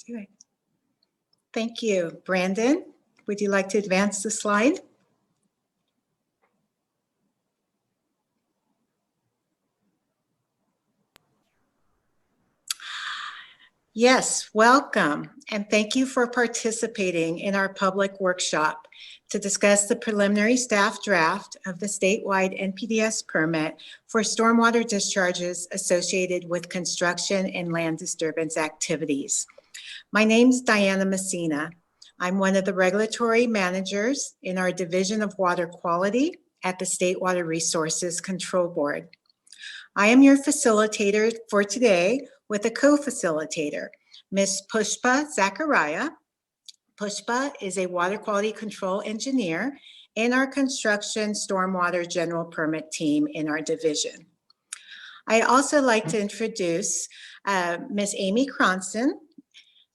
do it. Thank you. Brandon, would you like to advance the slide? Yes, welcome, and thank you for participating in our public workshop to discuss the preliminary staff draft of the statewide NPDES permit for stormwater discharges associated with construction and land disturbance activities. My name's Diana Messina. I'm one of the regulatory managers in our Division of Water Quality at the State Water Resources Control Board. I am your facilitator for today with a co-facilitator, Ms. Pushpa Zachariah. Pushpa is a water quality control engineer in our construction stormwater general permit team in our division. I'd also like to introduce Ms. Amy Cronson.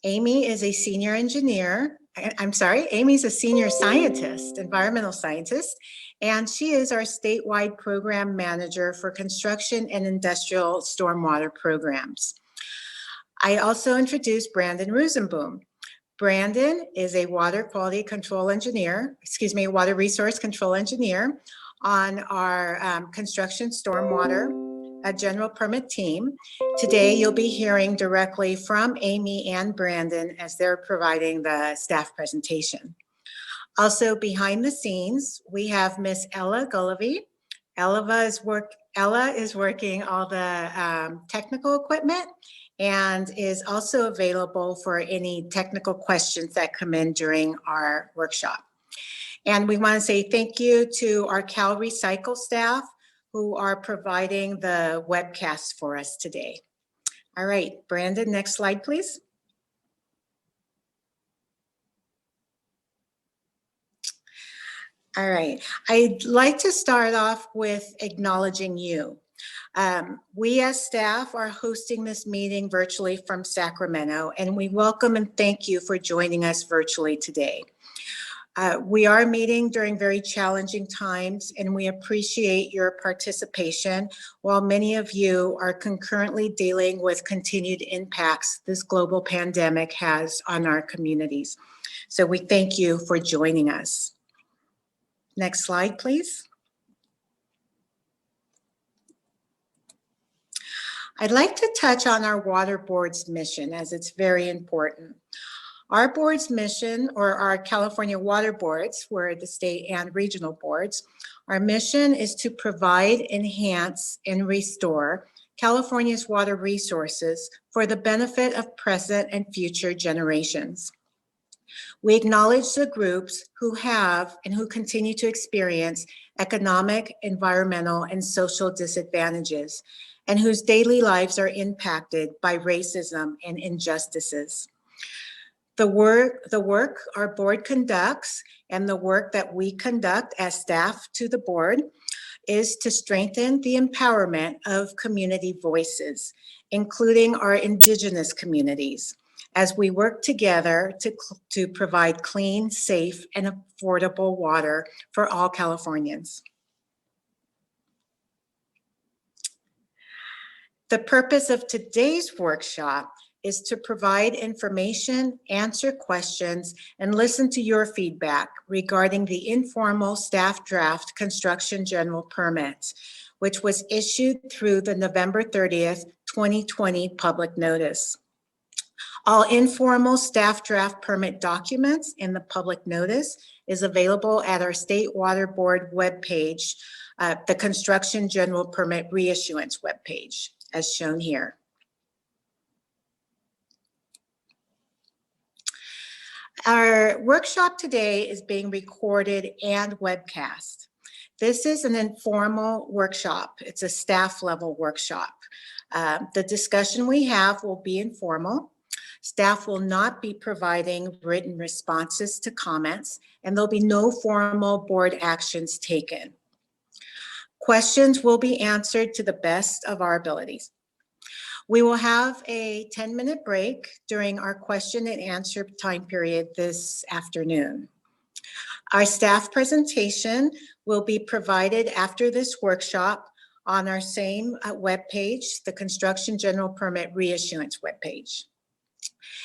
Amy is a senior engineer. Amy's a senior scientist, environmental scientist, and she is our statewide program manager for construction and industrial stormwater programs. I also introduced Brandon Rosenboom. Brandon is a water quality control engineer, water resource control engineer on our construction stormwater general permit team. Today, you'll be hearing directly from Amy and Brandon as they're providing the staff presentation. Also behind the scenes, we have Miss Ella Gulliver. Ella is working all the technical equipment and is also available for any technical questions that come in during our workshop. And we want to say thank you to our Cal Recycle staff who are providing the webcast for us today. All right, Brandon, next slide, please. All right, I'd like to start off with acknowledging you. We as staff are hosting this meeting virtually from Sacramento, and we welcome and thank you for joining us virtually today. We are meeting during very challenging times, and we appreciate your participation while many of you are concurrently dealing with continued impacts this global pandemic has on our communities. So we thank you for joining us. Next slide, please. I'd like to touch on our water board's mission as it's very important. Our board's mission, or our California water boards, we're the state and regional boards, our mission is to provide, enhance, and restore California's water resources for the benefit of present and future generations. We acknowledge the groups who have and who continue to experience economic, environmental, and social disadvantages, and whose daily lives are impacted by racism and injustices. The work our board conducts and the work that we conduct as staff to the board is to strengthen the empowerment of community voices, including our indigenous communities, as we work together to provide clean, safe, and affordable water for all Californians. The purpose of today's workshop is to provide information, answer questions, and listen to your feedback regarding the informal staff draft construction general permit, which was issued through the November 30th, 2020 public notice. All informal staff draft permit documents in the public notice is available at our State Water Board webpage, the Construction General Permit Reissuance webpage, as shown here. Our workshop today is being recorded and webcast. This is an informal workshop. It's a staff level workshop. The discussion we have will be informal. Staff will not be providing written responses to comments, and there'll be no formal board actions taken. Questions will be answered to the best of our abilities. We will have a 10-minute break during our question and answer time period this afternoon. Our staff presentation will be provided after this workshop on our same webpage, the Construction General Permit Reissuance webpage.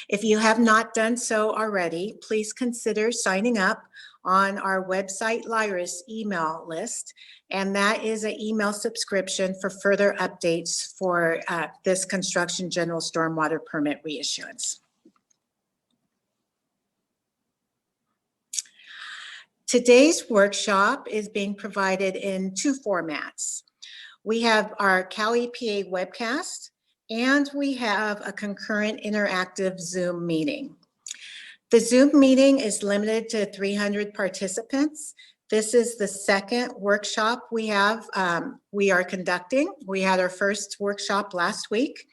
If you have not done so already, please consider signing up on our website Lyris email list, and that is an email subscription for further updates for this construction general stormwater permit reissuance. Today's workshop is being provided in two formats. We have our Cal EPA webcast, and we have a concurrent interactive Zoom meeting. The Zoom meeting is limited to 300 participants. This is the second workshop we are conducting. We had our first workshop last week.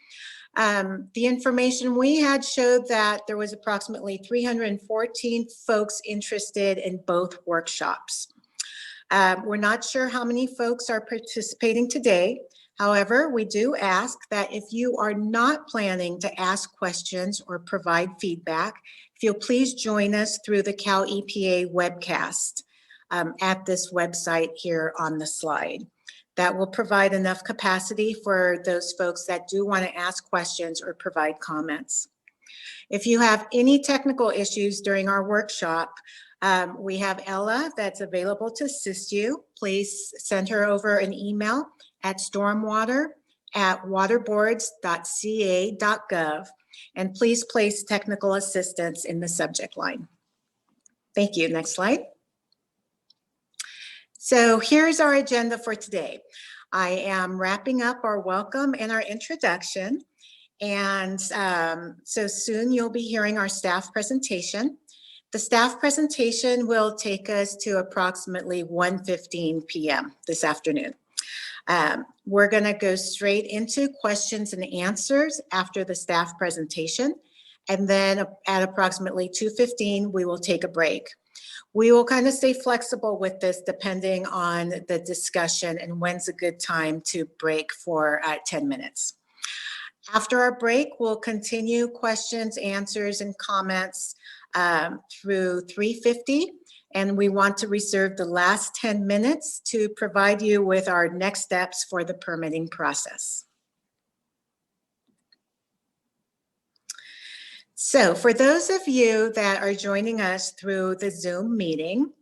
The information we had showed that there was approximately 314 folks interested in both workshops. We're not sure how many folks are participating today. However, we do ask that if you are not planning to ask questions or provide feedback, if you'll please join us through the Cal EPA webcast at this website here on the slide. That will provide enough capacity for those folks that do want to ask questions or provide comments. If you have any technical issues during our workshop, we have Ella that's available to assist you. Please send her over an email at stormwater@waterboards.ca.gov, and please place technical assistance in the subject line. Thank you. Next slide. So here's our agenda for today. I am wrapping up our welcome and our introduction, and so soon you'll be hearing our staff presentation. The staff presentation will take us to approximately 1:15 p.m. this afternoon. We're going to go straight into questions and answers after the staff presentation, and then at approximately 2:15 we will take a break. We will kind of stay flexible with this depending on the discussion and when's a good time to break for 10 minutes. After our break, we'll continue questions, answers, and comments through 3:50, and we want to reserve the last 10 minutes to provide you with our next steps for the permitting process. So for those of you that are joining us through the Zoom meeting,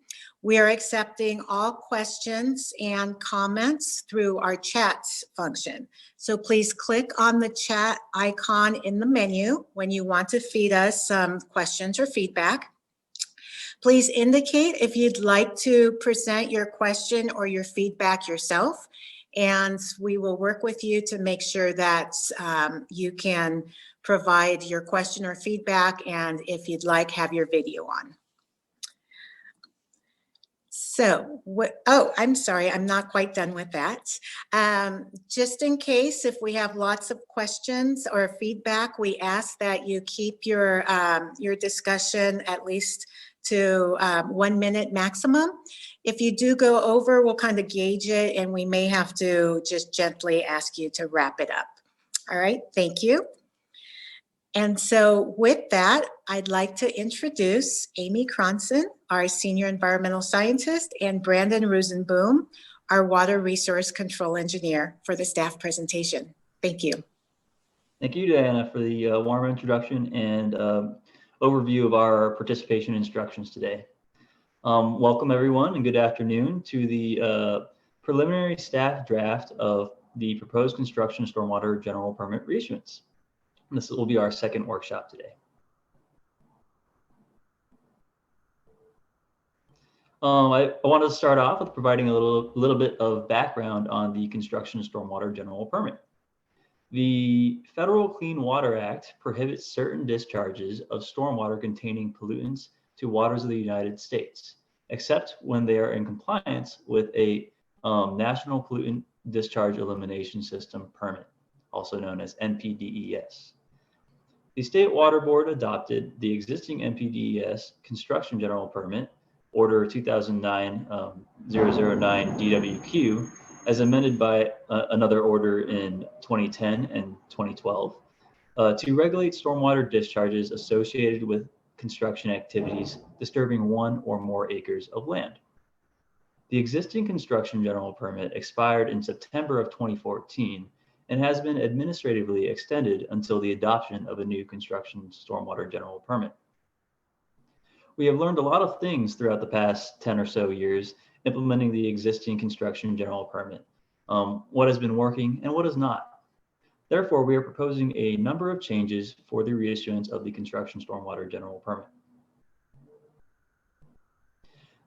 we are accepting all questions and comments through our chat function. So please click on the chat icon in the menu when you want to feed us some questions or feedback. Please indicate if you'd like to present your question or your feedback yourself, and we will work with you to make sure that you can provide your question or feedback, and if you'd like, have your video on. So, oh, I'm sorry, I'm not quite done with that. Just in case, if we have lots of questions or feedback, we ask that you keep your discussion at least to 1 minute maximum. If you do go over, we'll kind of gauge it, and we may have to just gently ask you to wrap it up. All right, thank you. And so with that, I'd like to introduce Amy Cronson, our Senior Environmental Scientist, and Brandon Rosenboom, our Water Resource Control Engineer, for the staff presentation. Thank you. Thank you, Diana, for the warm introduction and overview of our participation instructions today. Welcome, everyone, and good afternoon to the preliminary staff draft of the proposed construction stormwater general permit reissuance. This will be our second workshop today. I wanted to start off with providing a little bit of background on the construction stormwater general permit. The Federal Clean Water Act prohibits certain discharges of stormwater containing pollutants to waters of the United States, except when they are in compliance with a National Pollutant Discharge Elimination System permit, also known as NPDES. The State Water Board adopted the existing NPDES construction general permit, Order 2009-009 DWQ, as amended by another order in 2010 and 2012, to regulate stormwater discharges associated with construction activities disturbing 1 or more acres of land. The existing construction general permit expired in September of 2014, and has been administratively extended until the adoption of a new construction stormwater general permit. We have learned a lot of things throughout the past 10 or so years implementing the existing construction general permit, what has been working and what is not. Therefore, we are proposing a number of changes for the reissuance of the construction stormwater general permit.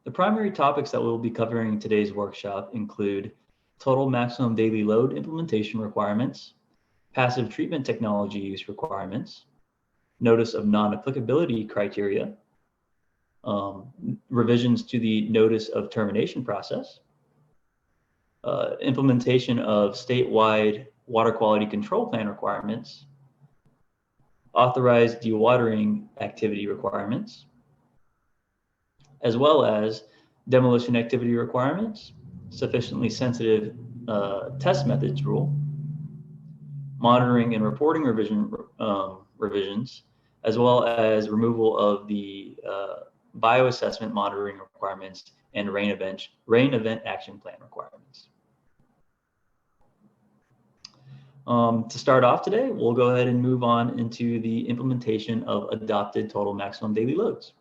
The primary topics that we'll be covering in today's workshop include total maximum daily load implementation requirements, passive treatment technology use requirements, notice of non-applicability criteria, revisions to the notice of termination process, implementation of statewide water quality control plan requirements, authorized dewatering activity requirements, as well as demolition activity requirements, sufficiently sensitive test methods rule, monitoring and reporting revisions, as well as removal of the bioassessment monitoring requirements and rain event action plan requirements. To start off today, we'll go ahead and move on into the implementation of adopted total maximum daily loads.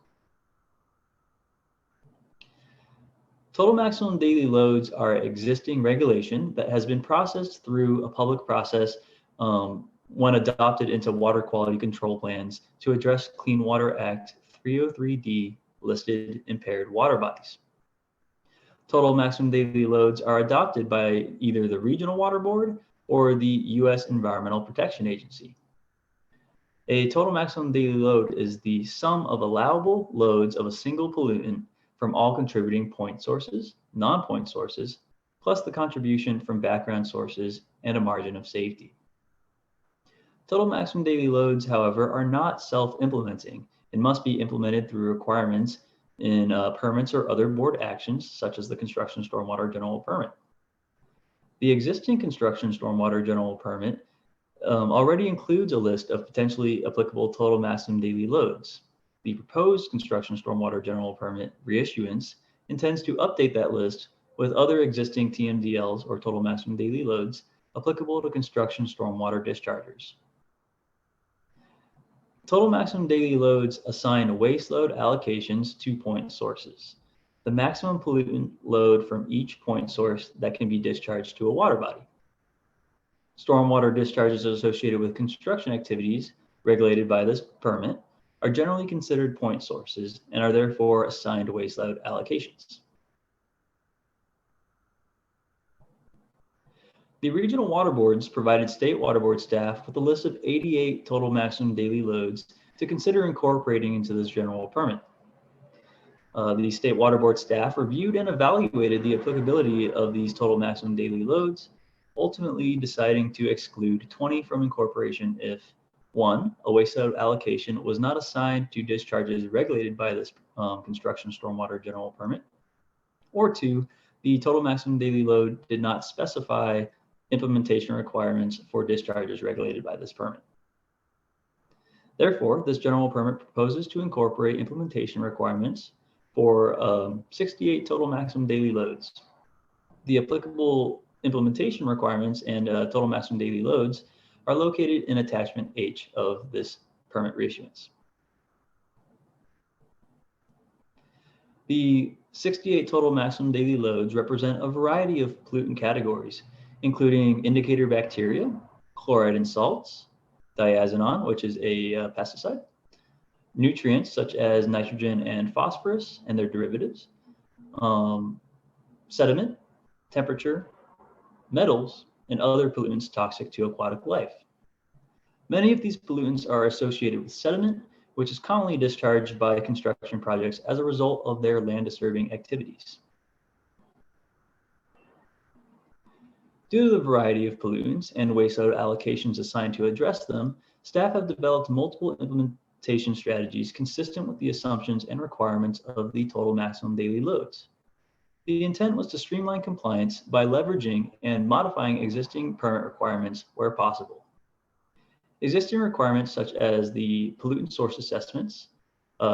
Total maximum daily loads are existing regulation that has been processed through a public process when adopted into water quality control plans to address Clean Water Act 303D listed impaired water bodies. Total maximum daily loads are adopted by either the Regional Water Board or the U.S. Environmental Protection Agency. A total maximum daily load is the sum of allowable loads of a single pollutant from all contributing point sources, non-point sources, plus the contribution from background sources and a margin of safety. Total maximum daily loads, however, are not self-implementing and must be implemented through requirements in permits or other board actions, such as the Construction Stormwater General Permit. The existing Construction Stormwater General Permit already includes a list of potentially applicable total maximum daily loads. The proposed Construction Stormwater General Permit reissuance intends to update that list with other existing TMDLs or total maximum daily loads applicable to construction stormwater dischargers. Total maximum daily loads assign waste load allocations to point sources, the maximum pollutant load from each point source that can be discharged to a water body. Stormwater discharges associated with construction activities regulated by this permit are generally considered point sources and are therefore assigned waste load allocations. The regional water boards provided state water board staff with a list of 88 total maximum daily loads to consider incorporating into this general permit. The state water board staff reviewed and evaluated the applicability of these total maximum daily loads, ultimately deciding to exclude 20 from incorporation if 1, a waste load allocation was not assigned to discharges regulated by this construction stormwater general permit, or 2, the total maximum daily load did not specify implementation requirements for discharges regulated by this permit. Therefore, this general permit proposes to incorporate implementation requirements for 68 total maximum daily loads. The applicable implementation requirements and total maximum daily loads are located in attachment H of this permit reissuance. The 68 total maximum daily loads represent a variety of pollutant categories, including indicator bacteria, chloride and salts, diazinon, which is a pesticide, nutrients such as nitrogen and phosphorus and their derivatives, sediment, temperature, metals, and other pollutants toxic to aquatic life. Many of these pollutants are associated with sediment, which is commonly discharged by construction projects as a result of their land disturbing activities. Due to the variety of pollutants and waste load allocations assigned to address them, staff have developed multiple implementation strategies consistent with the assumptions and requirements of the total maximum daily loads. The intent was to streamline compliance by leveraging and modifying existing permit requirements where possible. Existing requirements such as the pollutant source assessments,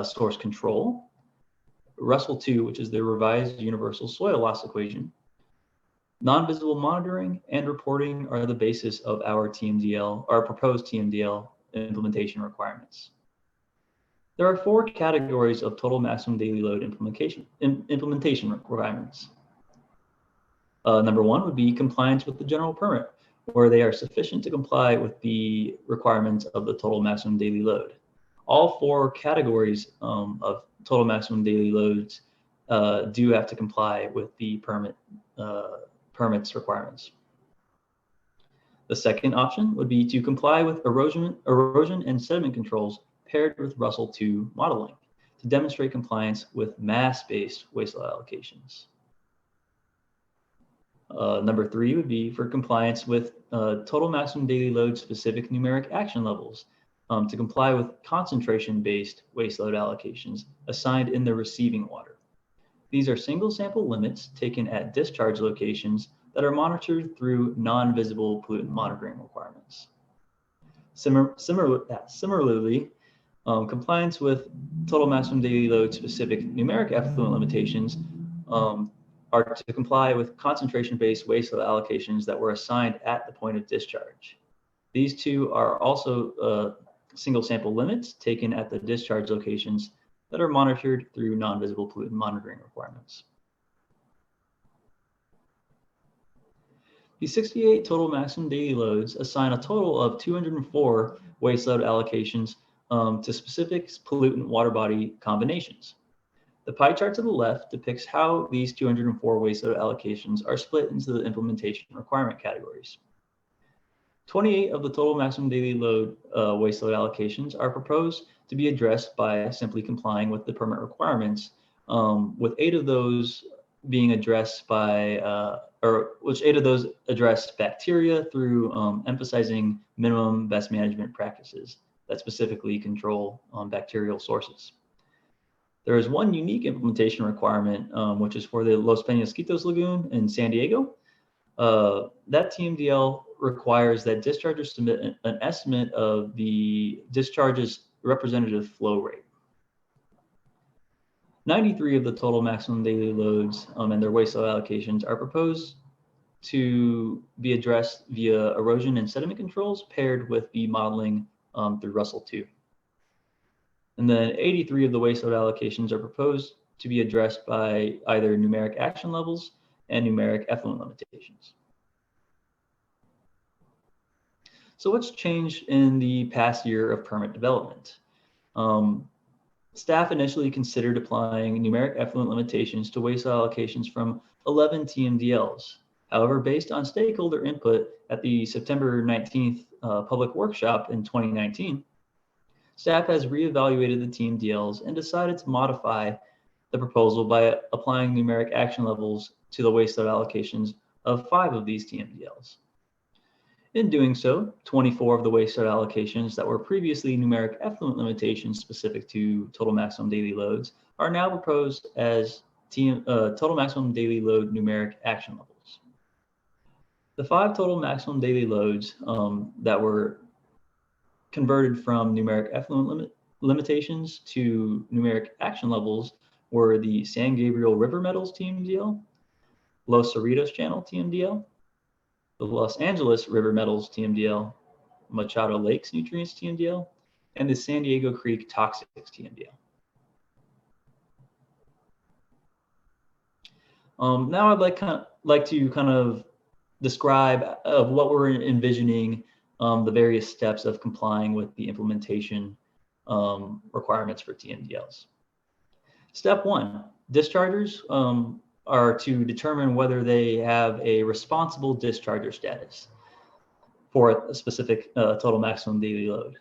source control, Russell II, which is the revised universal soil loss equation, Non-visible monitoring and reporting are the basis of our proposed TMDL implementation requirements. There are 4 categories of total maximum daily load implementation requirements. Number 1 would be compliance with the general permit, where they are sufficient to comply with the requirements of the total maximum daily load. All 4 categories of total maximum daily loads do have to comply with the permits requirements. The second option would be to comply with erosion and sediment controls paired with Russell II modeling to demonstrate compliance with mass-based waste load allocations. Number 3 would be for compliance with total maximum daily load specific numeric action levels to comply with concentration-based waste load allocations assigned in the receiving water. These are single sample limits taken at discharge locations that are monitored through non-visible pollutant monitoring requirements. Similarly, compliance with total maximum daily load specific numeric effluent limitations are to comply with concentration-based waste load allocations that were assigned at the point of discharge. These 2 are also single sample limits taken at the discharge locations that are monitored through non-visible pollutant monitoring requirements. The 68 total maximum daily loads assign a total of 204 waste load allocations to specific pollutant water body combinations. The pie chart to the left depicts how these 204 waste load allocations are split into the implementation requirement categories. 28 of the total maximum daily load waste load allocations are proposed to be addressed by simply complying with the permit requirements, with 8 of those being addressed by, which 8 of those address bacteria through emphasizing minimum best management practices that specifically control bacterial sources. There is 1 unique implementation requirement, which is for the Los Penasquitos Lagoon in San Diego. That TMDL requires that dischargers submit an estimate of the discharge's representative flow rate. 93 of the total maximum daily loads and their waste load allocations are proposed to be addressed via erosion and sediment controls paired with the modeling through Russell II. And then 83 of the waste load allocations are proposed to be addressed by either numeric action levels and numeric effluent limitations. So what's changed in the past year of permit development? Staff initially considered applying numeric effluent limitations to waste allocations from 11 TMDLs. However, based on stakeholder input at the September 19th public workshop in 2019, staff has reevaluated the TMDLs and decided to modify the proposal by applying numeric action levels to the waste load allocations of 5 of these TMDLs. In doing so, 24 of the waste load allocations that were previously numeric effluent limitations specific to total maximum daily loads are now proposed as total maximum daily load numeric action levels. The 5 total maximum daily loads that were converted from numeric effluent limitations to numeric action levels were the San Gabriel River Metals TMDL, Los Cerritos Channel TMDL, the Los Angeles River Metals TMDL, Machado Lakes Nutrients TMDL, and the San Diego Creek Toxics TMDL. Now I'd like to kind of describe what we're envisioning the various steps of complying with the implementation requirements for TMDLs. Step 1, dischargers are to determine whether they have a responsible discharger status for a specific total maximum daily load.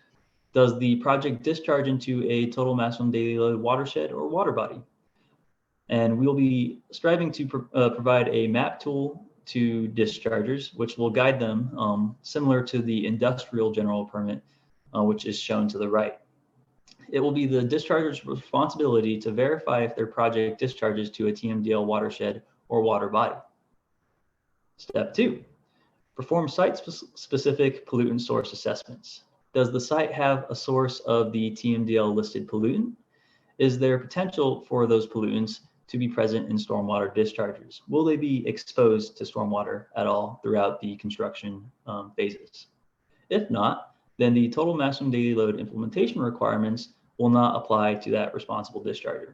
Does the project discharge into a total maximum daily load watershed or water body? And we'll be striving to provide a map tool to dischargers, which will guide them similar to the industrial general permit, which is shown to the right. It will be the discharger's responsibility to verify if their project discharges to a TMDL watershed or water body. Step 2, perform site-specific pollutant source assessments. Does the site have a source of the TMDL listed pollutant? Is there potential for those pollutants to be present in stormwater discharges? Will they be exposed to stormwater at all throughout the construction phases? If not, then the total maximum daily load implementation requirements will not apply to that responsible discharger.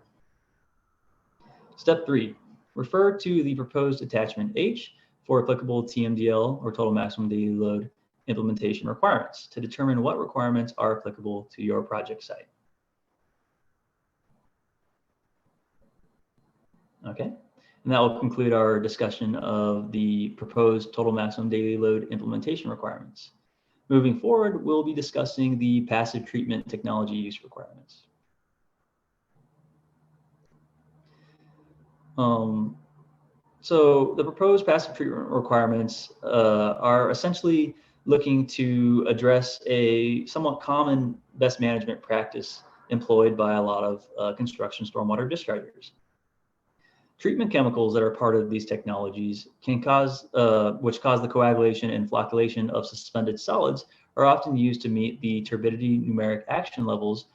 Step 3, refer to the proposed attachment H for applicable TMDL or total maximum daily load implementation requirements to determine what requirements are applicable to your project site. Okay, and that will conclude our discussion of the proposed total maximum daily load implementation requirements. Moving forward, we'll be discussing the passive treatment technology use requirements. So the proposed passive treatment requirements are essentially looking to address a somewhat common best management practice employed by a lot of construction stormwater dischargers. Treatment chemicals that are part of these technologies can cause, which cause the coagulation and flocculation of suspended solids, are often used to meet the turbidity numeric action levels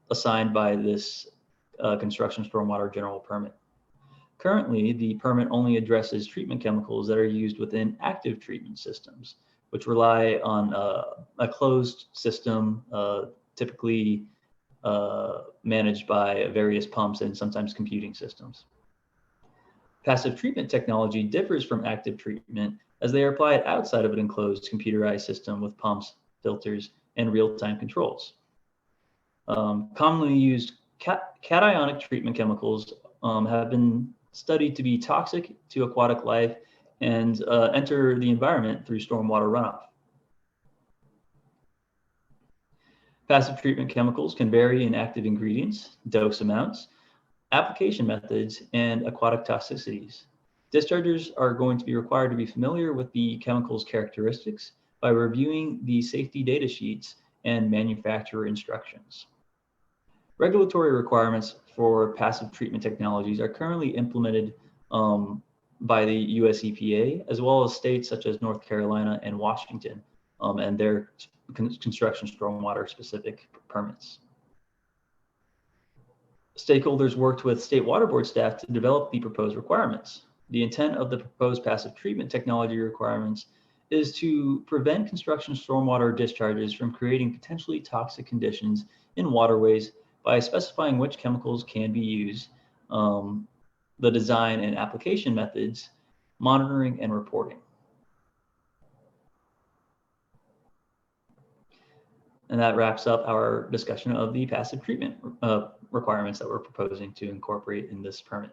assigned by this construction stormwater general permit. Currently, the permit only addresses treatment chemicals that are used within active treatment systems, which rely on a closed system, typically managed by various pumps and sometimes computing systems. Passive treatment technology differs from active treatment as they are applied outside of an enclosed computerized system with pumps, filters, and real-time controls. Commonly used cationic treatment chemicals have been studied to be toxic to aquatic life and enter the environment through stormwater runoff. Passive treatment chemicals can vary in active ingredients, dose amounts, application methods, and aquatic toxicities. Dischargers are going to be required to be familiar with the chemical's characteristics by reviewing the safety data sheets and manufacturer instructions. Regulatory requirements for passive treatment technologies are currently implemented by the US EPA, as well as states such as North Carolina and Washington, and their construction stormwater specific permits. Stakeholders worked with State Water Board staff to develop the proposed requirements. The intent of the proposed passive treatment technology requirements is to prevent construction stormwater discharges from creating potentially toxic conditions in waterways by specifying which chemicals can be used, the design and application methods, monitoring and reporting. And that wraps up our discussion of the passive treatment requirements that we're proposing to incorporate in this permit.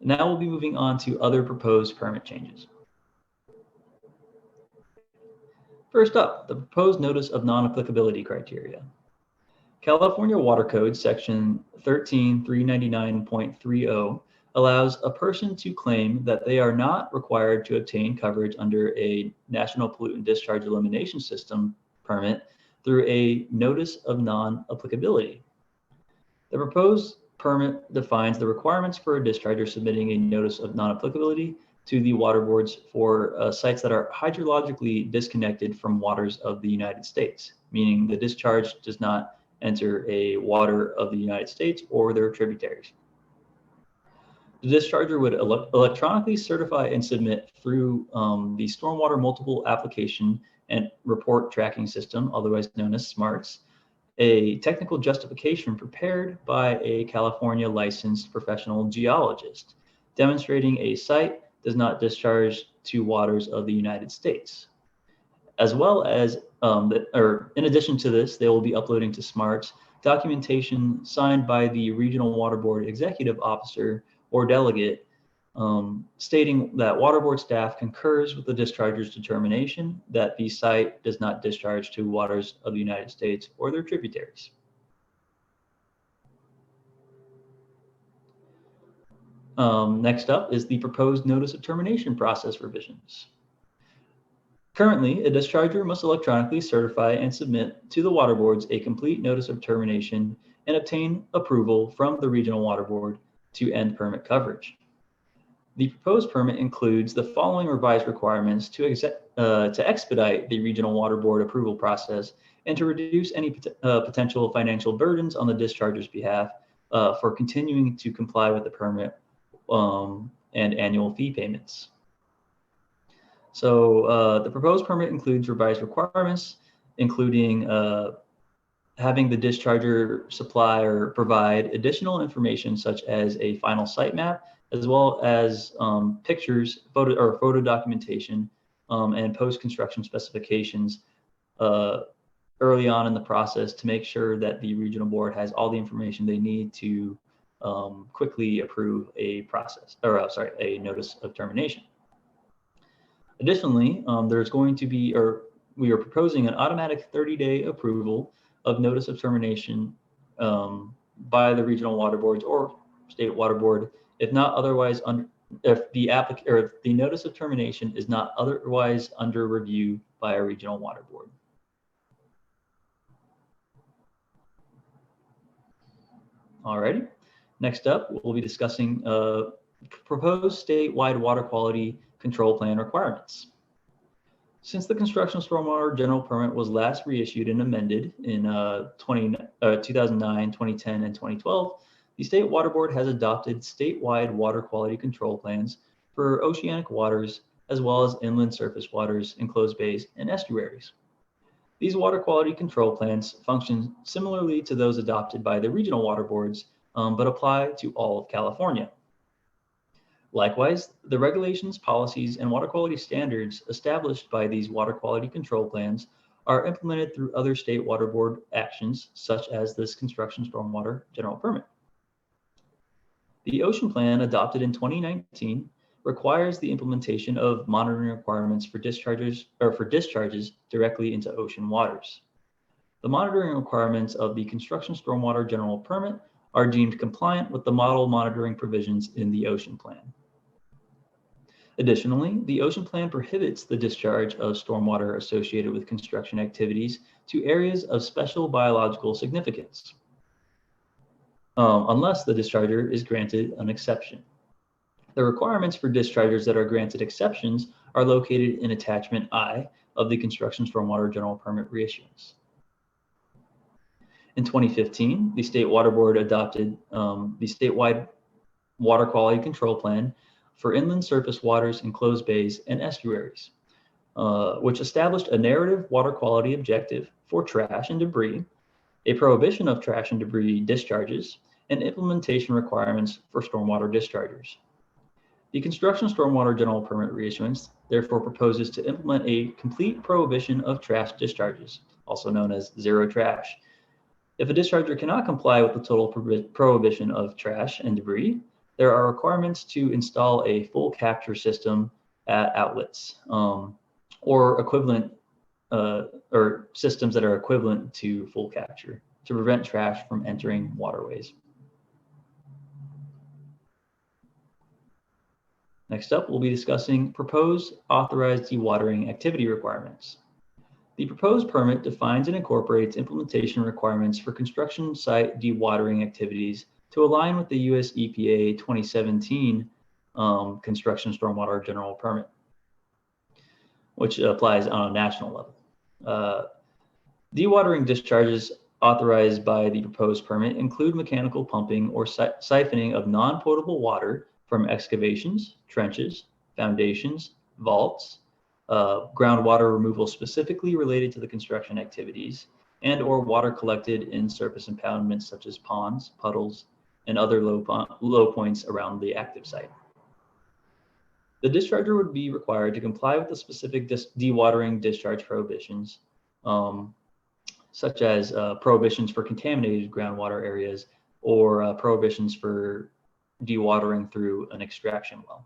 Now we'll be moving on to other proposed permit changes. First up, the proposed notice of non-applicability criteria. California Water Code section 13399.30 allows a person to claim that they are not required to obtain coverage under a National Pollutant Discharge Elimination System permit through a notice of non-applicability. The proposed permit defines the requirements for a discharger submitting a notice of non-applicability to the water boards for sites that are hydrologically disconnected from waters of the United States, meaning the discharge does not enter a water of the United States or their tributaries. The discharger would electronically certify and submit through the Stormwater Multiple Application and Report Tracking System, otherwise known as SMARTS, a technical justification prepared by a California licensed professional geologist, demonstrating a site does not discharge to waters of the United States. As well as, in addition to this, they will be uploading to SMARTS documentation signed by the Regional Water Board Executive Officer or Delegate, stating that Water Board staff concurs with the discharger's determination that the site does not discharge to waters of the United States or their tributaries. Next up is the proposed notice of termination process revisions. Currently, a discharger must electronically certify and submit to the water boards a complete notice of termination and obtain approval from the Regional Water Board to end permit coverage. The proposed permit includes the following revised requirements to expedite the Regional Water Board approval process and to reduce any potential financial burdens on the discharger's behalf for continuing to comply with the permit and annual fee payments. So the proposed permit includes revised requirements, including having the discharger supply or provide additional information such as a final site map, as well as pictures, photo documentation, and post-construction specifications early on in the process to make sure that the regional board has all the information they need to quickly approve a notice of termination. Additionally, there's going to be, we are proposing an automatic 30-day approval of notice of termination by the regional water boards or state water board, if not otherwise if the notice of termination is not otherwise under review by a regional water board. Alrighty, next up, we'll be discussing proposed statewide water quality control plan requirements. Since the construction stormwater general permit was last reissued and amended in 2009, 2010, and 2012, the State Water Board has adopted statewide water quality control plans for oceanic waters, as well as inland surface waters, enclosed bays, and estuaries. These water quality control plans function similarly to those adopted by the regional water boards, but apply to all of California. Likewise, the regulations, policies, and water quality standards established by these water quality control plans are implemented through other state water board actions, such as this construction stormwater general permit. The ocean plan adopted in 2019 requires the implementation of monitoring requirements for discharges directly into ocean waters. The monitoring requirements of the construction stormwater general permit are deemed compliant with the model monitoring provisions in the ocean plan. Additionally, the ocean plan prohibits the discharge of stormwater associated with construction activities to areas of special biological significance, unless the discharger is granted an exception. The requirements for dischargers that are granted exceptions are located in Attachment I of the Construction Stormwater General Permit Reissuance. In 2015, the State Water Board adopted the statewide water quality control plan for inland surface waters, enclosed bays, and estuaries, which established a narrative water quality objective for trash and debris, a prohibition of trash and debris discharges, and implementation requirements for stormwater dischargers. The Construction Stormwater General Permit Reissuance therefore proposes to implement a complete prohibition of trash discharges, also known as zero trash. If a discharger cannot comply with the total prohibition of trash and debris, there are requirements to install a full capture system at outlets, or equivalent, or systems that are equivalent to full capture to prevent trash from entering waterways. Next up, we'll be discussing proposed authorized dewatering activity requirements. The proposed permit defines and incorporates implementation requirements for construction site dewatering activities to align with the US EPA 2017 Construction Stormwater General Permit, which applies on a national level. Dewatering discharges authorized by the proposed permit include mechanical pumping or siphoning of non-potable water from excavations, trenches, foundations, vaults, groundwater removal specifically related to the construction activities, and or water collected in surface impoundments such as ponds, puddles, and other low points around the active site. The discharger would be required to comply with the specific dewatering discharge prohibitions, such as prohibitions for contaminated groundwater areas or prohibitions for dewatering through an extraction well.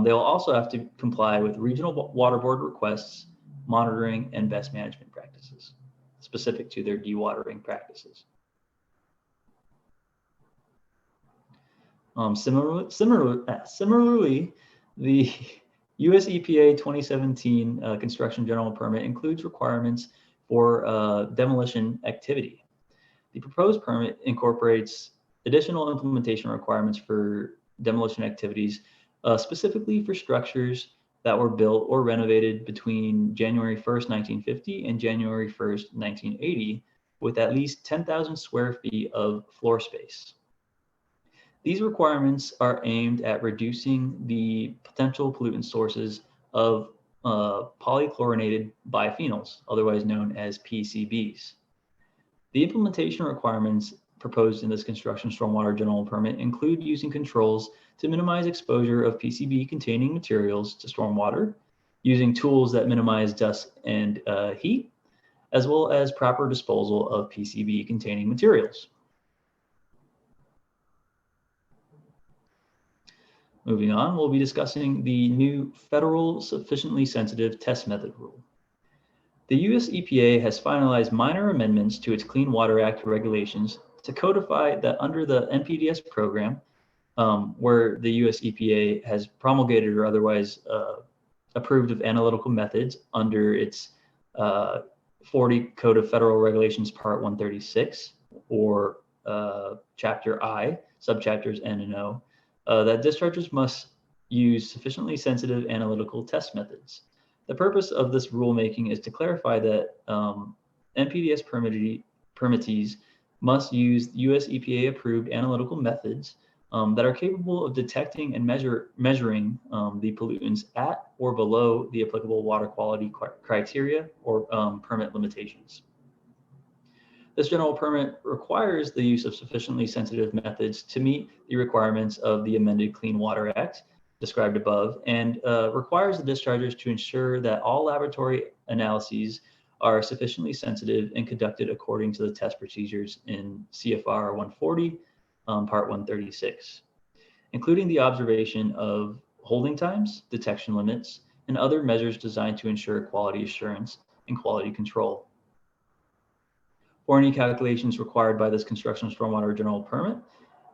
They'll also have to comply with regional water board requests, monitoring, and best management practices specific to their dewatering practices. Similarly, the US EPA 2017 Construction General Permit includes requirements for demolition activity. The proposed permit incorporates additional implementation requirements for demolition activities, specifically for structures that were built or renovated between January 1st, 1950 and January 1st, 1980, with at least 10,000 square feet of floor space. These requirements are aimed at reducing the potential pollutant sources of polychlorinated biphenyls, otherwise known as PCBs. The implementation requirements proposed in this construction stormwater general permit include using controls to minimize exposure of PCB-containing materials to stormwater, using tools that minimize dust and heat, as well as proper disposal of PCB-containing materials. Moving on, we'll be discussing the new Federal Sufficiently Sensitive Test Method Rule. The US EPA has finalized minor amendments to its Clean Water Act regulations to codify that under the NPDES program, where the US EPA has promulgated or otherwise approved of analytical methods under its 40 Code of Federal Regulations Part 136, or Chapter I, subchapters N and O, that dischargers must use sufficiently sensitive analytical test methods. The purpose of this rulemaking is to clarify that NPDES permittees must use US EPA approved analytical methods that are capable of detecting and measuring the pollutants at or below the applicable water quality criteria or permit limitations. This general permit requires the use of sufficiently sensitive methods to meet the requirements of the amended Clean Water Act described above, and requires the dischargers to ensure that all laboratory analyses are sufficiently sensitive and conducted according to the test procedures in CFR 140, Part 136, including the observation of holding times, detection limits, and other measures designed to ensure quality assurance and quality control. For any calculations required by this construction stormwater general permit,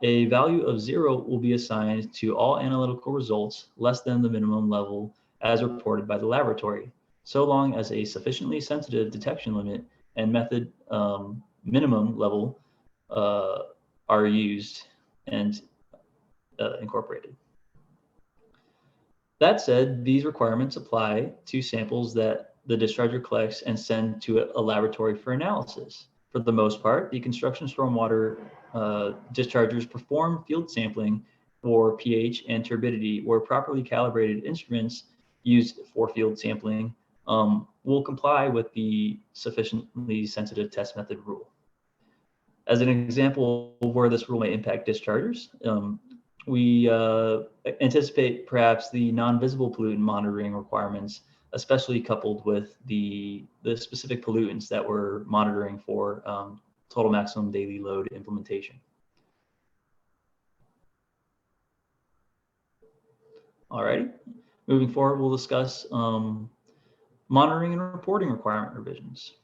a value of 0 will be assigned to all analytical results less than the minimum level as reported by the laboratory, so long as a sufficiently sensitive detection limit and method minimum level are used and incorporated. That said, these requirements apply to samples that the discharger collects and send to a laboratory for analysis. For the most part, the construction stormwater dischargers perform field sampling for pH and turbidity, where properly calibrated instruments used for field sampling will comply with the sufficiently sensitive test method rule. As an example of where this rule may impact dischargers, we anticipate perhaps the non-visible pollutant monitoring requirements, especially coupled with the specific pollutants that we're monitoring for total maximum daily load implementation. Alrighty, moving forward, we'll discuss monitoring and reporting requirement revisions.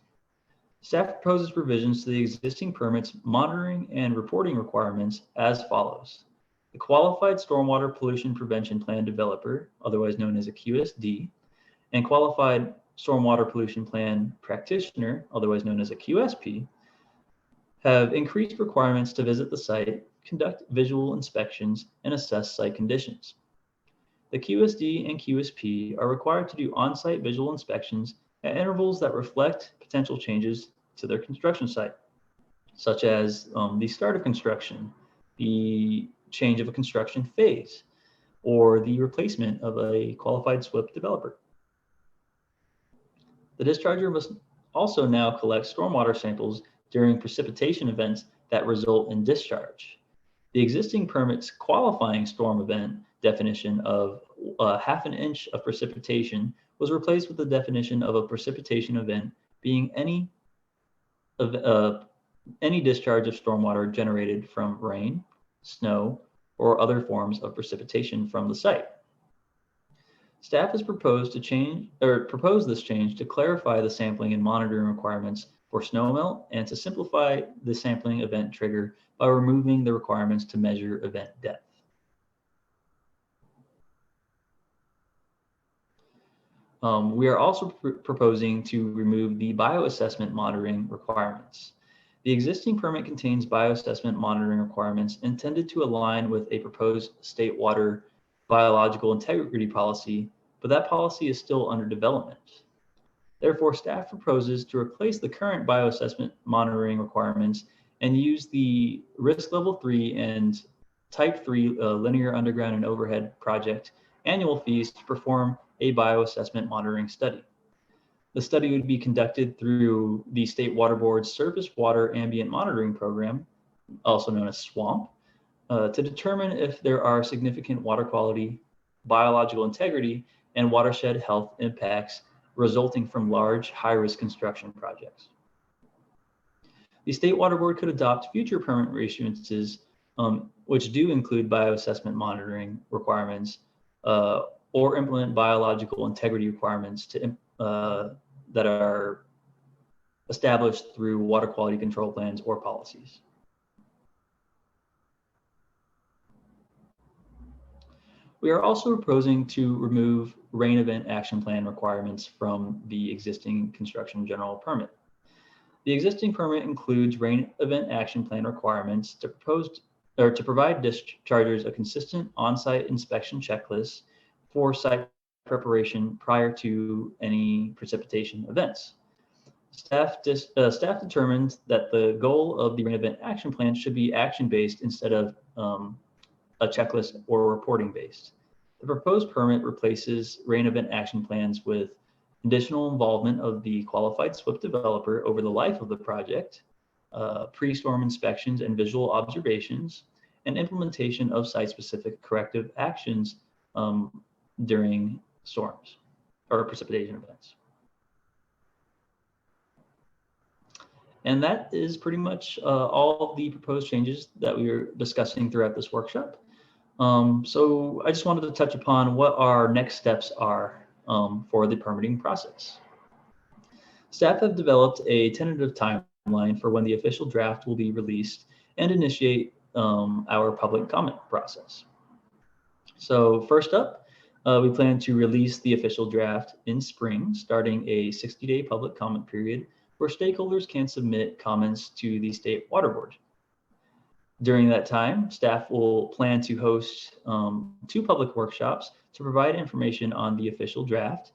Staff proposes revisions to the existing permits monitoring and reporting requirements as follows. The Qualified Stormwater Pollution Prevention Plan Developer, otherwise known as a QSD, and Qualified Stormwater Pollution Plan Practitioner, otherwise known as a QSP, have increased requirements to visit the site, conduct visual inspections, and assess site conditions. The QSD and QSP are required to do on-site visual inspections at intervals that reflect potential changes to their construction site, such as the start of construction, the change of a construction phase, or the replacement of a qualified SWIP developer. The discharger must also now collect stormwater samples during precipitation events that result in discharge. The existing permit's qualifying storm event definition of ½ an inch of precipitation was replaced with the definition of a precipitation event being any discharge of stormwater generated from rain, snow, or other forms of precipitation from the site. Staff has proposed this change to clarify the sampling and monitoring requirements for snowmelt and to simplify the sampling event trigger by removing the requirements to measure event depth. We are also proposing to remove the bioassessment monitoring requirements. The existing permit contains bioassessment monitoring requirements intended to align with a proposed state water biological integrity policy, but that policy is still under development. Therefore, staff proposes to replace the current bioassessment monitoring requirements and use the risk level 3 and type 3 linear underground and overhead project annual fees to perform a bioassessment monitoring study. The study would be conducted through the State Water Board's Surface Water Ambient Monitoring Program, also known as SWAMP, to determine if there are significant water quality, biological integrity, and watershed health impacts resulting from large, high-risk construction projects. The State Water Board could adopt future permit reissuances, which do include bioassessment monitoring requirements, or implement biological integrity requirements that are established through water quality control plans or policies. We are also proposing to remove rain event action plan requirements from the existing construction general permit. The existing permit includes rain event action plan requirements to provide dischargers a consistent on-site inspection checklist for site preparation prior to any precipitation events. Staff determined that the goal of the rain event action plan should be action-based instead of a checklist or reporting based. The proposed permit replaces rain event action plans with additional involvement of the qualified SWIP developer over the life of the project, pre-storm inspections and visual observations, and implementation of site-specific corrective actions during storms or precipitation events. And that is pretty much all of the proposed changes that we are discussing throughout this workshop. So I just wanted to touch upon what our next steps are for the permitting process. Staff have developed a tentative timeline for when the official draft will be released and initiate our public comment process. So first up, we plan to release the official draft in spring, starting a 60-day public comment period where stakeholders can submit comments to the State Water Board. During that time, staff will plan to host 2 public workshops to provide information on the official draft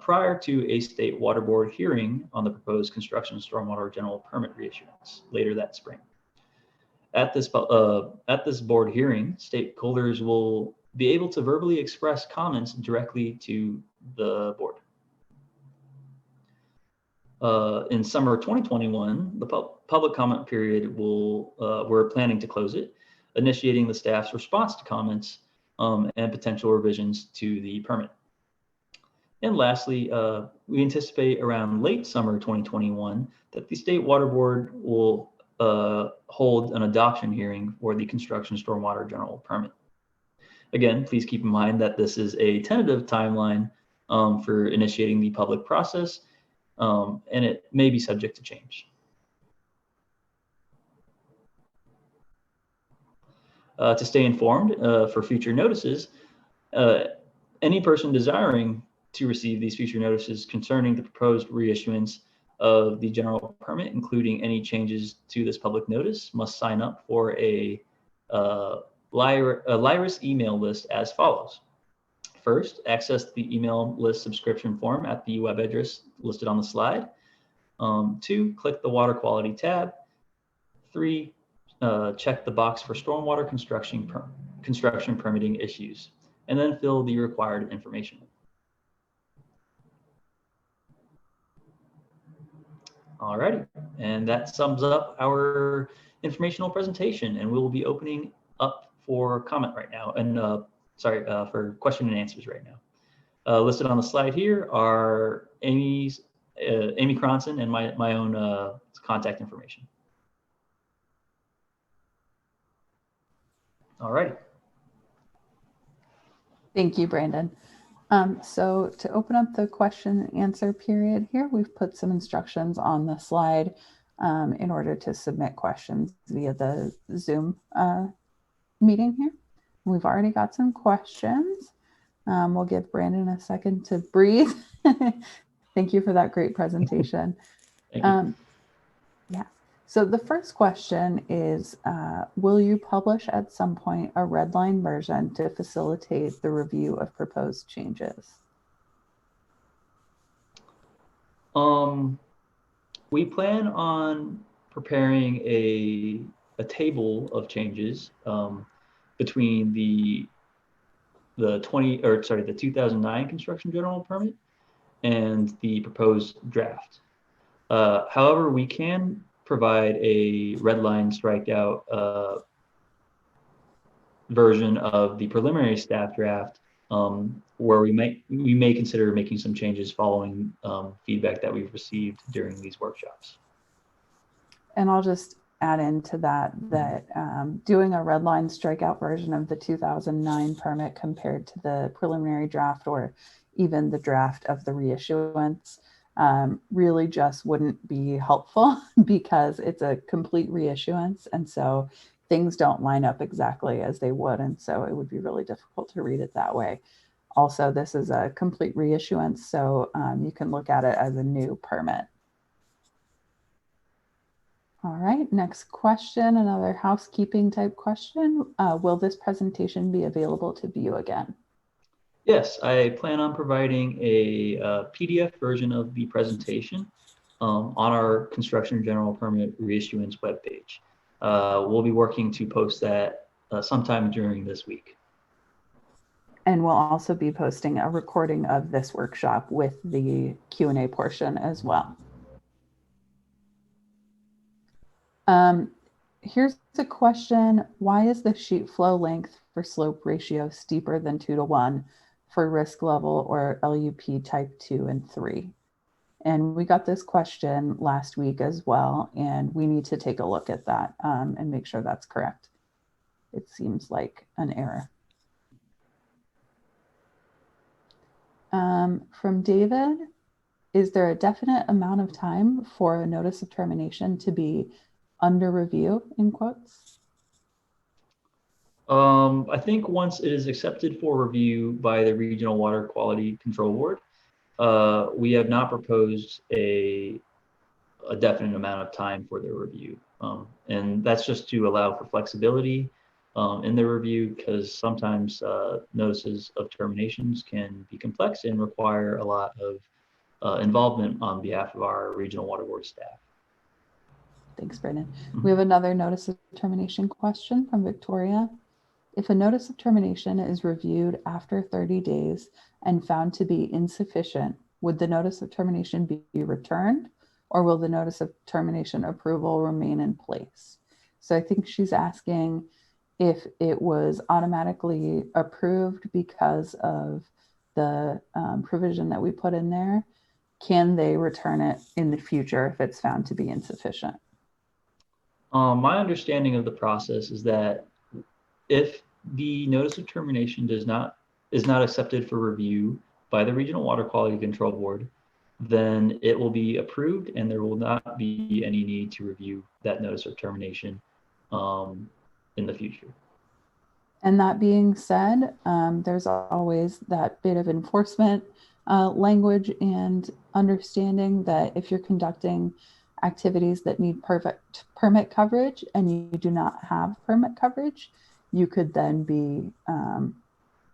prior to a State Water Board hearing on the proposed construction stormwater general permit reissuance later that spring. At this board hearing, stakeholders will be able to verbally express comments directly to the board. In summer 2021, the public comment period we're planning to close it, initiating the staff's response to comments and potential revisions to the permit. And lastly, we anticipate around late summer 2021 that the State Water Board will hold an adoption hearing for the construction stormwater general permit. Again, please keep in mind that this is a tentative timeline for initiating the public process, and it may be subject to change. To stay informed for future notices, any person desiring to receive these future notices concerning the proposed reissuance of the general permit, including any changes to this public notice, must sign up for a LIRIS email list as follows. First, access the email list subscription form at the web address listed on the slide. 2, click the water quality tab. 3, check the box for stormwater construction permitting issues, and then fill the required information. Alrighty, and that sums up our informational presentation, and we will be opening up for comment right now, and for question and answers right now. Listed on the slide here are Amy Cronson and my own contact information. All right. Thank you, Brandon. So to open up the question and answer period here, we've put some instructions on the slide in order to submit questions via the Zoom meeting here. We've already got some questions. We'll give Brandon a second to breathe. Thank you for that great presentation. Yeah. So the first question is, will you publish at some point a red line version to facilitate the review of proposed changes? We plan on preparing a table of changes between the 2009 construction general permit and the proposed draft. However, we can provide a red line strikeout version of the preliminary staff draft, where we may consider making some changes following feedback that we've received during these workshops. And I'll just add into that doing a red line strikeout version of the 2009 permit compared to the preliminary draft or even the draft of the reissuance really just wouldn't be helpful because it's a complete reissuance. And so things don't line up exactly as they would. And so it would be really difficult to read it that way. Also, this is a complete reissuance, so you can look at it as a new permit. All right, next question, another housekeeping type question. Will this presentation be available to view again? Yes, I plan on providing a PDF version of the presentation on our construction general permit reissuance webpage. We'll be working to post that sometime during this week. And we'll also be posting a recording of this workshop with the Q&A portion as well. Here's a question. Why is the sheet flow length for slope ratio steeper than 2:1 for risk level or LUP type 2 and 3? And we got this question last week as well, and we need to take a look at that and make sure that's correct. It seems like an error. From David, is there a definite amount of time for a notice of termination to be under review, in quotes? I think once it is accepted for review by the Regional Water Quality Control Board, we have not proposed a definite amount of time for the review. And that's just to allow for flexibility in the review, because sometimes notices of terminations can be complex and require a lot of involvement on behalf of our Regional Water Board staff. Thanks, Brendan. We have another notice of termination question from Victoria. If a notice of termination is reviewed after 30 days and found to be insufficient, would the notice of termination be returned, or will the notice of termination approval remain in place? So I think she's asking if it was automatically approved because of the provision that we put in there, can they return it in the future if it's found to be insufficient? My understanding of the process is that if the notice of termination is not accepted for review by the Regional Water Quality Control Board, then it will be approved and there will not be any need to review that notice of termination in the future. And that being said, there's always that bit of enforcement language and understanding that if you're conducting activities that need perfect permit coverage and you do not have permit coverage, you could then be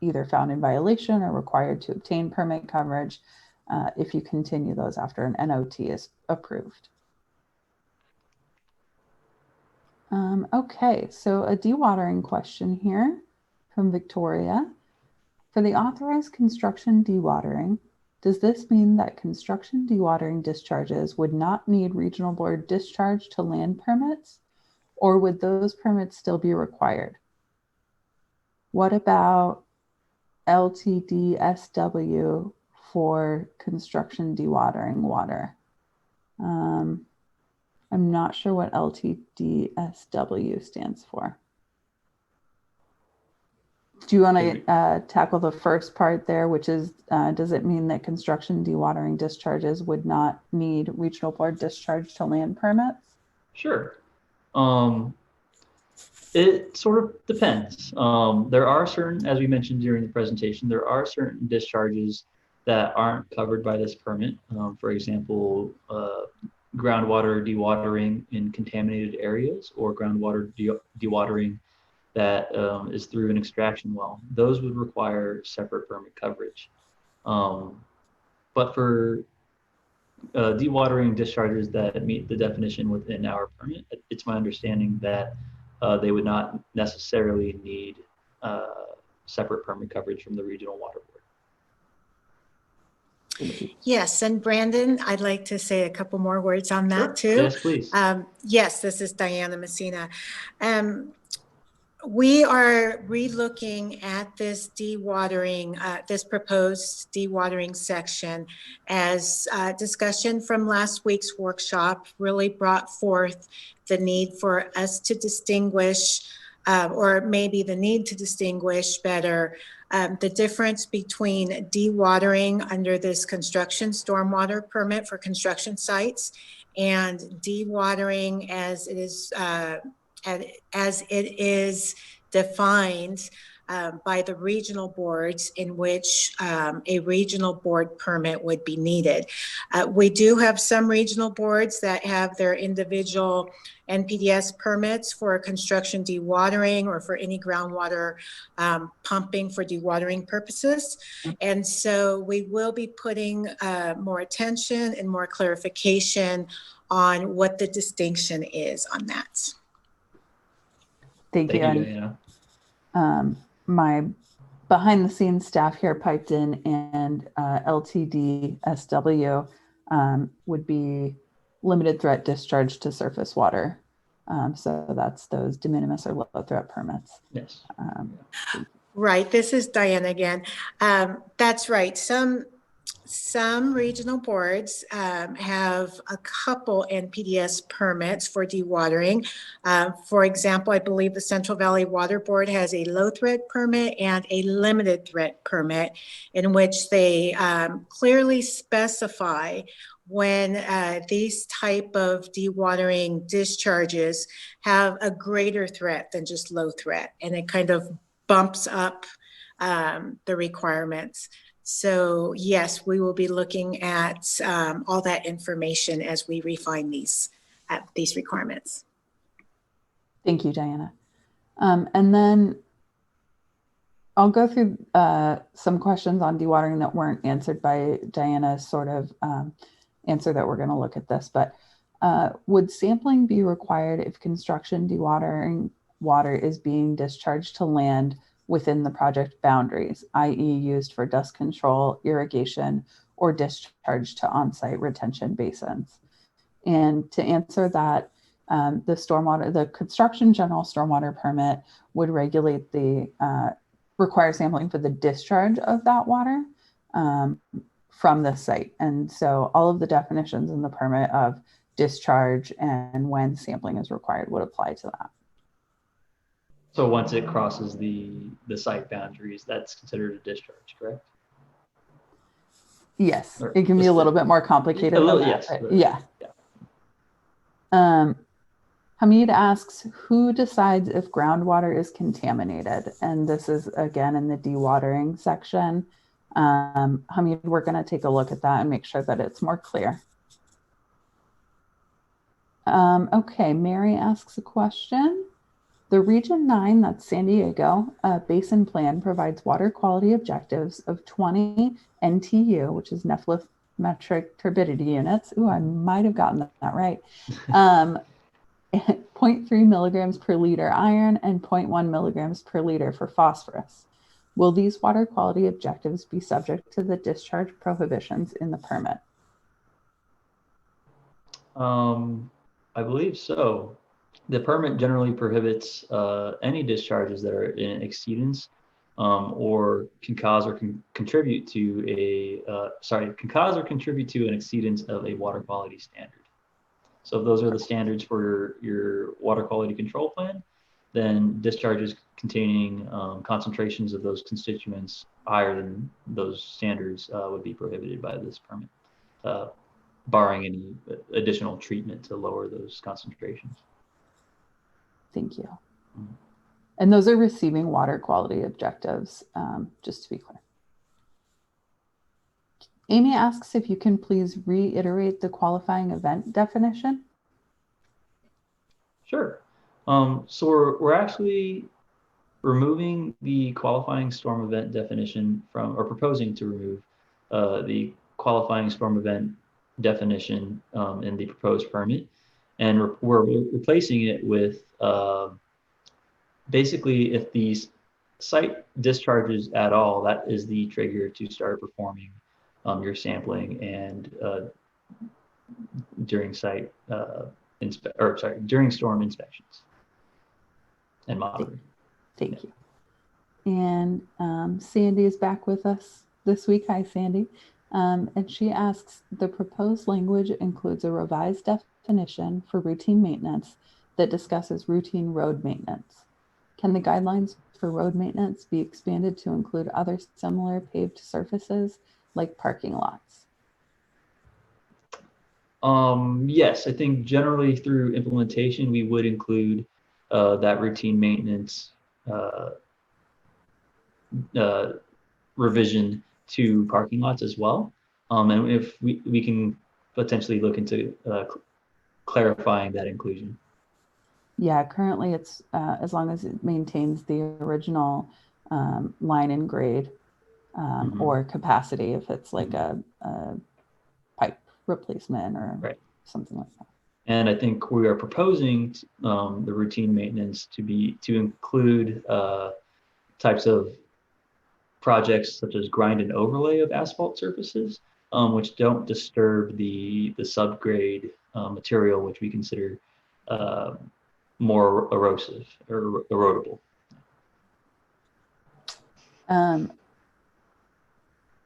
either found in violation or required to obtain permit coverage if you continue those after an NOT is approved. Okay, so a dewatering question here from Victoria. For the authorized construction dewatering, does this mean that construction dewatering discharges would not need regional board discharge to land permits, or would those permits still be required? What about LTDSW for construction dewatering water? I'm not sure what LTDSW stands for. Do you want to tackle the first part there, which is, does it mean that construction dewatering discharges would not need regional board discharge to land permits? Sure. It sort of depends. There are certain, as we mentioned during the presentation, there are certain discharges that aren't covered by this permit. For example, groundwater dewatering in contaminated areas or groundwater dewatering that is through an extraction well. Those would require separate permit coverage. But for dewatering discharges that meet the definition within our permit, it's my understanding that they would not necessarily need separate permit coverage from the Regional Water Board. Yes, and Brandon, I'd like to say a couple more words on that too. Yes, please. Yes, this is Diana Messina. We are relooking at this dewatering, this proposed dewatering section, as discussion from last week's workshop really brought forth the need for us to distinguish, or maybe the need to distinguish better, the difference between dewatering under this construction stormwater permit for construction sites and dewatering as it is defined by the regional boards, in which a regional board permit would be needed. We do have some regional boards that have their individual NPDES permits for construction dewatering or for any groundwater pumping for dewatering purposes. And so we will be putting more attention and more clarification on what the distinction is on that. Thank you. Diana. My behind the scenes staff here piped in, and LTD-SW would be limited threat discharge to surface water. So that's those de minimis or low threat permits. Yes. Right. This is Diana again. That's right. Some regional boards have a couple NPDES permits for dewatering. For example, I believe the Central Valley Water Board has a low threat permit and a limited threat permit, in which they clearly specify when these type of dewatering discharges have a greater threat than just low threat, and it kind of bumps up the requirements. So yes, we will be looking at all that information as we refine these requirements. Thank you, Diana. And then I'll go through some questions on dewatering that weren't answered by Diana's sort of answer that we're going to look at this. But would sampling be required if construction dewatering water is being discharged to land within the project boundaries, i.e. used for dust control, irrigation, or discharge to on-site retention basins? And to answer that, the construction general stormwater permit would regulate require sampling for the discharge of that water from the site. And so all of the definitions in the permit of discharge and when sampling is required would apply to that. So once it crosses the site boundaries, that's considered a discharge, correct? Yes, Or it can be a little bit more complicated. A little, than yes. that, yeah. Hamid asks, who decides if groundwater is contaminated? And this is again in the dewatering section. Hamid, we're going to take a look at that and make sure that it's more clear. Okay, Mary asks a question. The Region 9, that's San Diego, basin plan provides water quality objectives of 20 NTU, which is nephelometric turbidity units. Ooh, I might have gotten that right. 0.3 milligrams per liter iron and 0.1 milligrams per liter for phosphorus. Will these water quality objectives be subject to the discharge prohibitions in the permit? I believe so. The permit generally prohibits any discharges that are in exceedance or can cause or contribute to an exceedance of a water quality standard. So if those are the standards for your water quality control plan, then discharges containing concentrations of those constituents higher than those standards would be prohibited by this permit, barring any additional treatment to lower those concentrations. Thank you. And those are receiving water quality objectives, just to be clear. Amy asks if you can please reiterate the qualifying event definition. Sure. So we're actually removing the qualifying storm event definition from, or proposing to remove the qualifying storm event definition in the proposed permit, and we're replacing it with basically if the site discharges at all, that is the trigger to start performing your sampling and during site during storm inspections and monitoring. Thank you. And Sandy is back with us this week. Hi, Sandy. And she asks, the proposed language includes a revised definition for routine maintenance that discusses routine road maintenance. Can the guidelines for road maintenance be expanded to include other similar paved surfaces like parking lots? Yes, I think generally through implementation, we would include that routine maintenance revision to parking lots as well. And if we can potentially look into clarifying that inclusion. Yeah, currently it's as long as it maintains the original line and grade or capacity, if it's like a pipe replacement or something like that. And I think we are proposing the routine maintenance to include types of projects such as grind and overlay of asphalt surfaces, which don't disturb the subgrade material, which we consider more erosive or erodible.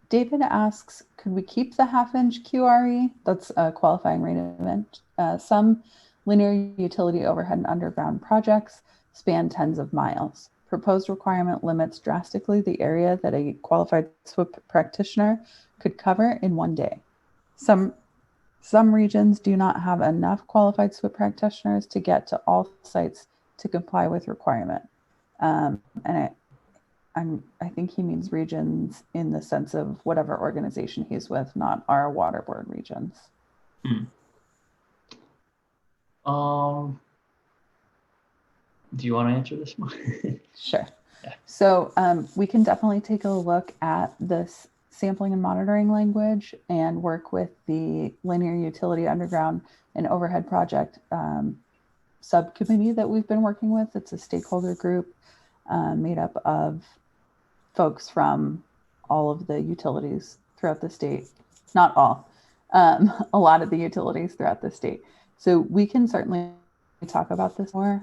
David asks, could we keep the half-inch QRE? That's a qualifying rate event. Some linear utility overhead and underground projects span tens of miles. Proposed requirement limits drastically the area that a qualified SWIP practitioner could cover in one day. Some regions do not have enough qualified SWIP practitioners to get to all sites to comply with requirement. And I think he means regions in the sense of whatever organization he's with, not our water board regions. Do you want to answer this one? Sure. Yeah. So we can definitely take a look at this sampling and monitoring language and work with the linear utility underground and overhead project subcommittee that we've been working with. It's a stakeholder group made up of folks from all of the utilities throughout the state. Not all, a lot of the utilities throughout the state. So we can certainly talk about this more.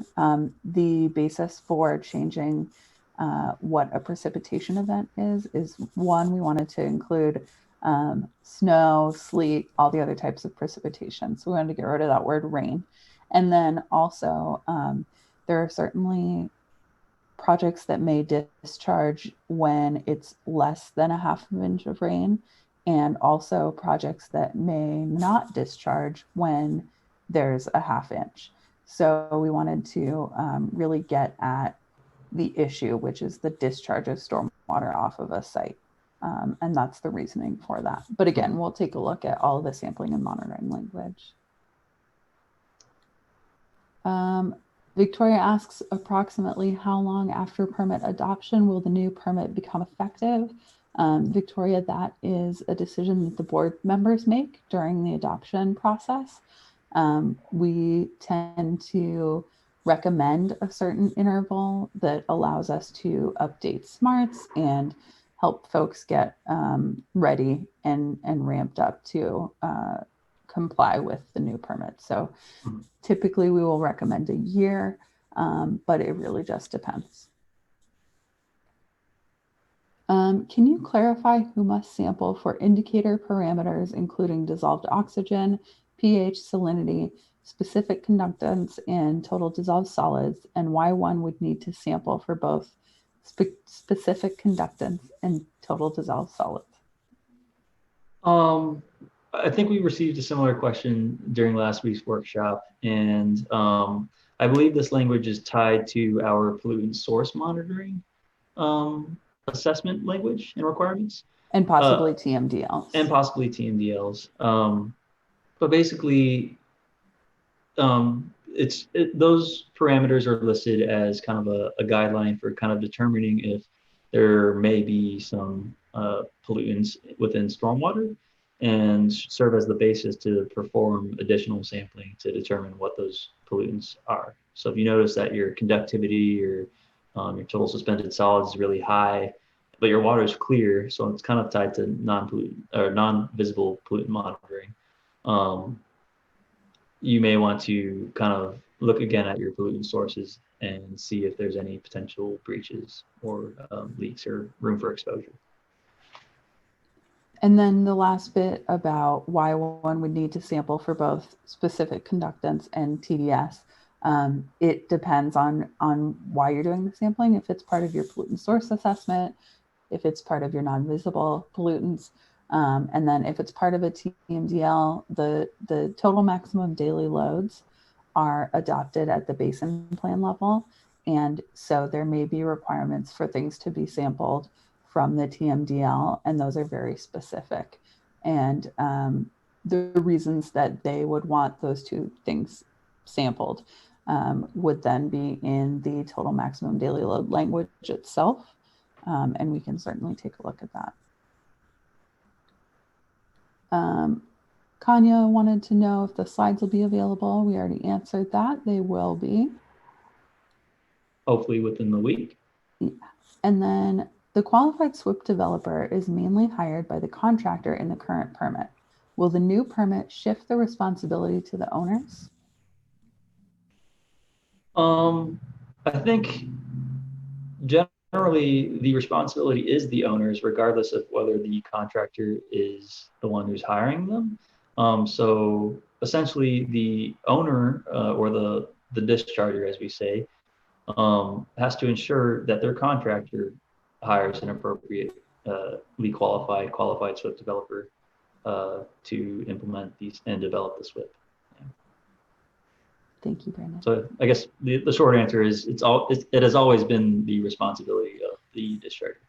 The basis for changing what a precipitation event is one, we wanted to include snow, sleet, all the other types of precipitation. So we wanted to get rid of that word rain. And then also there are certainly projects that may discharge when it's less than a half an inch of rain, and also projects that may not discharge when there's a half inch. So we wanted to really get at the issue, which is the discharge of stormwater off of a site. And that's the reasoning for that. But again, we'll take a look at all of the sampling and monitoring language. Victoria asks, approximately how long after permit adoption will the new permit become effective? Victoria, that is a decision that the board members make during the adoption process. We tend to recommend a certain interval that allows us to update smarts and help folks get ready and ramped up to comply with the new permit. So typically we will recommend a year, but it really just depends. Can you clarify who must sample for indicator parameters, including dissolved oxygen, pH, salinity, specific conductance, and total dissolved solids, and why one would need to sample for both specific conductance and total dissolved solids? I think we received a similar question during last week's workshop, and I believe this language is tied to our pollutant source monitoring assessment language and requirements. And possibly TMDLs. And possibly TMDLs. But basically, those parameters are listed as kind of a guideline for kind of determining if there may be some pollutants within stormwater. and serve as the basis to perform additional sampling to determine what those pollutants are. So if you notice that your conductivity or your total suspended solids is really high, but your water is clear, so it's kind of tied to non-pollutant or non-visible pollutant monitoring. You may want to kind of look again at your pollutant sources and see if there's any potential breaches or leaks or room for exposure. And then the last bit about why one would need to sample for both specific conductants and TDS. It depends on why you're doing the sampling. If it's part of your pollutant source assessment, if it's part of your non-visible pollutants, and then if it's part of a TMDL, the total maximum daily loads are adopted at the basin plan level. And so there may be requirements for things to be sampled from the TMDL, and those are very specific. And the reasons that they would want those two things sampled would then be in the total maximum daily load language itself. And we can certainly take a look at that. Kanya wanted to know if the slides will be available. We already answered that. They will be. Hopefully within the week. Yeah. And then the qualified SWIP developer is mainly hired by the contractor in the current permit. Will the new permit shift the responsibility to the owners? I think generally the responsibility is the owners, regardless of whether the contractor is the one who's hiring them. So essentially the owner or the discharger, as we say, has to ensure that their contractor hires an appropriately qualified SWIP developer to implement these and develop the SWIP. Thank you, Brandon. So I guess the short answer is it has always been the responsibility of the discharger.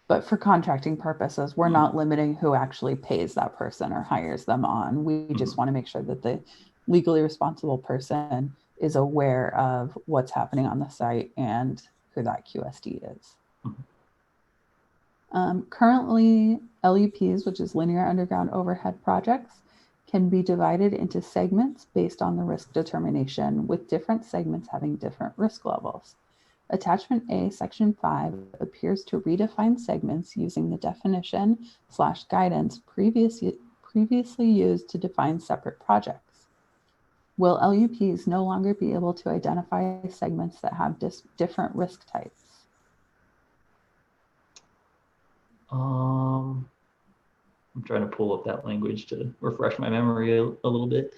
But for contracting purposes, we're not limiting who actually pays that person or hires them on. We just want to make sure that the legally responsible person is aware of what's happening on the site and who that QSD is. Currently, LUPs, which is linear underground overhead projects, can be divided into segments based on the risk determination, with different segments having different risk levels. Attachment A, Section 5, appears to redefine segments using the definition/guidance previously used to define separate projects. Will LUPs no longer be able to identify segments that have different risk types? I'm trying to pull up that language to refresh my memory a little bit.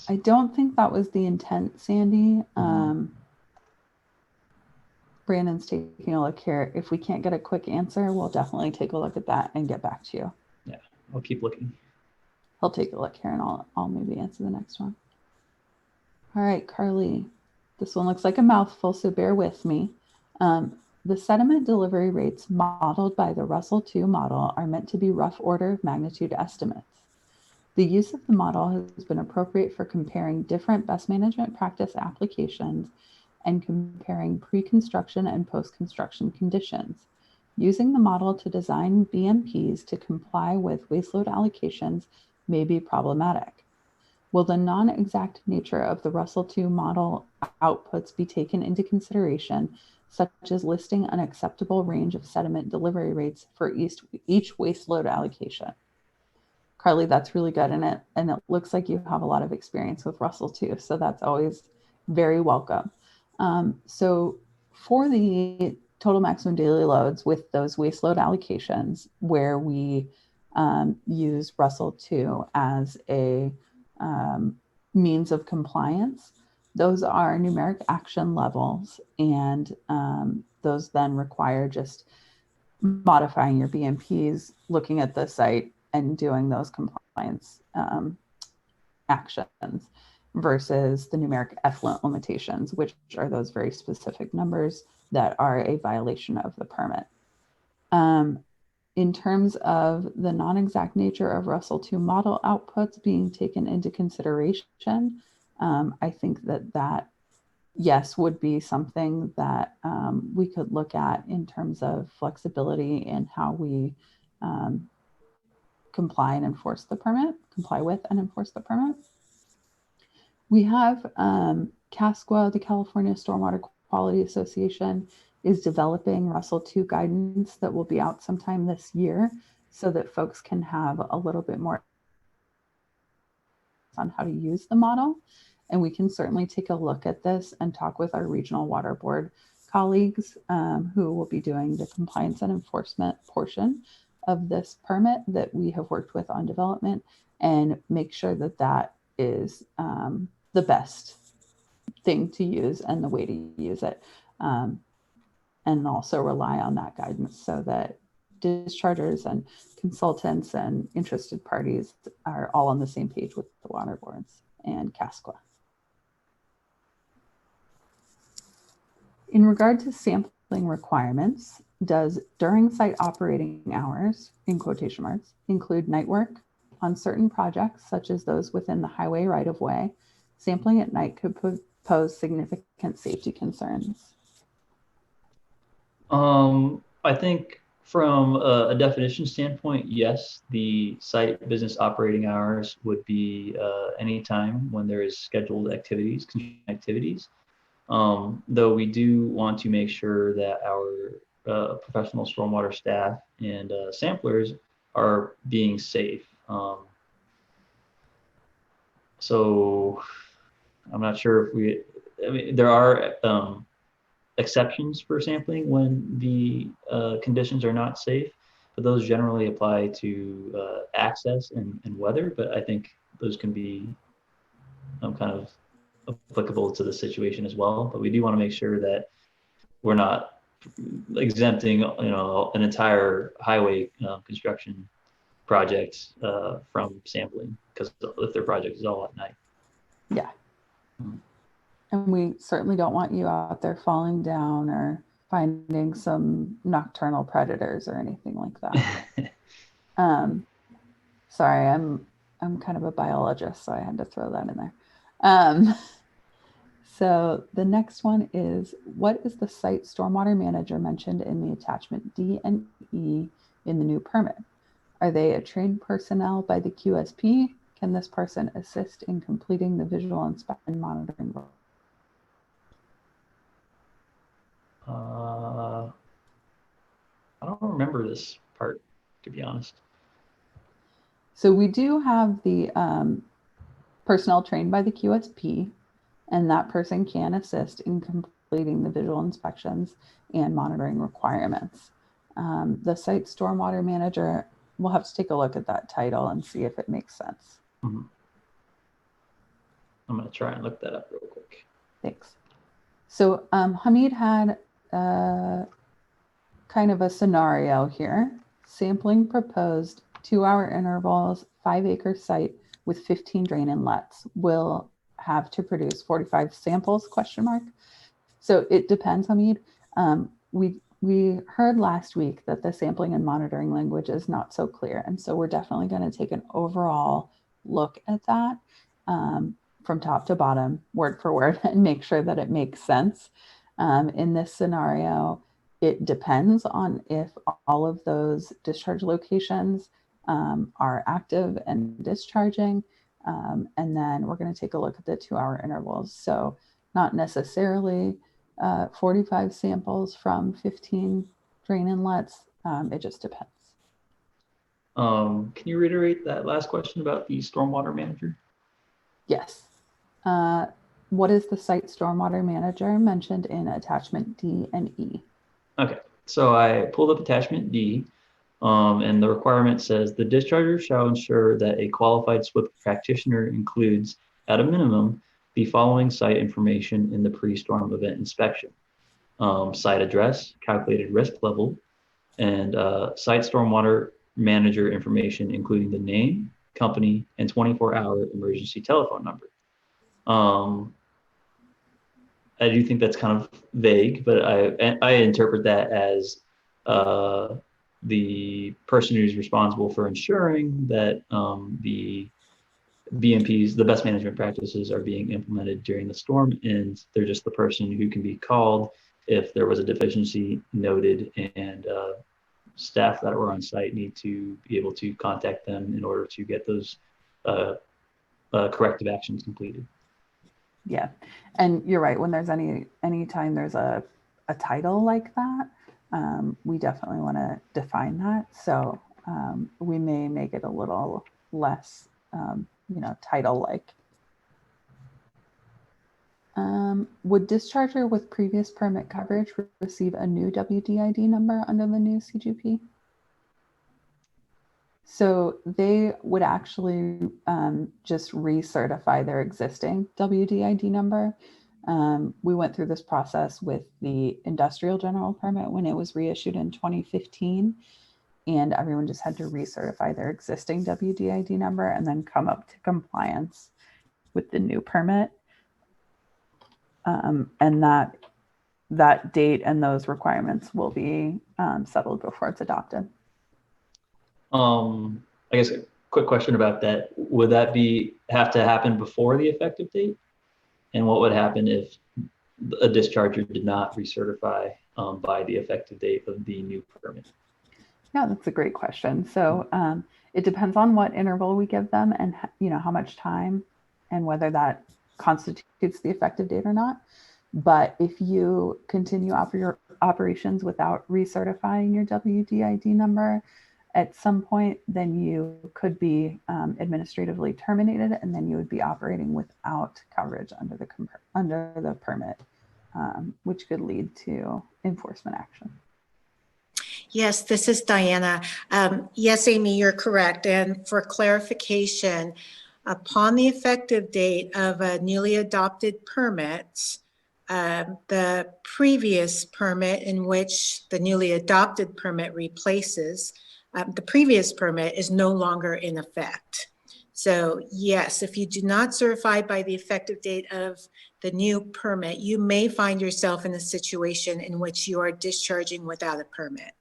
I don't think that was the intent, Sandy. Brandon's taking a look here. If we can't get a quick answer, we'll definitely take a look at that and get back to you. Yeah, I'll keep looking. He'll take a look here and I'll maybe answer the next one. All right, Carly. This one looks like a mouthful, so bear with me. The sediment delivery rates modeled by the Russell II model are meant to be rough order of magnitude estimates. The use of the model has been appropriate for comparing different best management practice applications and comparing pre-construction and post-construction conditions. Using the model to design BMPs to comply with waste load allocations may be problematic. Will the non-exact nature of the Russell II model outputs be taken into consideration, such as listing an acceptable range of sediment delivery rates for each waste load allocation? Carly, that's really good. And it looks like you have a lot of experience with Russell II, so that's always very welcome. So for the total maximum daily loads with those waste load allocations, where we use Russell II as a means of compliance, those are numeric action levels, and those then require just modifying your BMPs, looking at the site and doing those compliance actions, versus the numeric effluent limitations, which are those very specific numbers that are a violation of the permit. In terms of the non-exact nature of Russell II model outputs being taken into consideration, I think that yes, would be something that we could look at in terms of flexibility in how we comply with and enforce the permit. We have CASQA, the California Stormwater Quality Association, is developing Russell 2 guidance that will be out sometime this year so that folks can have a little bit more on how to use the model. And we can certainly take a look at this and talk with our regional water board colleagues who will be doing the compliance and enforcement portion of this permit that we have worked with on development, and make sure that that is the best thing to use and the way to use it. And also rely on that guidance so that dischargers and consultants and interested parties are all on the same page with the water boards and CASQA. In regard to sampling requirements, does during site operating hours, in quotation marks, include night work? On certain projects, such as those within the highway right-of-way, sampling at night could pose significant safety concerns. I think from a definition standpoint, yes, the site business operating hours would be any time when there is scheduled activities. Though we do want to make sure that our professional stormwater staff and samplers are being safe. So I'm not sure if I mean, there are exceptions for sampling when the conditions are not safe, but those generally apply to access and weather. But I think those can be kind of applicable to the situation as well. But we do want to make sure that we're not exempting, an entire highway construction project from sampling, because if their project is all at night. Yeah. And we certainly don't want you out there falling down or finding some nocturnal predators or anything like that. Sorry, I'm kind of a biologist, so I had to throw that in there. So the next one is, what is the site stormwater manager mentioned in the attachment D and E in the new permit? Are they a trained personnel by the QSP? Can this person assist in completing the visual inspection monitoring? I don't remember this part, to be honest. So we do have the personnel trained by the QSP, and that person can assist in completing the visual inspections and monitoring requirements. The site stormwater manager, we'll have to take a look at that title and see if it makes sense. Mm-hmm. I'm going to try and look that up real quick. Thanks. So Hamid had kind of a scenario here. Sampling proposed 2-hour intervals, 5-acre site with 15 drain inlets. Will have to produce 45 samples, ? So it depends, Hamid. We heard last week that the sampling and monitoring language is not so clear. And so we're definitely going to take an overall look at that from top to bottom, word for word, and make sure that it makes sense. In this scenario, it depends on if all of those discharge locations are active and discharging. And then we're going to take a look at the 2-hour intervals. So not necessarily 45 samples from 15 drain inlets. It just depends. Can you reiterate that last question about the stormwater manager? Yes. What is the site stormwater manager mentioned in attachment D and E? Okay, so I pulled up attachment D, and the requirement says the discharger shall ensure that a qualified SWIP practitioner includes, at a minimum, the following site information in the pre-storm event inspection: site address, calculated risk level, and site stormwater manager information, including the name, company, and 24-hour emergency telephone number. I do think that's kind of vague, but I interpret that as the person who's responsible for ensuring that the BMPs, the best management practices, are being implemented during the storm, and they're just the person who can be called if there was a deficiency noted, and staff that were on site need to be able to contact them in order to get those corrective actions completed. Yeah, and you're right. When there's any time there's a title like that, we definitely want to define that. So we may make it a little less, title-like. Would discharger with previous permit coverage receive a new WDID number under the new CGP? So they would actually just recertify their existing WDID number. We went through this process with the industrial general permit when it was reissued in 2015, and everyone just had to recertify their existing WDID number and then come up to compliance with the new permit. And that date and those requirements will be settled before it's adopted. I guess a quick question about that. Would that have to happen before the effective date? And what would happen if a discharger did not recertify by the effective date of the new permit? Yeah, that's a great question. So it depends on what interval we give them and how much time and whether that constitutes the effective date or not. But if you continue your operations without recertifying your WDID number, at some point, then you could be administratively terminated, and then you would be operating without coverage under the permit, which could lead to enforcement action. Yes, this is Diana. Yes, Amy, you're correct. And for clarification, upon the effective date of a newly adopted permit, the previous permit in which the newly adopted permit replaces the previous permit is no longer in effect. So yes, if you do not certify by the effective date of the new permit, you may find yourself in a situation in which you are discharging without a permit.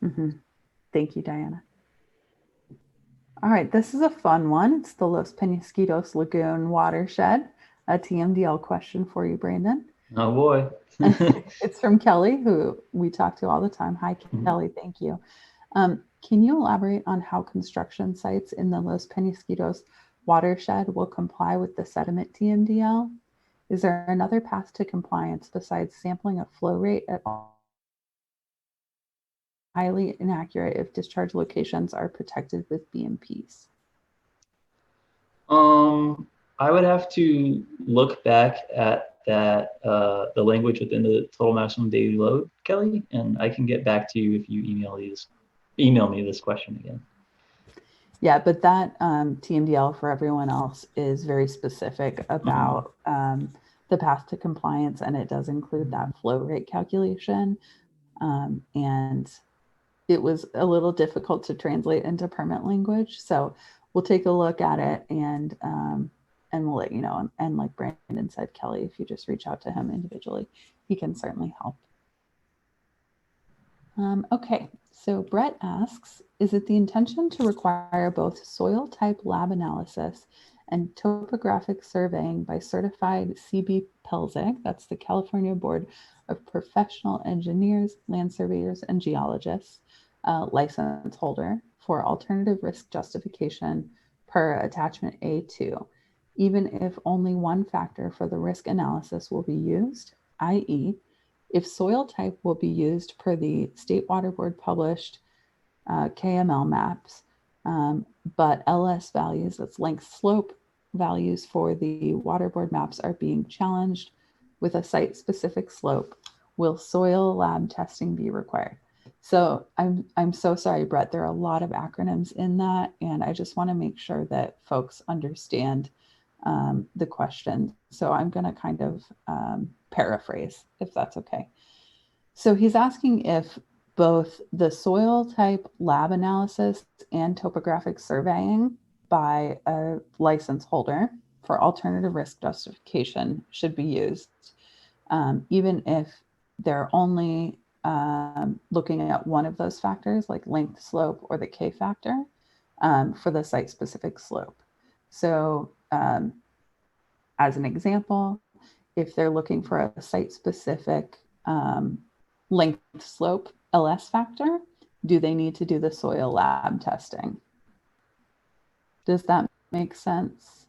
Mm-hmm. Thank you, Diana. All right, this is a fun one. It's the Los Penasquitos Lagoon watershed. A TMDL question for you, Brandon. Oh boy. It's from Kelly, who we talk to all the time. Hi, Kelly. Thank you. Can you elaborate on how construction sites in the Los Penasquitos watershed will comply with the sediment TMDL? Is there another path to compliance besides sampling a flow rate at all? Highly inaccurate if discharge locations are protected with BMPs. I would have to look back at that the language within the total maximum daily load, Kelly, and I can get back to you if you email me this question again. Yeah, but that TMDL for everyone else is very specific about the path to compliance, and it does include that flow rate calculation. And it was a little difficult to translate into permit language. So we'll take a look at it and we'll let you know. And like Brandon said, Kelly, if you just reach out to him individually, he can certainly help. Okay, so Brett asks, is it the intention to require both soil type lab analysis and topographic surveying by certified CB PELSIG, that's the California Board of Professional Engineers, Land Surveyors, and Geologists, license holder for alternative risk justification per attachment A2, even if only one factor for the risk analysis will be used, i.e., if soil type will be used per the State Water Board published KML maps, but LS values, that's length slope values for the Water Board maps are being challenged with a site-specific slope, will soil lab testing be required? So I'm so sorry, Brett, there are a lot of acronyms in that, and I just want to make sure that folks understand the question. So I'm going to kind of paraphrase, if that's okay. So he's asking if both the soil type lab analysis and topographic surveying by a license holder for alternative risk justification should be used, even if they're only looking at one of those factors, like length slope or the K factor, for the site specific slope. So as an example, if they're looking for a site-specific length slope LS factor, do they need to do the soil lab testing? Does that make sense?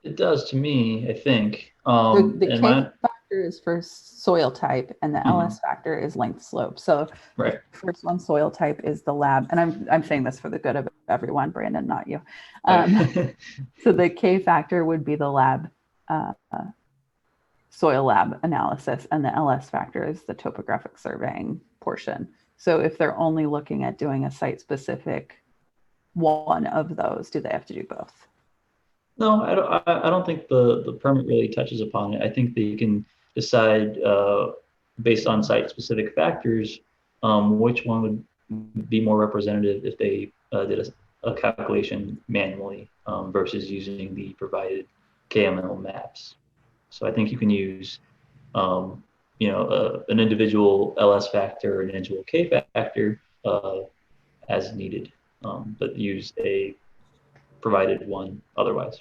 It does to me, I think. The And K my factor is for soil type and the LS factor is length slope. So right. the first one, soil type, is the lab. And I'm saying this for the good of everyone, Brandon, not you. So the K factor would be the lab soil lab analysis, and the LS factor is the topographic surveying portion. So if they're only looking at doing a site-specific one of those, do they have to do both? No, I don't think the permit really touches upon it. I think they can decide based on site-specific factors which one would be more representative if they did a calculation manually versus using the provided KML maps. So I think you can use, an individual LS factor, an individual K factor as needed, but use a provided one otherwise.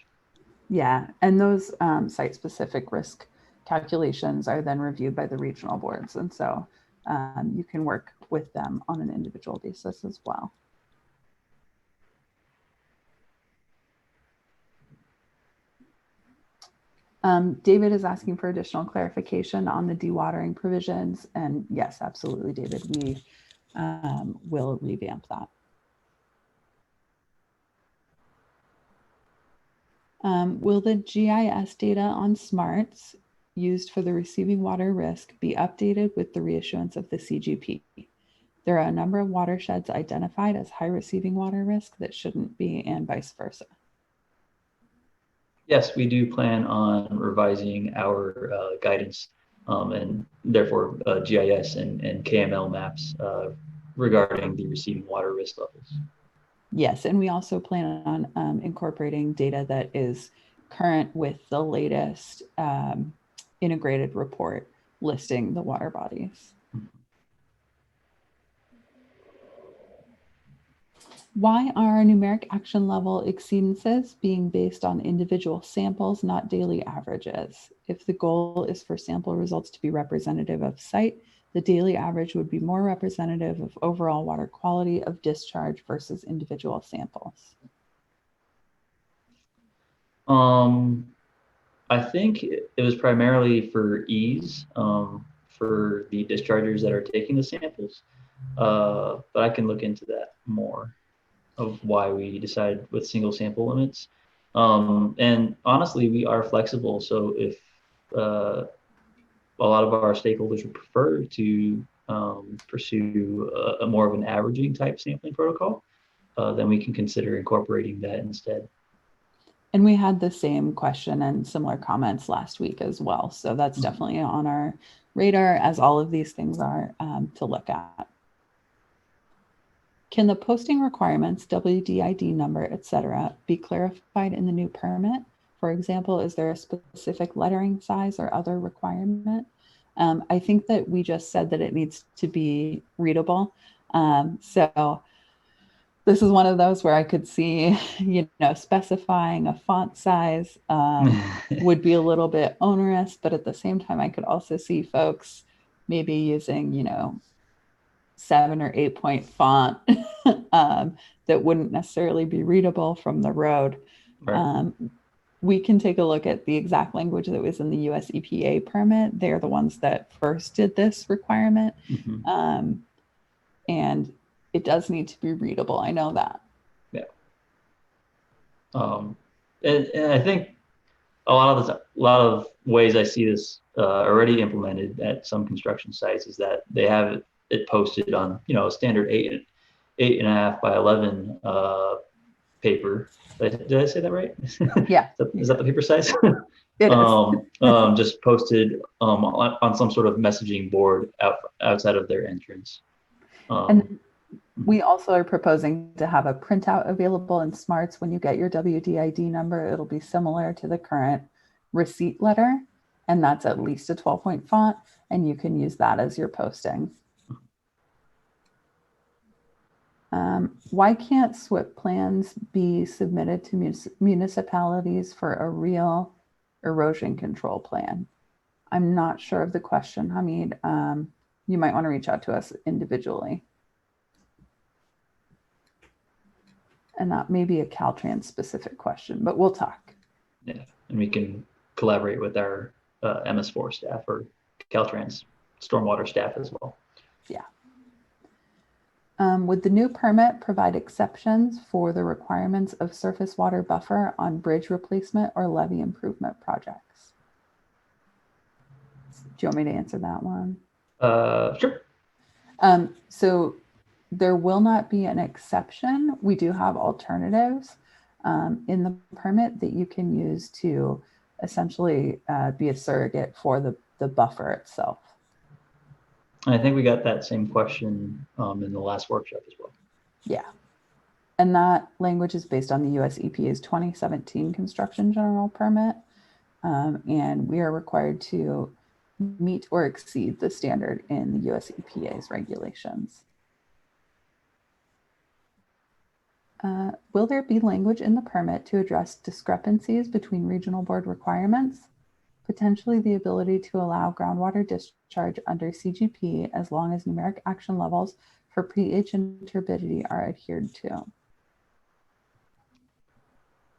Yeah, and those site-specific risk calculations are then reviewed by the regional boards. And so you can work with them on an individual basis as well. David is asking for additional clarification on the dewatering provisions. And yes, absolutely, David, we will revamp that. Will the GIS data on smarts used for the receiving water risk be updated with the reissuance of the CGP? There are a number of watersheds identified as high receiving water risk that shouldn't be, and vice versa. Yes, we do plan on revising our guidance and therefore GIS and KML maps regarding the receiving water risk levels. Yes, and we also plan on incorporating data that is current with the latest integrated report listing the water bodies. Why are numeric action level exceedances being based on individual samples, not daily averages? If the goal is for sample results to be representative of site, the daily average would be more representative of overall water quality of discharge versus individual samples. I think it was primarily for ease for the dischargers that are taking the samples, but I can look into that more of why we decided with single sample limits. And honestly, we are flexible. So if a lot of our stakeholders would prefer to pursue a more of an averaging type sampling protocol, then we can consider incorporating that instead. And we had the same question and similar comments last week as well. So that's definitely on our radar, as all of these things are, to look at. Can the posting requirements, WDID number, etc., be clarified in the new permit? For example, is there a specific lettering size or other requirement? I think that we just said that it needs to be readable. So this is one of those where I could see, specifying a font size would be a little bit onerous, but at the same time, I could also see folks maybe using, 7 or 8 point font that wouldn't necessarily be readable from the road. Right. We can take a look at the exact language that was in the US EPA permit. They're the ones that first did this requirement. And it does need to be readable. I know that. Yeah. And I think a lot of ways I see this already implemented at some construction sites is that they have it posted on, a standard 8.5 by 11 paper. Did I say that right? Yeah. Is that the paper size? It is. Just posted on some sort of messaging board outside of their entrance. And we also are proposing to have a printout available in Smarts. When you get your WDID number, it'll be similar to the current receipt letter, and that's at least a 12-point font, and you can use that as your posting. Why can't SWIP plans be submitted to municipalities for a real erosion control plan? I'm not sure of the question, Hamid. You might want to reach out to us individually. And that may be a Caltrans specific question, but we'll talk. Yeah, and we can collaborate with our MS4 staff or Caltrans stormwater staff as well. Yeah. Would the new permit provide exceptions for the requirements of surface water buffer on bridge replacement or levee improvement projects? Do you want me to answer that one? Sure. So there will not be an exception. We do have alternatives in the permit that you can use to essentially be a surrogate for the buffer itself. I think we got that same question in the last workshop as well. Yeah. And that language is based on the US EPA's 2017 construction general permit. And we are required to meet or exceed the standard in the US EPA's regulations. Will there be language in the permit to address discrepancies between regional board requirements? Potentially the ability to allow groundwater discharge under CGP as long as numeric action levels for pH and turbidity are adhered to.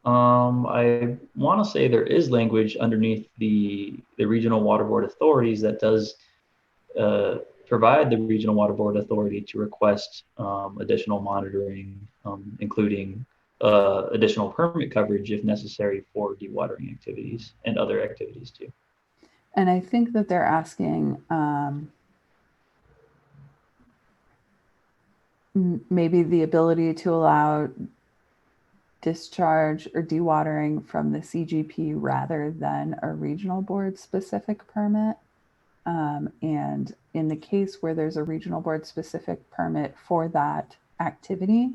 I want to say there is language underneath the regional water board authorities that does provide the regional water board authority to request additional monitoring, including additional permit coverage if necessary for dewatering activities and other activities too. And I think that they're asking maybe the ability to allow discharge or dewatering from the CGP rather than a regional board specific permit. And in the case where there's a regional board specific permit for that activity,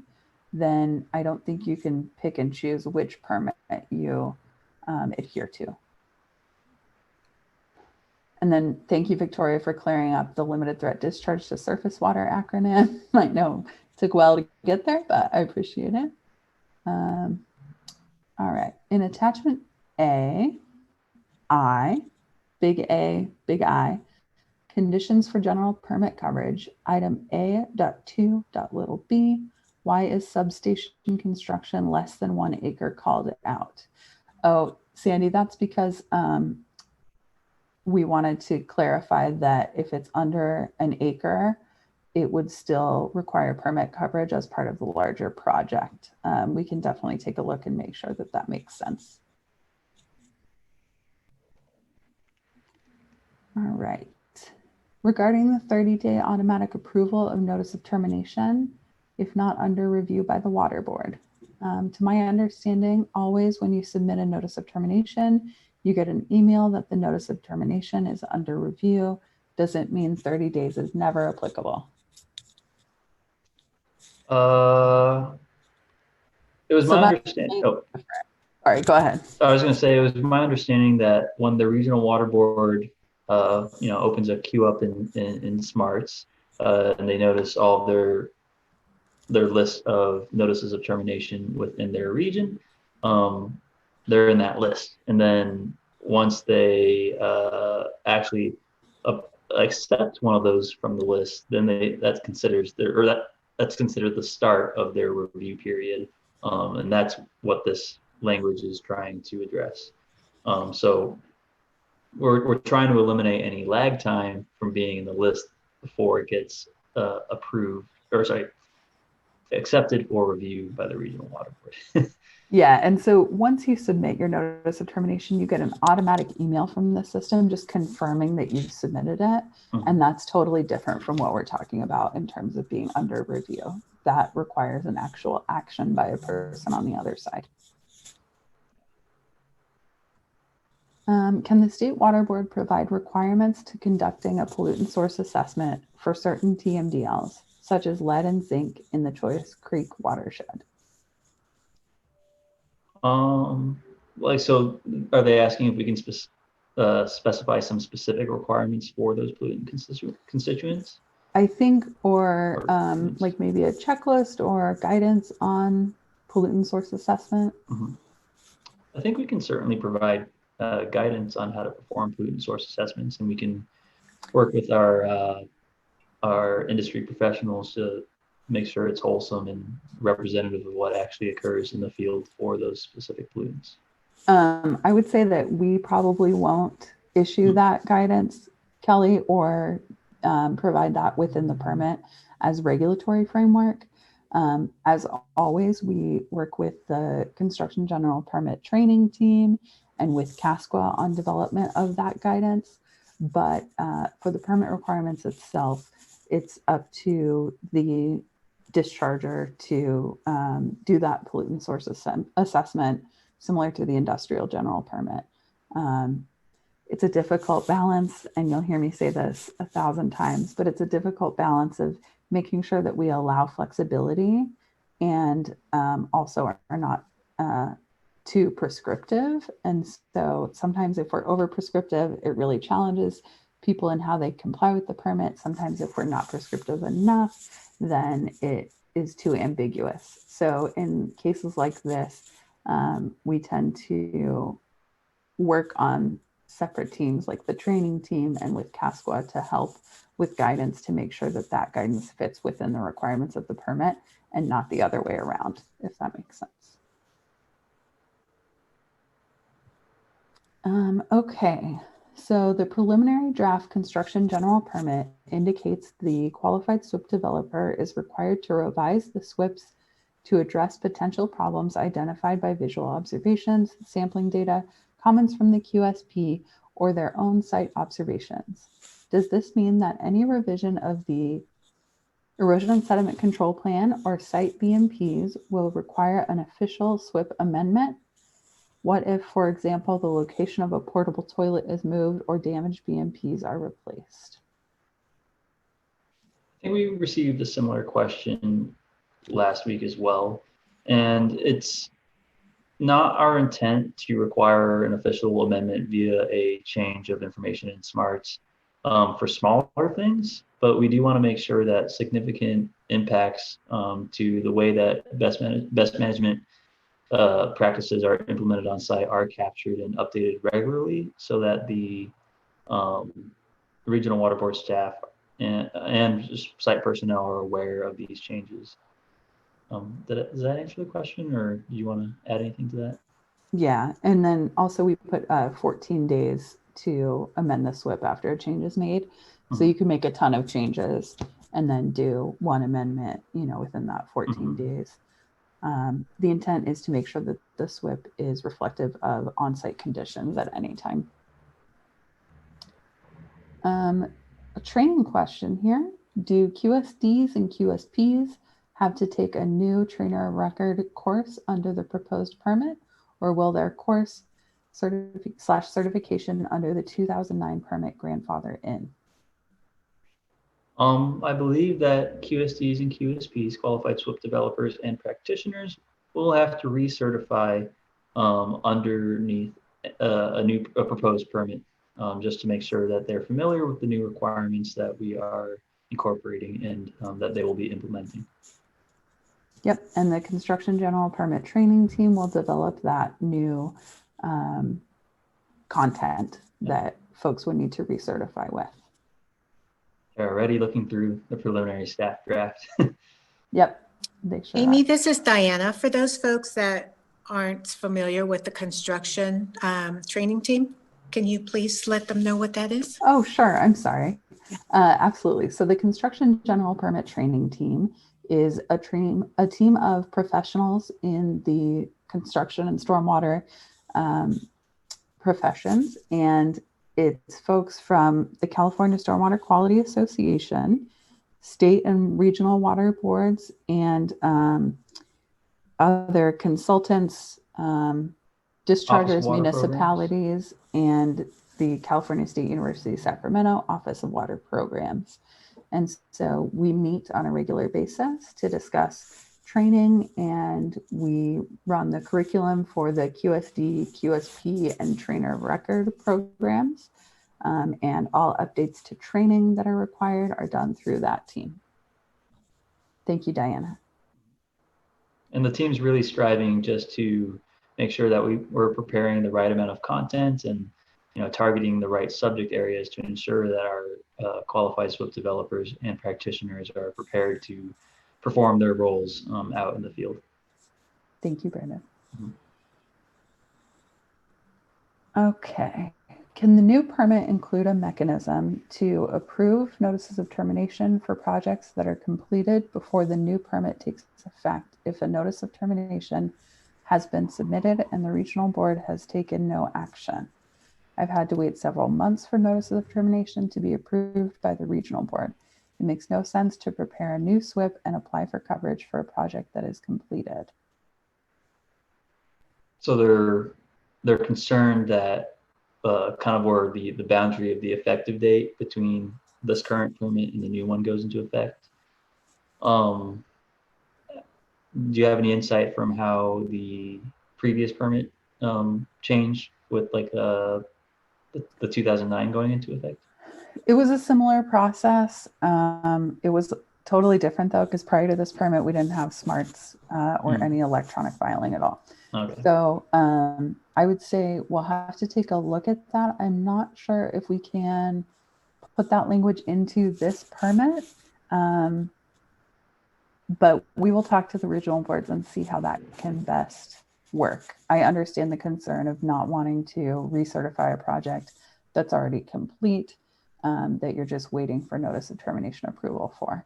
then I don't think you can pick and choose which permit you adhere to. And then thank you, Victoria, for clearing up the limited threat discharge to surface water acronym. I know it took a while to get there, but I appreciate it. All right, in attachment A, big I, conditions for general permit coverage, item A.2.b, why is substation construction less than 1 acre called out? Oh, Sandy, that's because we wanted to clarify that if it's under an acre, it would still require permit coverage as part of the larger project. We can definitely take a look and make sure that that makes sense. All right. Regarding the 30-day automatic approval of notice of termination, if not under review by the water board. To my understanding, always when you submit a notice of termination, you get an email that the notice of termination is under review. Doesn't mean 30 days is never applicable. It was my understanding. Oh, all right, go ahead. I was going to say it was my understanding that when the regional water board, opens a queue up in Smarts, and they notice all of their list of notices of termination within their region, they're in that list. And then once they actually accept one of those from the list, then that's considered the start of their review period, and that's what this language is trying to address. So we're trying to eliminate any lag time from being in the list before it gets accepted for review by the regional water board. Yeah, and so once you submit your notice of termination, you get an automatic email from the system just confirming that you've submitted it. Mm-hmm. And that's totally different from what we're talking about in terms of being under review. That requires an actual action by a person on the other side. Can the State Water Board provide requirements to conducting a pollutant source assessment for certain TMDLs, such as lead and zinc in the Choice Creek watershed? So are they asking if we can specify some specific requirements for those pollutant constituents? I think, or like maybe a checklist or guidance on pollutant source assessment. Mhm. I think we can certainly provide guidance on how to perform pollutant source assessments, and we can work with our industry professionals to make sure it's wholesome and representative of what actually occurs in the field for those specific pollutants. I would say that we probably won't issue that guidance, Kelly, or provide that within the permit as regulatory framework. As always, we work with the construction general permit training team and with CASQA on development of that guidance. But for the permit requirements itself, it's up to the discharger to do that pollutant source assessment similar to the industrial general permit. It's a difficult balance, and you'll hear me say this 1,000 times, but it's a difficult balance of making sure that we allow flexibility and also are not too prescriptive. And so sometimes if we're over prescriptive, it really challenges people in how they comply with the permit. Sometimes if we're not prescriptive enough, then it is too ambiguous. So in cases like this, we tend to work on separate teams like the training team and with CASQA to help with guidance to make sure that that guidance fits within the requirements of the permit and not the other way around, if that makes sense. Okay, so the preliminary draft construction general permit indicates the qualified SWIP developer is required to revise the SWIPs to address potential problems identified by visual observations, sampling data, comments from the QSP, or their own site observations. Does this mean that any revision of the erosion and sediment control plan or site BMPs will require an official SWIP amendment? What if, for example, the location of a portable toilet is moved or damaged BMPs are replaced? I think we received a similar question last week as well, and it's not our intent to require an official amendment via a change of information in smarts for smaller things, but we do want to make sure that significant impacts to the way that best management practices are implemented on site are captured and updated regularly so that the regional water board staff and site personnel are aware of these changes. Does that answer the question, or do you want to add anything to that? Yeah, and then also we put 14 days to amend the SWIP after a change is made. So you can make a ton of changes and then do one amendment, within that 14 days. The intent is to make sure that the SWIP is reflective of on-site conditions at any time. A training question here. Do QSDs and QSPs have to take a new trainer of record course under the proposed permit, or will their course certification under the 2009 permit grandfather in? I believe that QSDs and QSPs, qualified SWIP developers and practitioners, will have to recertify underneath a proposed permit, just to make sure that they're familiar with the new requirements that we are incorporating and that they will be implementing. Yep, and the construction general permit training team will develop that new content that folks would need to recertify with. They're already looking through the preliminary staff draft. Yep, they sure Amy, are. this is Diana. For those folks that aren't familiar with the construction training team, can you please let them know what that is? Oh, sure. I'm sorry. Absolutely. So the construction general permit training team is a team of professionals in the construction and stormwater professions. And it's folks from the California Stormwater Quality Association, state and regional water boards, and other consultants, dischargers, municipalities, and the California State University Sacramento Office of Water Programs. And so we meet on a regular basis to discuss training, and we run the curriculum for the QSD, QSP, and trainer of record programs. and all updates to training that are required are done through that team. Thank you, Diana. And the team's really striving just to make sure that we're preparing the right amount of content and targeting the right subject areas to ensure that our qualified SWIP developers and practitioners are prepared to perform their roles out in the field. Thank you, Brandon. Mm-hmm. Okay. Can the new permit include a mechanism to approve notices of termination for projects that are completed before the new permit takes effect if a notice of termination has been submitted and the regional board has taken no action? I've had to wait several months for notices of termination to be approved by the regional board. It makes no sense to prepare a new SWIP and apply for coverage for a project that is completed. So they're concerned that kind of where the boundary of the effective date between this current permit and the new one goes into effect. Do you have any insight from how the previous permit changed with like the 2009 going into effect? It was a similar process. It was totally different though, because prior to this permit, we didn't have smarts or any electronic filing at all. Okay. So I would say we'll have to take a look at that. I'm not sure if we can put that language into this permit, but we will talk to the regional boards and see how that can best work. I understand the concern of not wanting to recertify a project that's already complete, that you're just waiting for notice of termination approval for.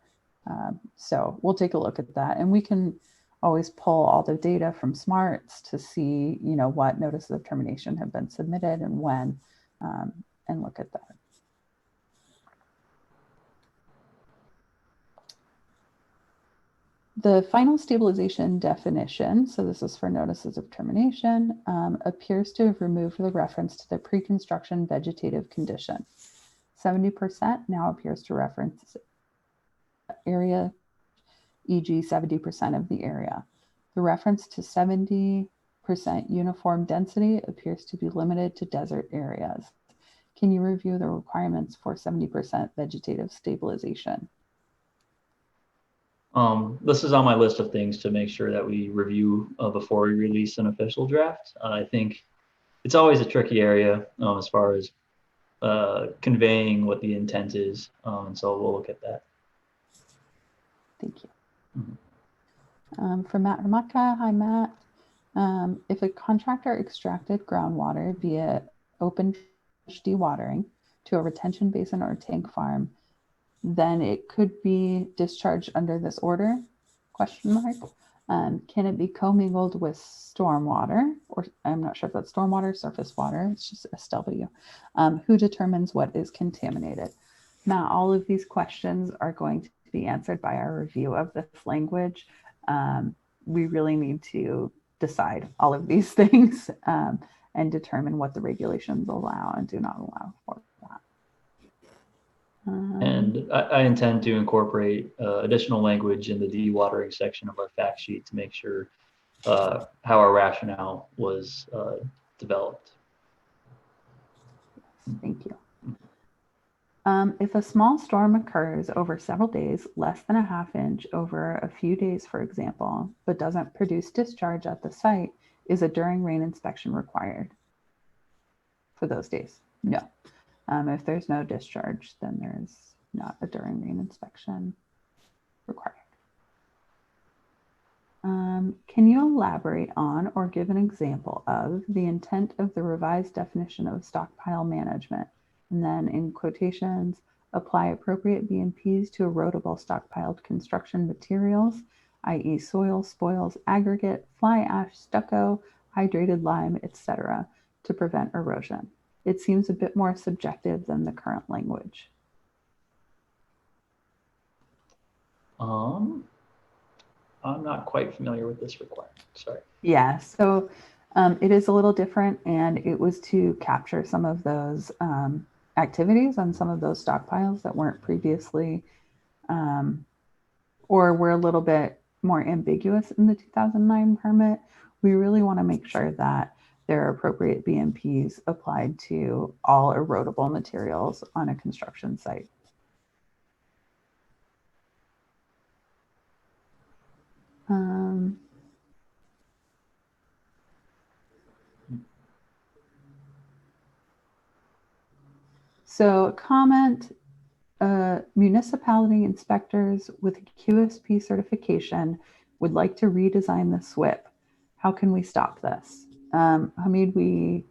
So we'll take a look at that, and we can always pull all the data from smarts to see, what notices of termination have been submitted and when, and look at that. The final stabilization definition, so this is for notices of termination, appears to have removed the reference to the pre-construction vegetative condition. 70% now appears to reference area, e.g. 70% of the area. The reference to 70% uniform density appears to be limited to desert areas. Can you review the requirements for 70% vegetative stabilization? This is on my list of things to make sure that we review before we release an official draft. I think it's always a tricky area as far as conveying what the intent is. And so we'll look at that. Thank you. Mm-hmm. From Matt Ramaka, hi Matt. If a contractor extracted groundwater via open dewatering to a retention basin or tank farm, then it could be discharged under this order, ? Can it be commingled with stormwater, or I'm not sure if that's stormwater, surface water, it's just SW. Who determines what is contaminated? Now, all of these questions are going to be answered by our review of this language. We really need to decide all of these things and determine what the regulations allow and do not allow for that. And I intend to incorporate additional language in the dewatering section of our fact sheet to make sure how our rationale was developed. Thank you. If a small storm occurs over several days, less than a ½ inch over a few days, for example, but doesn't produce discharge at the site, is a during rain inspection required for those days? No. If there's no discharge, then there's not a during rain inspection required. Can you elaborate on or give an example of the intent of the revised definition of stockpile management? And then in quotations, apply appropriate BMPs to erodible stockpiled construction materials, i.e. soil, spoils, aggregate, fly ash, stucco, hydrated lime, etc., to prevent erosion. It seems a bit more subjective than the current language. I'm not quite familiar with this requirement, sorry. Yeah, so it is a little different, and it was to capture some of those activities on some of those stockpiles that weren't previously or were a little bit more ambiguous in the 2009 permit. We really want to make sure that there are appropriate BMPs applied to all erodible materials on a construction site. So comment, municipality inspectors with QSP certification would like to redesign the SWIP. How can we stop this? Hamid, we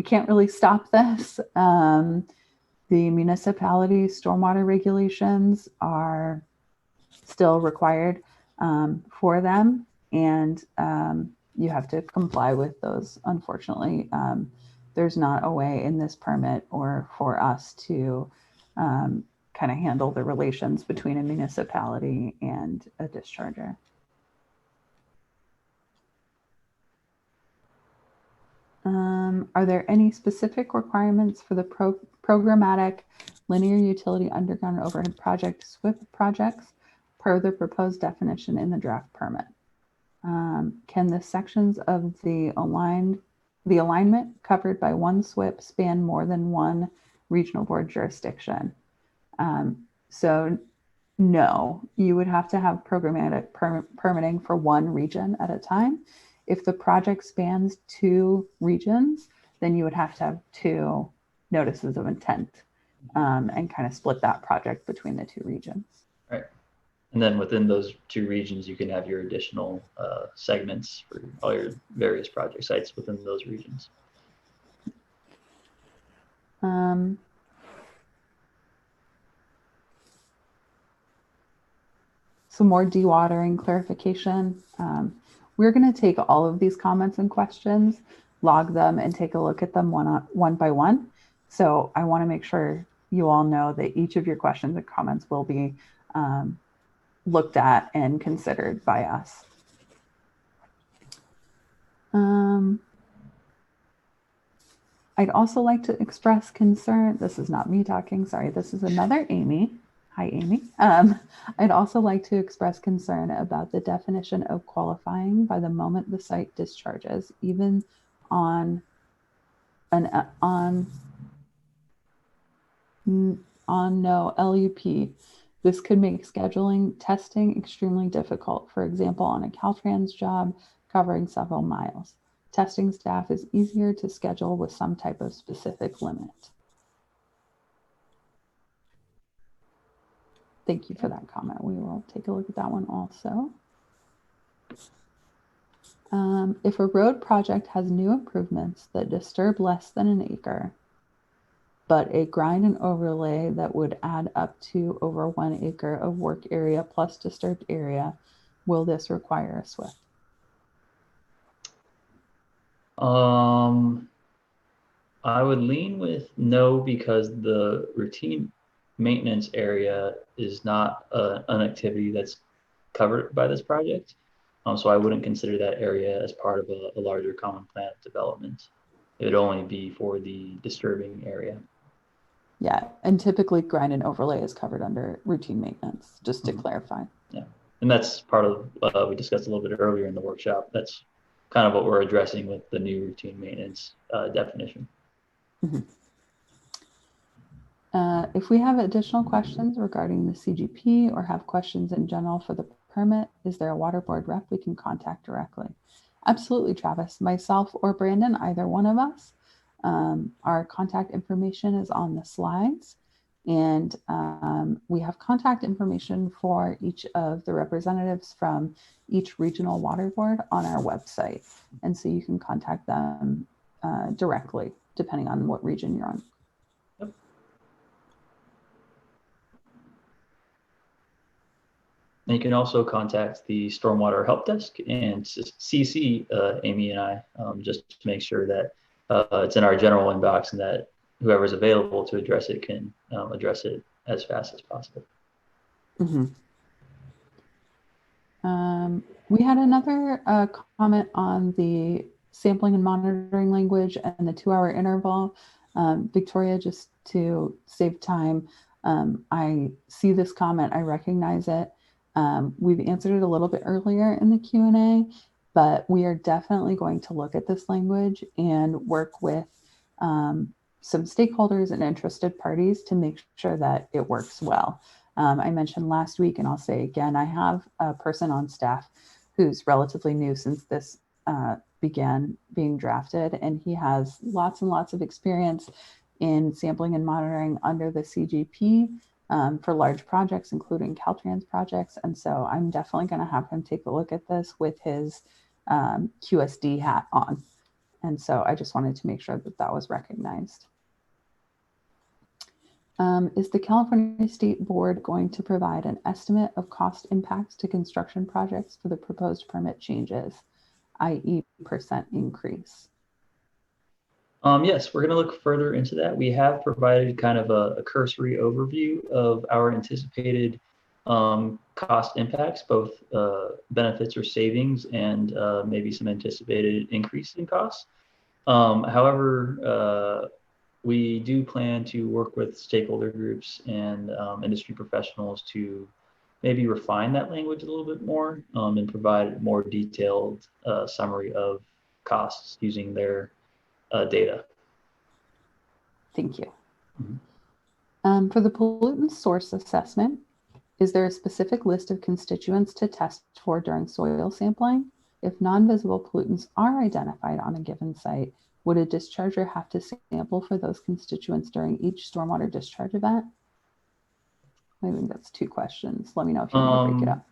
can't really stop this. The municipality stormwater regulations are still required for them, and you have to comply with those. Unfortunately, there's not a way in this permit or for us to kind of handle the relations between a municipality and a discharger. Are there any specific requirements for the programmatic linear utility underground overhead project SWIP projects per the proposed definition in the draft permit? Can the sections of the alignment covered by one SWIP span more than one regional board jurisdiction? So no, you would have to have programmatic permitting for one region at a time. If the project spans 2 regions, then you would have to have 2 notices of intent and kind of split that project between the 2 regions. Right. And then within those 2 regions, you can have your additional segments for all your various project sites within those regions. Some more dewatering clarification. We're going to take all of these comments and questions, log them, and take a look at them one by one. So I want to make sure you all know that each of your questions and comments will be looked at and considered by us. I'd also like to express concern. This is not me talking, sorry, this is another Amy. Hi, Amy. I'd also like to express concern about the definition of qualifying by the moment the site discharges, even on no LUP. This could make scheduling testing extremely difficult. For example, on a Caltrans job covering several miles. Testing staff is easier to schedule with some type of specific limit. Thank you for that comment. We will take a look at that one also. If a road project has new improvements that disturb less than an acre, but a grind and overlay that would add up to over 1 acre of work area plus disturbed area, will this require a SWIP? I would lean with no, because the routine maintenance area is not an activity that's covered by this project. So I wouldn't consider that area as part of a larger common plan development. It would only be for the disturbing area. Yeah, and typically grind and overlay is covered under routine maintenance, just to clarify. Yeah, and that's part of, we discussed a little bit earlier in the workshop. That's kind of what we're addressing with the new routine maintenance definition. If we have additional questions regarding the CGP or have questions in general for the permit, is there a water board rep we can contact directly? Absolutely, Travis. Myself or Brandon, either one of us. Our contact information is on the slides, and we have contact information for each of the representatives from each regional water board on our website. And so you can contact them directly, depending on what region you're on. Yep. And you can also contact the Stormwater Help Desk and CC Amy and I, just to make sure that it's in our general inbox and that whoever's available to address it can address it as fast as possible. We had another comment on the sampling and monitoring language and the 2-hour interval. Victoria, just to save time, I see this comment, I recognize it. We've answered it a little bit earlier in the Q&A. But we are definitely going to look at this language and work with some stakeholders and interested parties to make sure that it works well. I mentioned last week, and I'll say again, I have a person on staff who's relatively new since this began being drafted, and he has lots and lots of experience in sampling and monitoring under the CGP for large projects, including Caltrans projects. And so I'm definitely going to have him take a look at this with his QSD hat on. And so I just wanted to make sure that that was recognized. Is the California State Board going to provide an estimate of cost impacts to construction projects for the proposed permit changes, i.e. % increase? Yes, we're going to look further into that. We have provided kind of a cursory overview of our anticipated cost impacts, both benefits or savings, and maybe some anticipated increase in costs. However, we do plan to work with stakeholder groups and industry professionals to maybe refine that language a little bit more and provide a more detailed summary of costs using their data. Thank you. Mm-hmm. For the pollutant source assessment, is there a specific list of constituents to test for during soil sampling? If non-visible pollutants are identified on a given site, would a discharger have to sample for those constituents during each stormwater discharge event? I think that's two questions. Let me know if you want to break it up.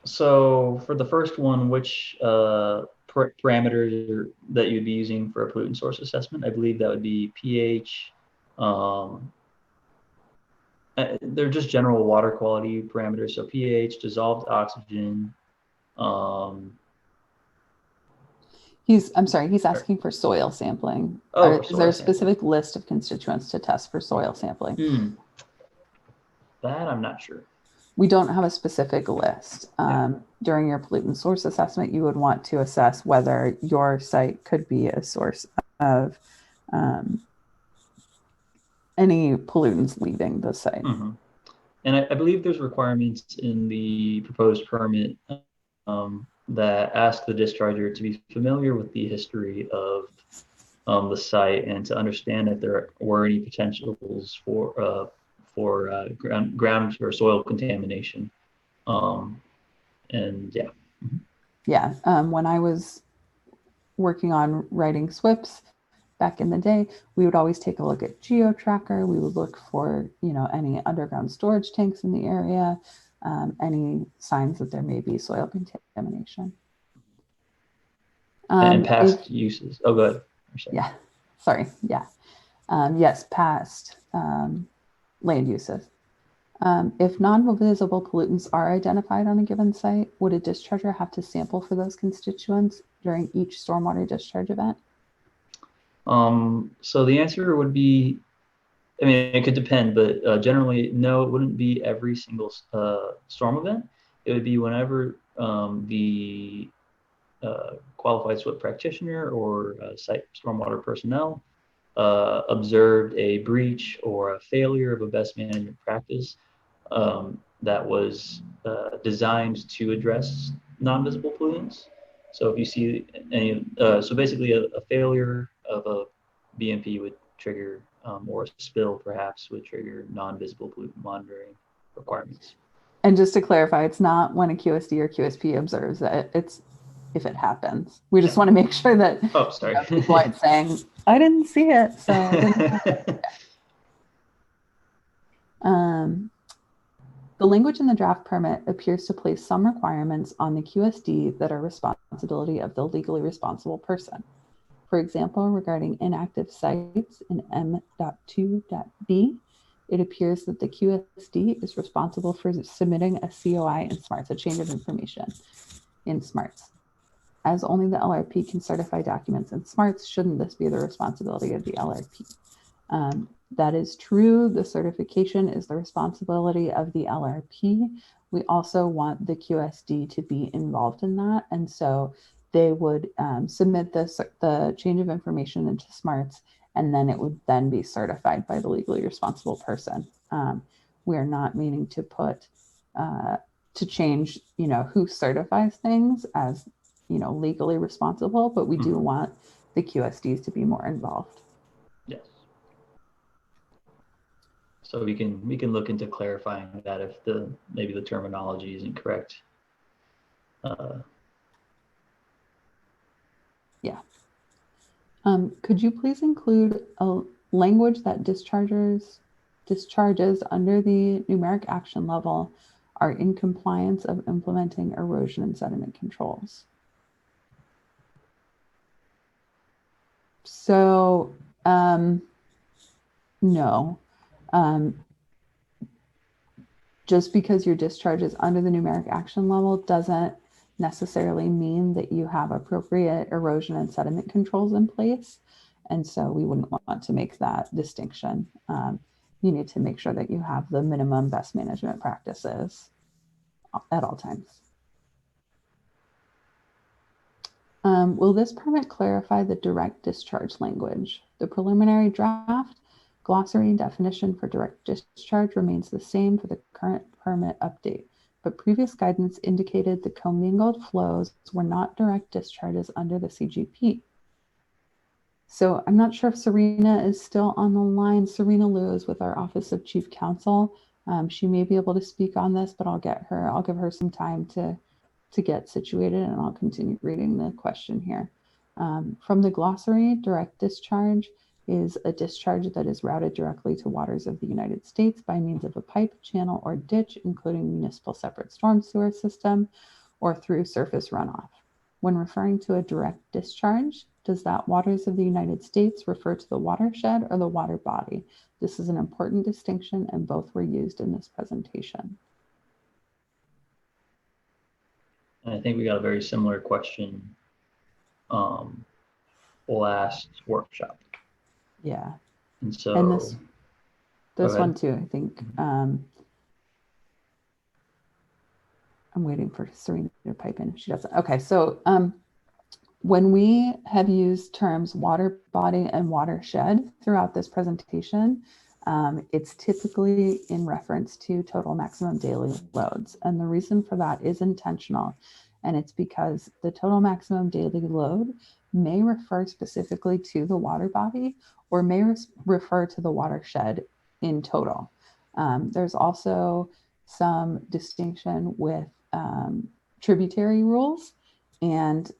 So for the first one, which parameters that you'd be using for a pollutant source assessment? I believe that would be pH. They're just general water quality parameters. So pH, dissolved oxygen. I'm sorry, he's asking for soil sampling. Oh, is there a specific list of constituents to test for soil sampling? That I'm not sure. We don't have a specific list. During your pollutant source assessment, you would want to assess whether your site could be a source of any pollutants leaving the site. Mm-hmm. And I believe there's requirements in the proposed permit that ask the discharger to be familiar with the history of the site and to understand if there were any potentials for ground or soil contamination. And yeah. Yeah, when I was working on writing SWRCBs back in the day, we would always take a look at GeoTracker. We would look for, any underground storage tanks in the area, any signs that there may be soil contamination. And past uses. Oh, go ahead. Yeah, sorry. Yeah. Yes, past land uses. If non-visible pollutants are identified on a given site, would a discharger have to sample for those constituents during each stormwater discharge event? So the answer would be, I mean, it could depend, but generally, no, it wouldn't be every single storm event. It would be whenever the qualified SWRCB practitioner or site stormwater personnel observed a breach or a failure of a best management practice that was designed to address non-visible pollutants. So if you see any, so basically a failure of a BMP would trigger, or a spill perhaps would trigger non-visible pollutant monitoring requirements. And just to clarify, it's not when a QSD or QSP observes it, it's if it happens. We just want to make sure that people aren't saying, I didn't see it, so it didn't happen. The language in the draft permit appears to place some requirements on the QSD that are responsibility of the legally responsible person. For example, regarding inactive sites in M.2.b, it appears that the QSD is responsible for submitting a COI in SMARTS, a change of information in SMARTS. As only the LRP can certify documents in SMARTS, shouldn't this be the responsibility of the LRP? That is true. The certification is the responsibility of the LRP. We also want the QSD to be involved in that. And so they would submit the change of information into SMARTS, and then it would then be certified by the legally responsible person. We are not meaning to put, to change, who certifies things as legally responsible, but we do want the QSDs to be more involved. Yes. So we can look into clarifying that if maybe the terminology isn't correct. Yeah. Could you please include a language that discharges under the numeric action level are in compliance of implementing erosion and sediment controls? So, no. Just because your discharge is under the numeric action level doesn't necessarily mean that you have appropriate erosion and sediment controls in place. And so we wouldn't want to make that distinction. You need to make sure that you have the minimum best management practices at all times. Will this permit clarify the direct discharge language? The preliminary draft glossary definition for direct discharge remains the same for the current permit update, but previous guidance indicated the commingled flows were not direct discharges under the CGP. So I'm not sure if Serena is still on the line. Serena Liu is with our Office of Chief Counsel. She may be able to speak on this, but I'll give her some time to get situated, and I'll continue reading the question here. From the glossary, direct discharge is a discharge that is routed directly to waters of the United States by means of a pipe, channel, or ditch, including municipal separate storm sewer system, or through surface runoff. When referring to a direct discharge, does that waters of the United States refer to the watershed or the water body? This is an important distinction, and both were used in this presentation. And I think we got a very similar question last workshop. Yeah. And so and this one too, I think. I'm waiting for Serena to pipe in if she doesn't. Okay, so when we have used terms water body and watershed throughout this presentation, it's typically in reference to total maximum daily loads. And the reason for that is intentional. And it's because the total maximum daily load may refer specifically to the water body or may refer to the watershed in total. There's also some distinction with tributary rules and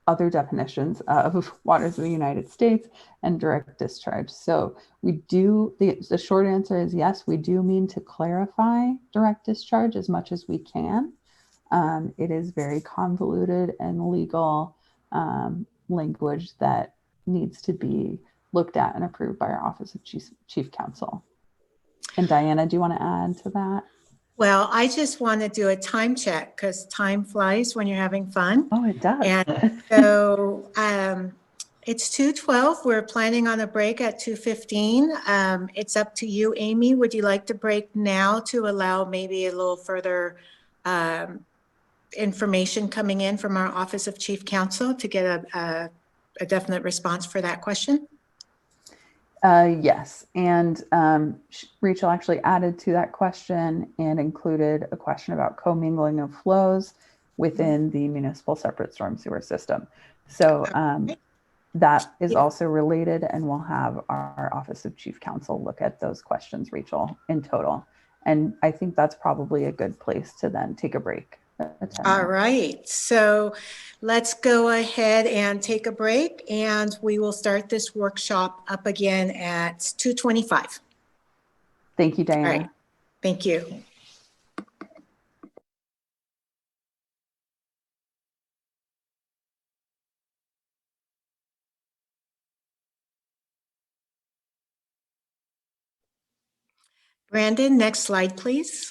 other definitions of waters of the United States and direct discharge. So we do, the short answer is yes, we do mean to clarify direct discharge as much as we can. It is very convoluted and legal language that needs to be looked at and approved by our Office of Chief Counsel. And Diana, do you want to add to that? Well, I just want to do a time check because time flies when you're having fun. Oh, it does. And so it's 2:12. We're planning on a break at 2:15. It's up to you, Amy. Would you like to break now to allow maybe a little further information coming in from our Office of Chief Counsel to get a definite response for that question? Yes, and Rachel actually added to that question and included a question about commingling of flows within the municipal separate storm sewer system. So that is also related, and we'll have our Office of Chief Counsel look at those questions, Rachel, in total. And I think that's probably a good place to then take a break. All right, so let's go ahead and take a break, and we will start this workshop up again at 2:25. Thank you, Diana. All right, thank you. Brandon, next slide, please.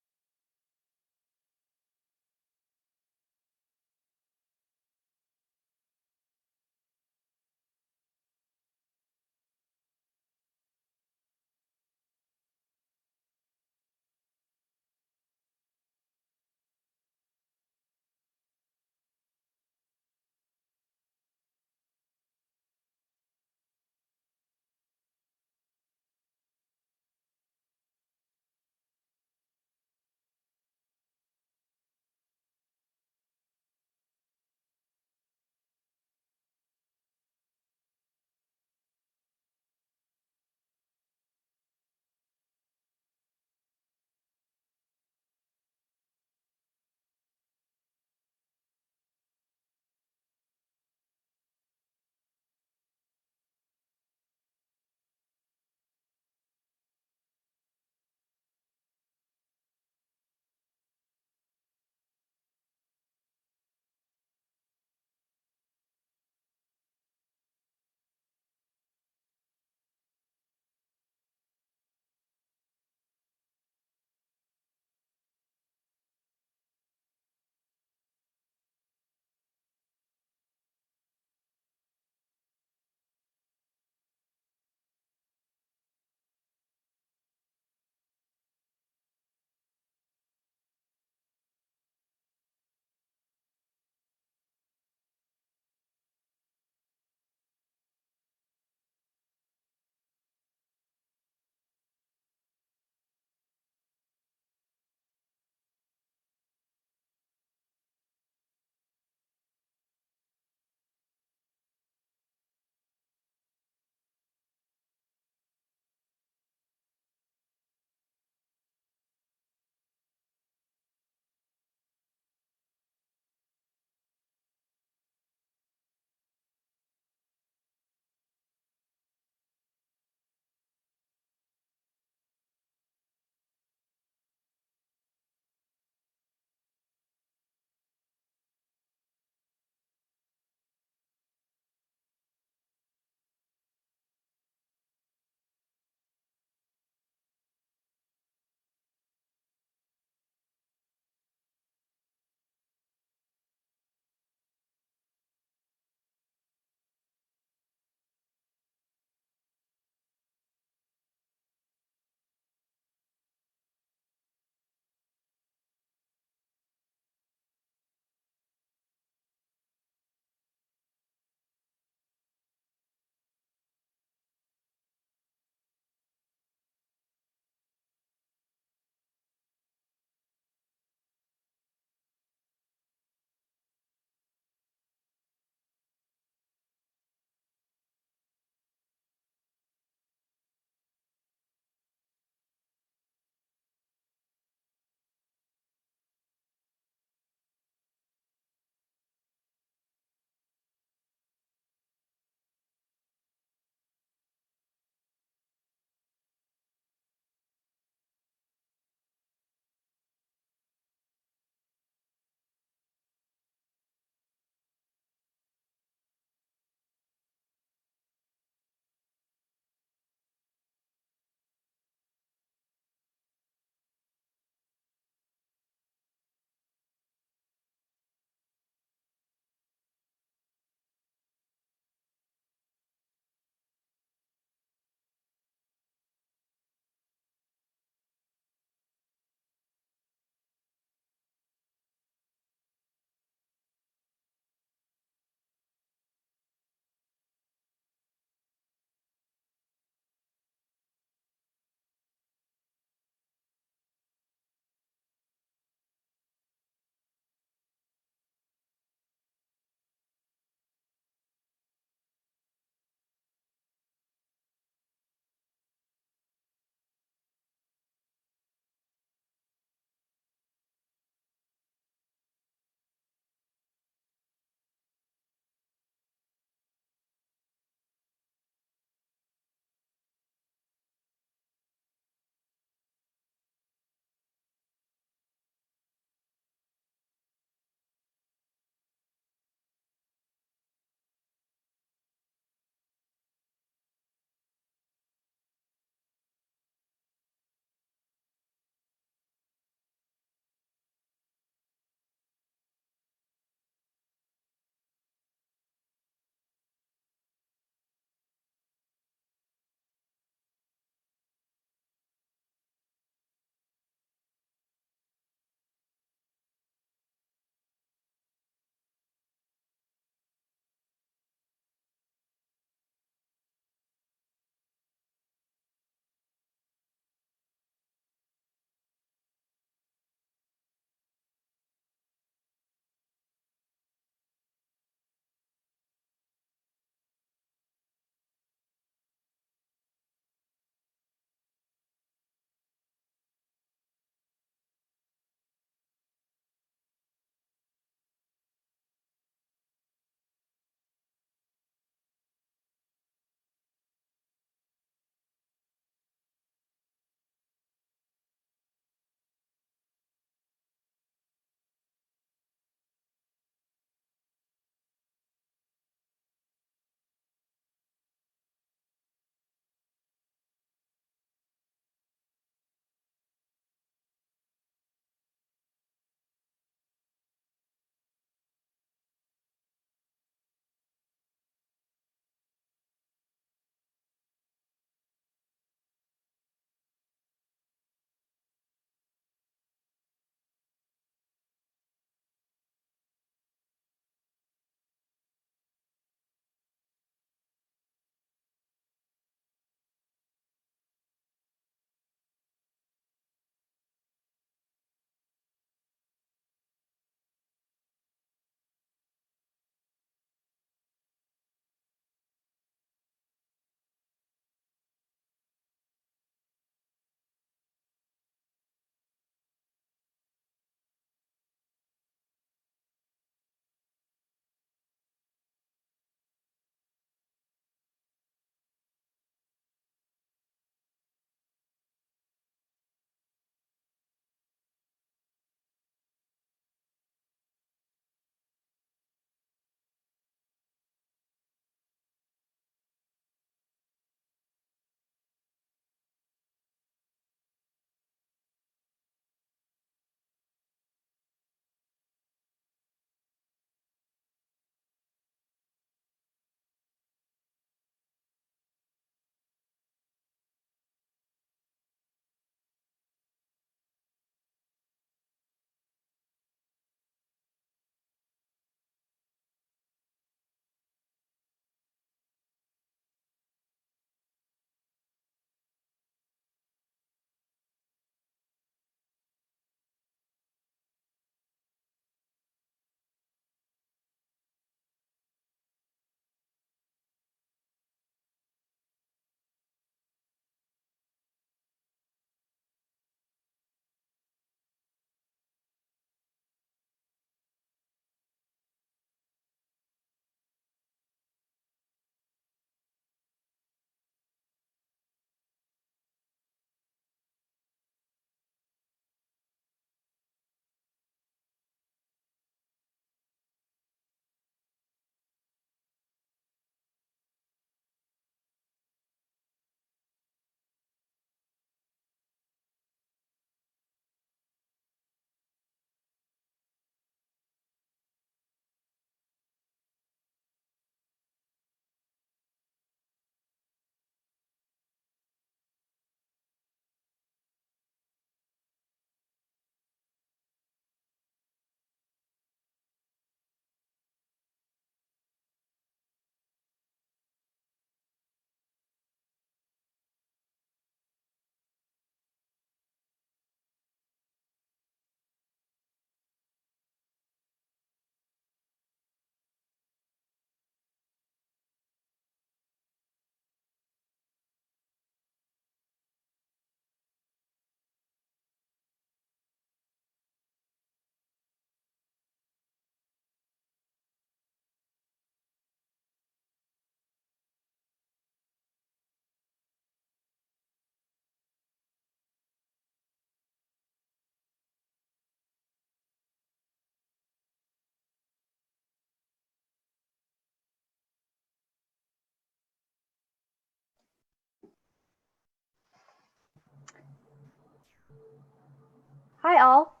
Hi all,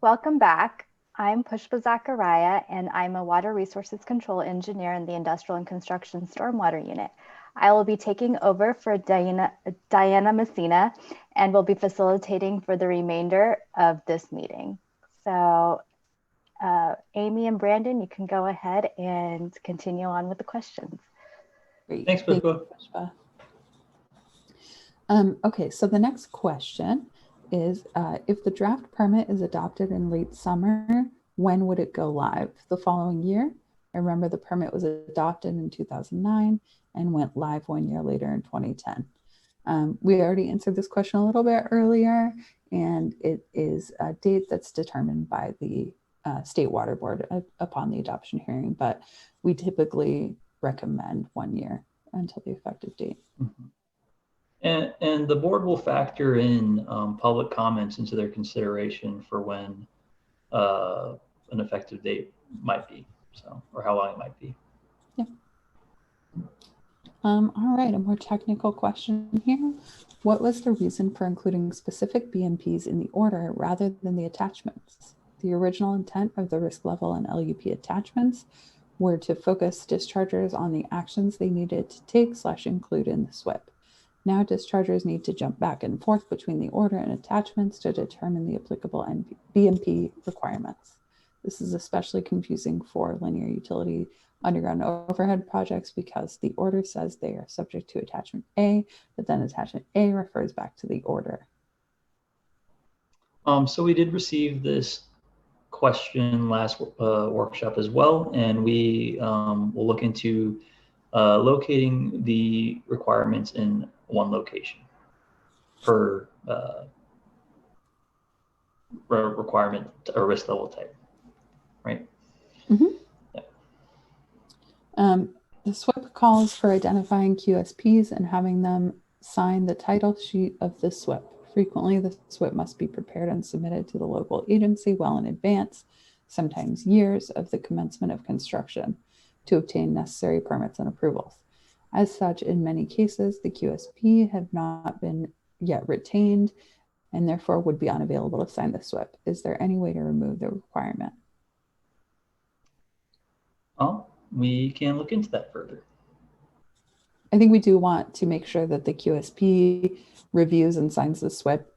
welcome back. I'm Pushpa Zachariah and I'm a Water Resources Control Engineer in the Industrial and Construction Stormwater Unit. I will be taking over for Diana Messina and will be facilitating for the remainder of this meeting. So Amy and Brandon, you can go ahead and continue on with the questions. Great. Thanks, Thank Pushpa. you, Pushpa. Okay, so the next question is, if the draft permit is adopted in late summer, when would it go live? The following year? I remember the permit was adopted in 2009 and went live 1 year later in 2010. We already answered this question a little bit earlier, and it is a date that's determined by the State Water Board upon the adoption hearing, but we typically recommend 1 year until the effective date. Mm-hmm. And the board will factor in public comments into their consideration for when an effective date might be, so, or how long it might be. Yeah. All right, a more technical question here. What was the reason for including specific BMPs in the order rather than the attachments? The original intent of the risk level and LUP attachments were to focus dischargers on the actions they needed to take / include in the SWIP. Now dischargers need to jump back and forth between the order and attachments to determine the applicable BMP requirements. This is especially confusing for linear utility underground overhead projects because the order says they are subject to attachment A, but then attachment A refers back to the order. So we did receive this question last workshop as well, and we will look into locating the requirements in one location per requirement or risk level type, right? Mm-hmm. Yeah. The SWIP calls for identifying QSPs and having them sign the title sheet of the SWIP. Frequently, the SWIP must be prepared and submitted to the local agency well in advance, sometimes years, of the commencement of construction to obtain necessary permits and approvals. As such, in many cases, the QSP have not been yet retained and therefore would be unavailable to sign the SWIP. Is there any way to remove the requirement? We can look into that further. I think we do want to make sure that the QSP reviews and signs the SWIP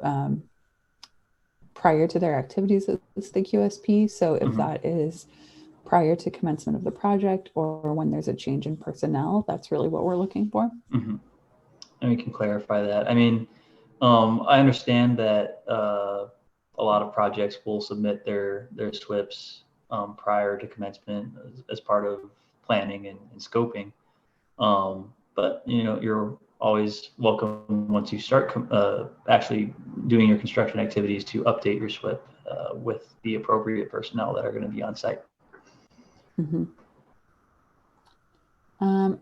prior to their activities as the QSP. So if that is prior to commencement of the project or when there's a change in personnel, that's really what we're looking for. And we can clarify that. I mean, I understand that a lot of projects will submit their SWIPs prior to commencement as part of planning and scoping. But you know, you're always welcome once you start actually doing your construction activities to update your SWIP with the appropriate personnel that are going to be on site.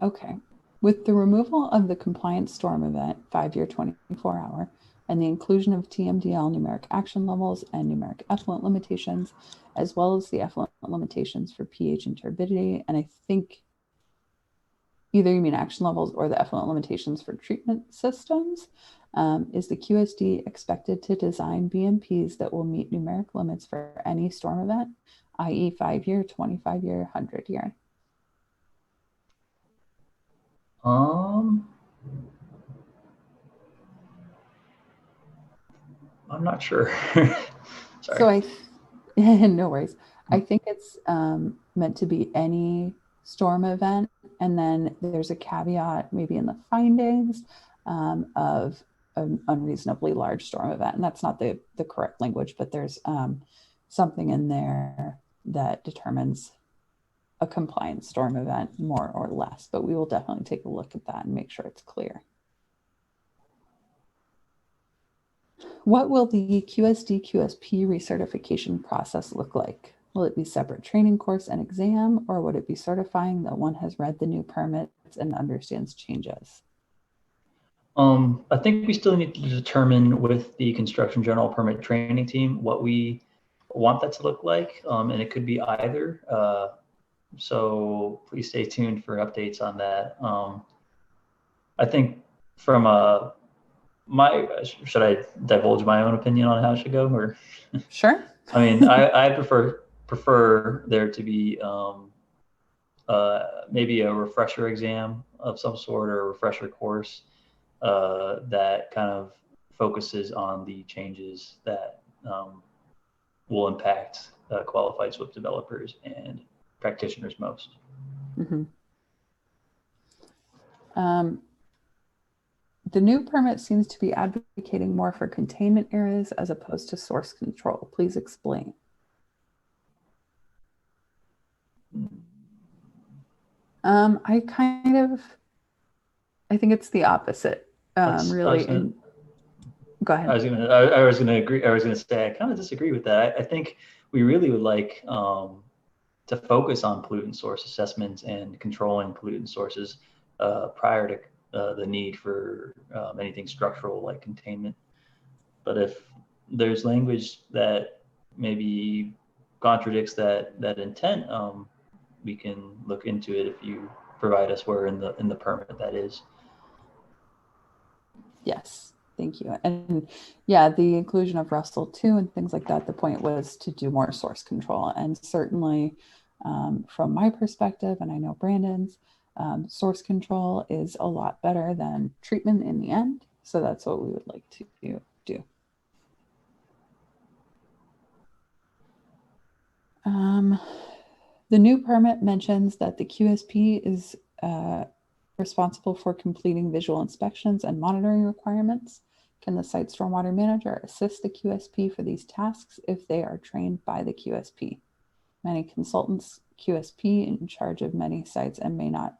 Okay. With the removal of the compliance storm event, 5-year 24-hour, and the inclusion of TMDL numeric action levels and numeric effluent limitations, as well as the effluent limitations for pH and turbidity, and I think either you mean action levels or the effluent limitations for treatment systems, is the QSD expected to design BMPs that will meet numeric limits for any storm event, i.e. 5-year, 25-year, 100-year? I'm not sure. So Sorry. no worries. I think it's meant to be any storm event, and then there's a caveat maybe in the findings of an unreasonably large storm event, and that's not the correct language, but there's something in there that determines a compliance storm event more or less, but we will definitely take a look at that and make sure it's clear. What will the QSD QSP recertification process look like? Will it be separate training course and exam, or would it be certifying that one has read the new permits and understands changes? I think we still need to determine with the construction general permit training team what we want that to look like, and it could be either. So please stay tuned for updates on that. I think from a should I divulge my own opinion on how it should go, or? Sure. I mean, I prefer there to be maybe a refresher exam of some sort, or a refresher course that kind of focuses on the changes that will impact qualified SWIP developers and practitioners most. Mm-hmm. The new permit seems to be advocating more for containment areas as opposed to source control. Please explain. I think it's the opposite. Really. Go ahead. I was gonna agree. I was gonna say I kind of disagree with that. I think we really would like to focus on pollutant source assessments and controlling pollutant sources prior to the need for anything structural like containment. But if there's language that maybe contradicts that intent, we can look into it if you provide us where in the permit that is. Yes, thank you. And yeah, the inclusion of Russell 2 and things like that, the point was to do more source control. And certainly from my perspective, and I know Brandon's, source control is a lot better than treatment in the end. So that's what we would like to do. The new permit mentions that the QSP is responsible for completing visual inspections and monitoring requirements. Can the site stormwater manager assist the QSP for these tasks if they are trained by the QSP? Many consultants QSP in charge of many sites and may not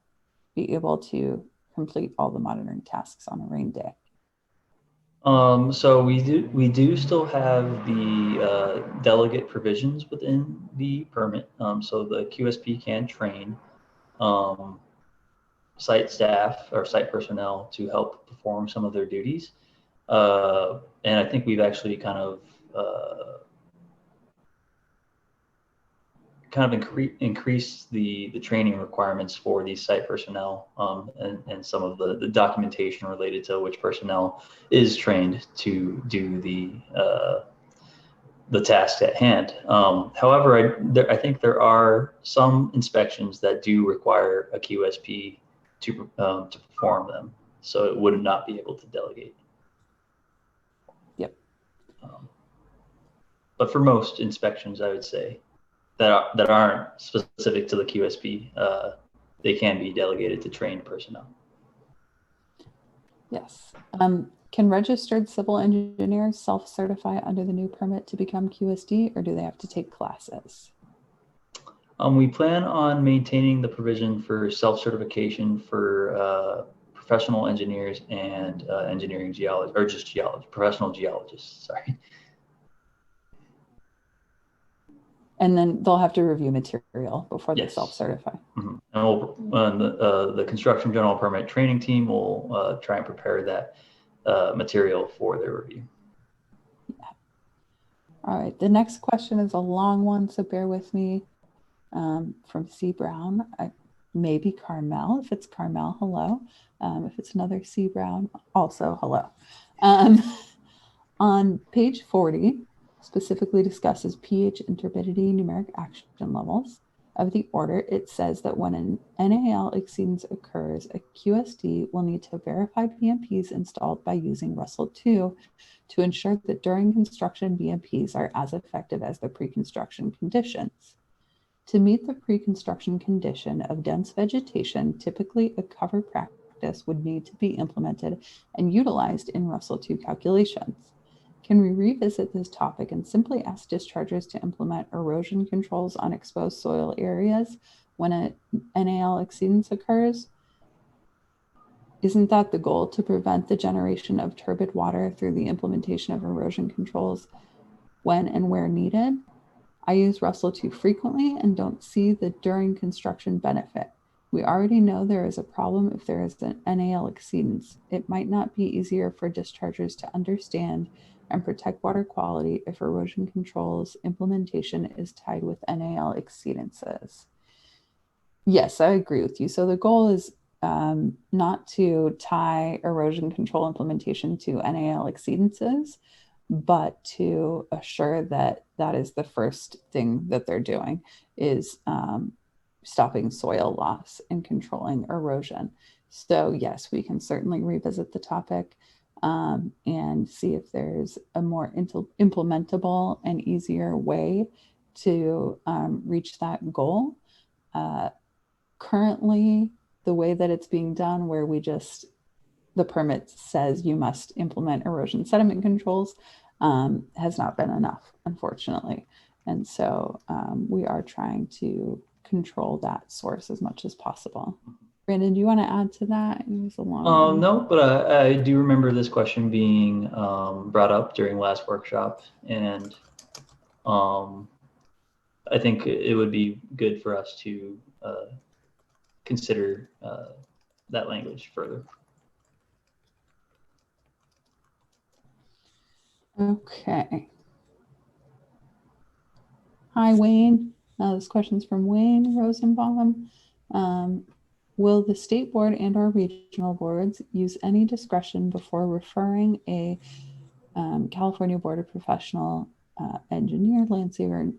be able to complete all the monitoring tasks on a rain day. So we do still have the delegate provisions within the permit. So the QSP can train site staff or site personnel to help perform some of their duties. And I think we've actually kind of increase the training requirements for these site personnel and some of the documentation related to which personnel is trained to do the task at hand. However, I think there are some inspections that do require a QSP to perform them, so it would not be able to delegate. Yep. But for most inspections, I would say that aren't specific to the QSP, they can be delegated to trained personnel. Yes. Can registered civil engineers self-certify under the new permit to become QSD, or do they have to take classes? We plan on maintaining the provision for self-certification for professional engineers and engineering geologists, or just professional geologists, sorry. And then they'll have to review material before Yes. They self-certify. Mm-hmm. And the construction general permit training team will try and prepare that material for their review. Yeah. All right. The next question is a long one, so bear with me. From C. Brown, maybe Carmel. If it's Carmel, hello. If it's another C. Brown, also hello. On page 40, specifically discusses pH and turbidity numeric action levels of the order. It says that when an NAL exceedance occurs, a QSD will need to verify BMPs installed by using Russell 2 to ensure that during construction BMPs are as effective as the pre-construction conditions. To meet the pre-construction condition of dense vegetation, typically a cover practice would need to be implemented and utilized in Russell 2 calculations. Can we revisit this topic and simply ask dischargers to implement erosion controls on exposed soil areas when a NAL exceedance occurs? Isn't that the goal, to prevent the generation of turbid water through the implementation of erosion controls when and where needed? I use Russell 2 frequently and don't see the during construction benefit. We already know there is a problem if there is an NAL exceedance. It might not be easier for dischargers to understand and protect water quality if erosion controls implementation is tied with NAL exceedances. Yes, I agree with you. So the goal is not to tie erosion control implementation to NAL exceedances, but to assure that that is the first thing that they're doing is stopping soil loss and controlling erosion. So yes, we can certainly revisit the topic and see if there's a more implementable and easier way to reach that goal. Currently, the way that it's being done, where the permit says you must implement erosion sediment controls, has not been enough, unfortunately. And so we are trying to control that source as much as possible. Brandon, do you want to add to that? It was a long No, but I do remember this question being brought up during last workshop, and I think it would be good for us to consider that language further. Okay. Hi, Wayne. This question's from Wayne Rosenbaum. Will the state board and or regional boards use any discretion before referring a California Board of Professional Engineer, Land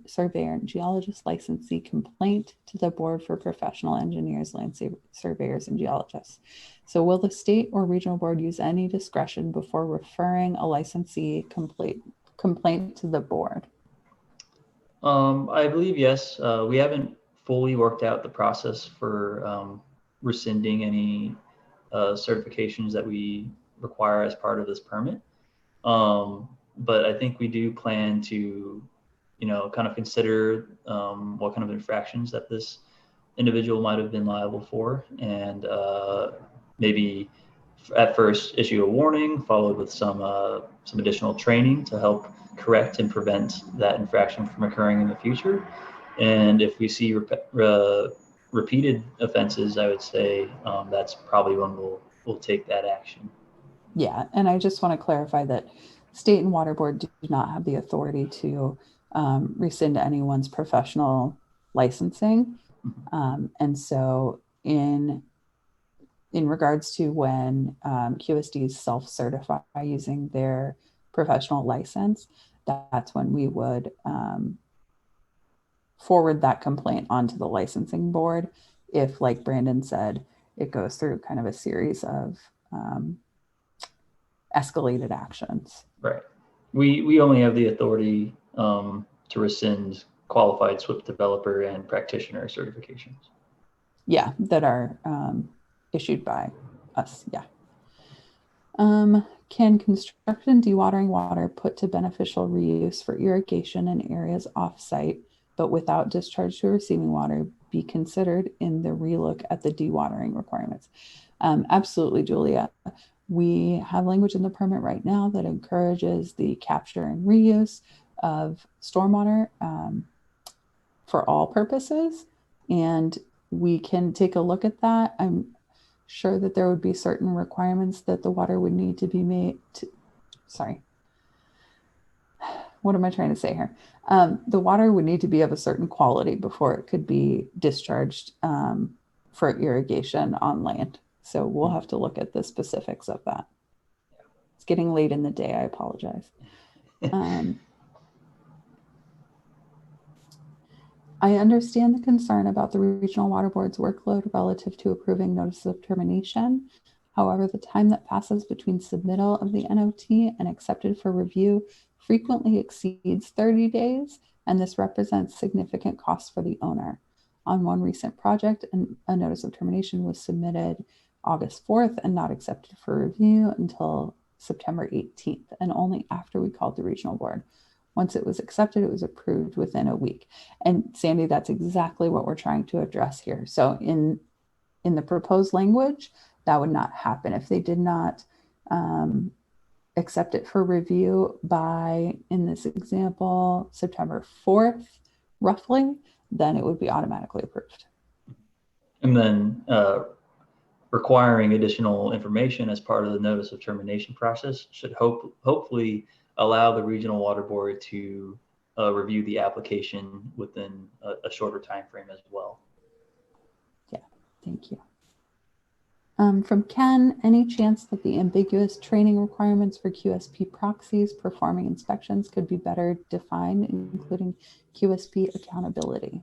Surveyor, and Geologist licensee complaint to the Board for Professional Engineers, Land Surveyors, and Geologists? So will the state or regional board use any discretion before referring a licensee complaint to the board? I believe yes. We haven't fully worked out the process for rescinding any certifications that we require as part of this permit. But I think we do plan to, kind of consider what kind of infractions that this individual might have been liable for, and maybe at first issue a warning, followed with some additional training to help correct and prevent that infraction from occurring in the future. And if we see repeated offenses, I would say that's probably when we'll take that action. Yeah, and I just want to clarify that state and water board do not have the authority to rescind anyone's professional licensing. And so in regards to when QSDs self-certify using their professional license, that's when we would forward that complaint onto the licensing board. If, like Brandon said, it goes through kind of a series of escalated actions. Right. We only have the authority to rescind qualified SWIP developer and practitioner certifications. Yeah, that are issued by us. Yeah. Can construction dewatering water put to beneficial reuse for irrigation in areas off-site, but without discharge to receiving water, be considered in the relook at the dewatering requirements? Absolutely, Julia. We have language in the permit right now that encourages the capture and reuse of stormwater for all purposes, and we can take a look at that. I'm sure that there would be certain requirements that the water would need to be made to, what am I trying to say here? The water would need to be of a certain quality before it could be discharged for irrigation on land. So we'll have to look at the specifics of that. It's getting late in the day. I apologize. I understand the concern about the regional water board's workload relative to approving notice of termination. However, the time that passes between submittal of the NOT and accepted for review frequently exceeds 30 days, and this represents significant costs for the owner. On one recent project, a notice of termination was submitted August 4th and not accepted for review until September 18th, and only after we called the regional board. Once it was accepted, it was approved within a week. And Sandy, that's exactly what we're trying to address here. So in the proposed language, that would not happen. If they did not accept it for review by, in this example, September 4th, roughly, then it would be automatically approved. And then requiring additional information as part of the notice of termination process should hopefully allow the regional water board to review the application within a shorter time frame as well. Yeah, thank you. From Ken, any chance that the ambiguous training requirements for QSP proxies performing inspections could be better defined, including QSP accountability?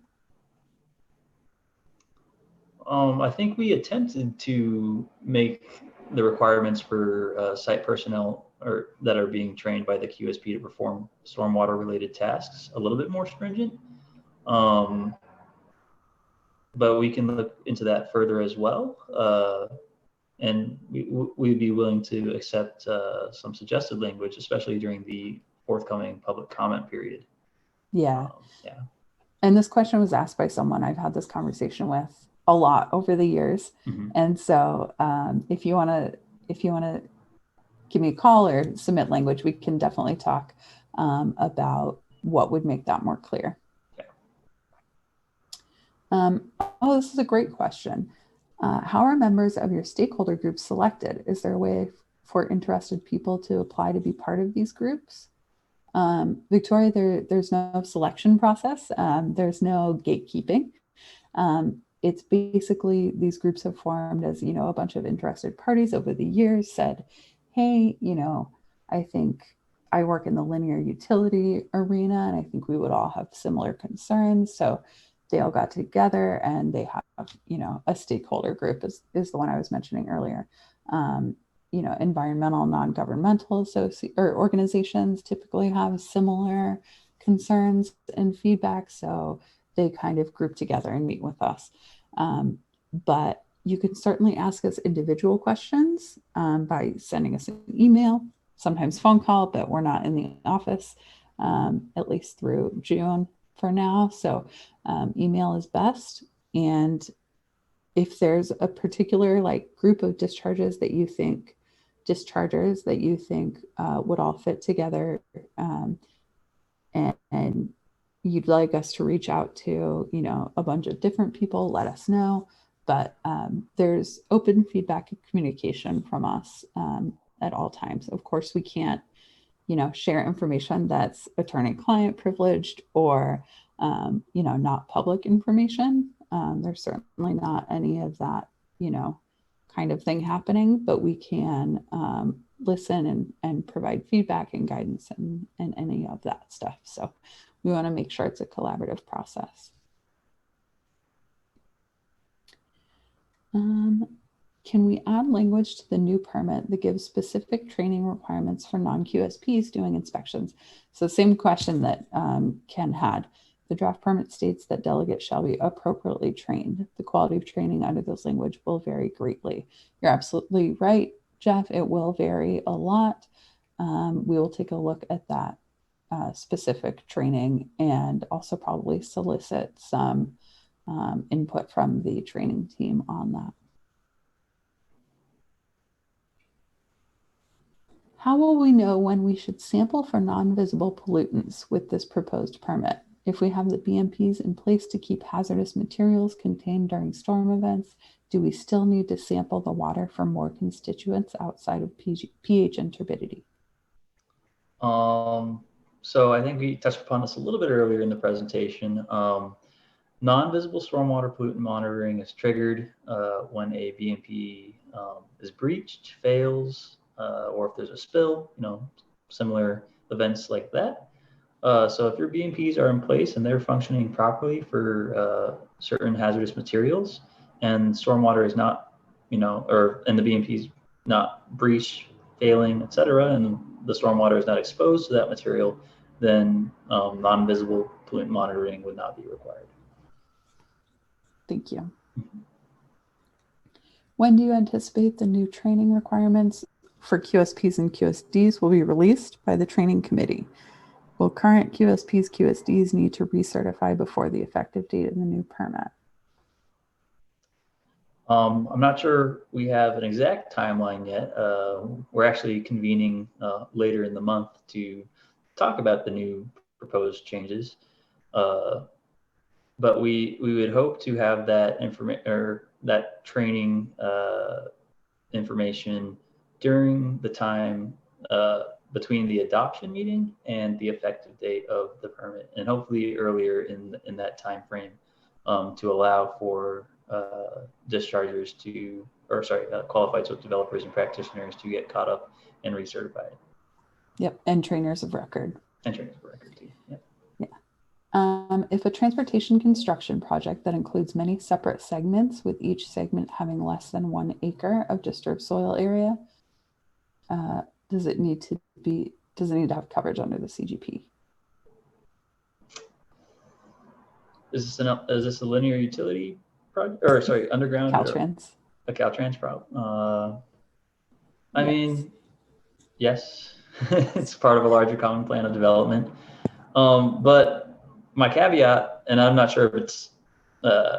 I think we attempted to make the requirements for site personnel that are being trained by the QSP to perform stormwater related tasks a little bit more stringent. But we can look into that further as well. And we'd be willing to accept some suggested language, especially during the forthcoming public comment period. Yeah. Yeah. And this question was asked by someone I've had this conversation with a lot over the years. Mm-hmm. And so if you want to give me a call or submit language, we can definitely talk about what would make that more clear. Yeah. This is a great question. How are members of your stakeholder groups selected? Is there a way for interested people to apply to be part of these groups? Victoria, there's no selection process. There's no gatekeeping. It's basically these groups have formed as, a bunch of interested parties over the years said, hey, I think I work in the linear utility arena and I think we would all have similar concerns. So they all got together and they have, a stakeholder group is the one I was mentioning earlier. Environmental, non-governmental organizations typically have similar concerns and feedback. So they kind of group together and meet with us. But you can certainly ask us individual questions by sending us an email, sometimes phone call, but we're not in the office, at least through June for now. So email is best. And if there's a particular group of dischargers that you think would all fit together and you'd like us to reach out to, a bunch of different people, let us know. But there's open feedback and communication from us at all times. Of course, we can't, share information that's attorney-client privileged or, not public information. There's certainly not any of that, kind of thing happening, but we can listen and provide feedback and guidance and any of that stuff. So we want to make sure it's a collaborative process. Can we add language to the new permit that gives specific training requirements for non-QSPs doing inspections? So same question that Ken had. The draft permit states that delegates shall be appropriately trained. The quality of training under this language will vary greatly. You're absolutely right, Jeff. It will vary a lot. We will take a look at that specific training and also probably solicit some input from the training team on that. How will we know when we should sample for non-visible pollutants with this proposed permit? If we have the BMPs in place to keep hazardous materials contained during storm events, do we still need to sample the water for more constituents outside of pH and turbidity? So I think we touched upon this a little bit earlier in the presentation. Non-visible stormwater pollutant monitoring is triggered when a BMP is breached, fails, or if there's a spill, similar events like that. So if your BMPs are in place and they're functioning properly for certain hazardous materials and stormwater is not, and the BMP is not breached, failing, etc., and the stormwater is not exposed to that material, then non-visible pollutant monitoring would not be required. Thank you. When do you anticipate the new training requirements for QSPs and QSDs will be released by the training committee? Will current QSPs, QSDs need to recertify before the effective date of the new permit? I'm not sure we have an exact timeline yet. We're actually convening later in the month to talk about the new proposed changes. But we would hope to have that that training information during the time between the adoption meeting and the effective date of the permit, and hopefully earlier in that time frame to allow for dischargers to qualified developers and practitioners to get caught up and recertified. Yep, and trainers of record. And trainers of record too. Yep. If a transportation construction project that includes many separate segments, with each segment having less than 1 acre of disturbed soil area, does it need to have coverage under the CGP? Is this a linear utility project, or sorry, underground? Caltrans. A Caltrans problem. I mean, yes, it's part of a larger common plan of development. But my caveat, and I'm not sure if it's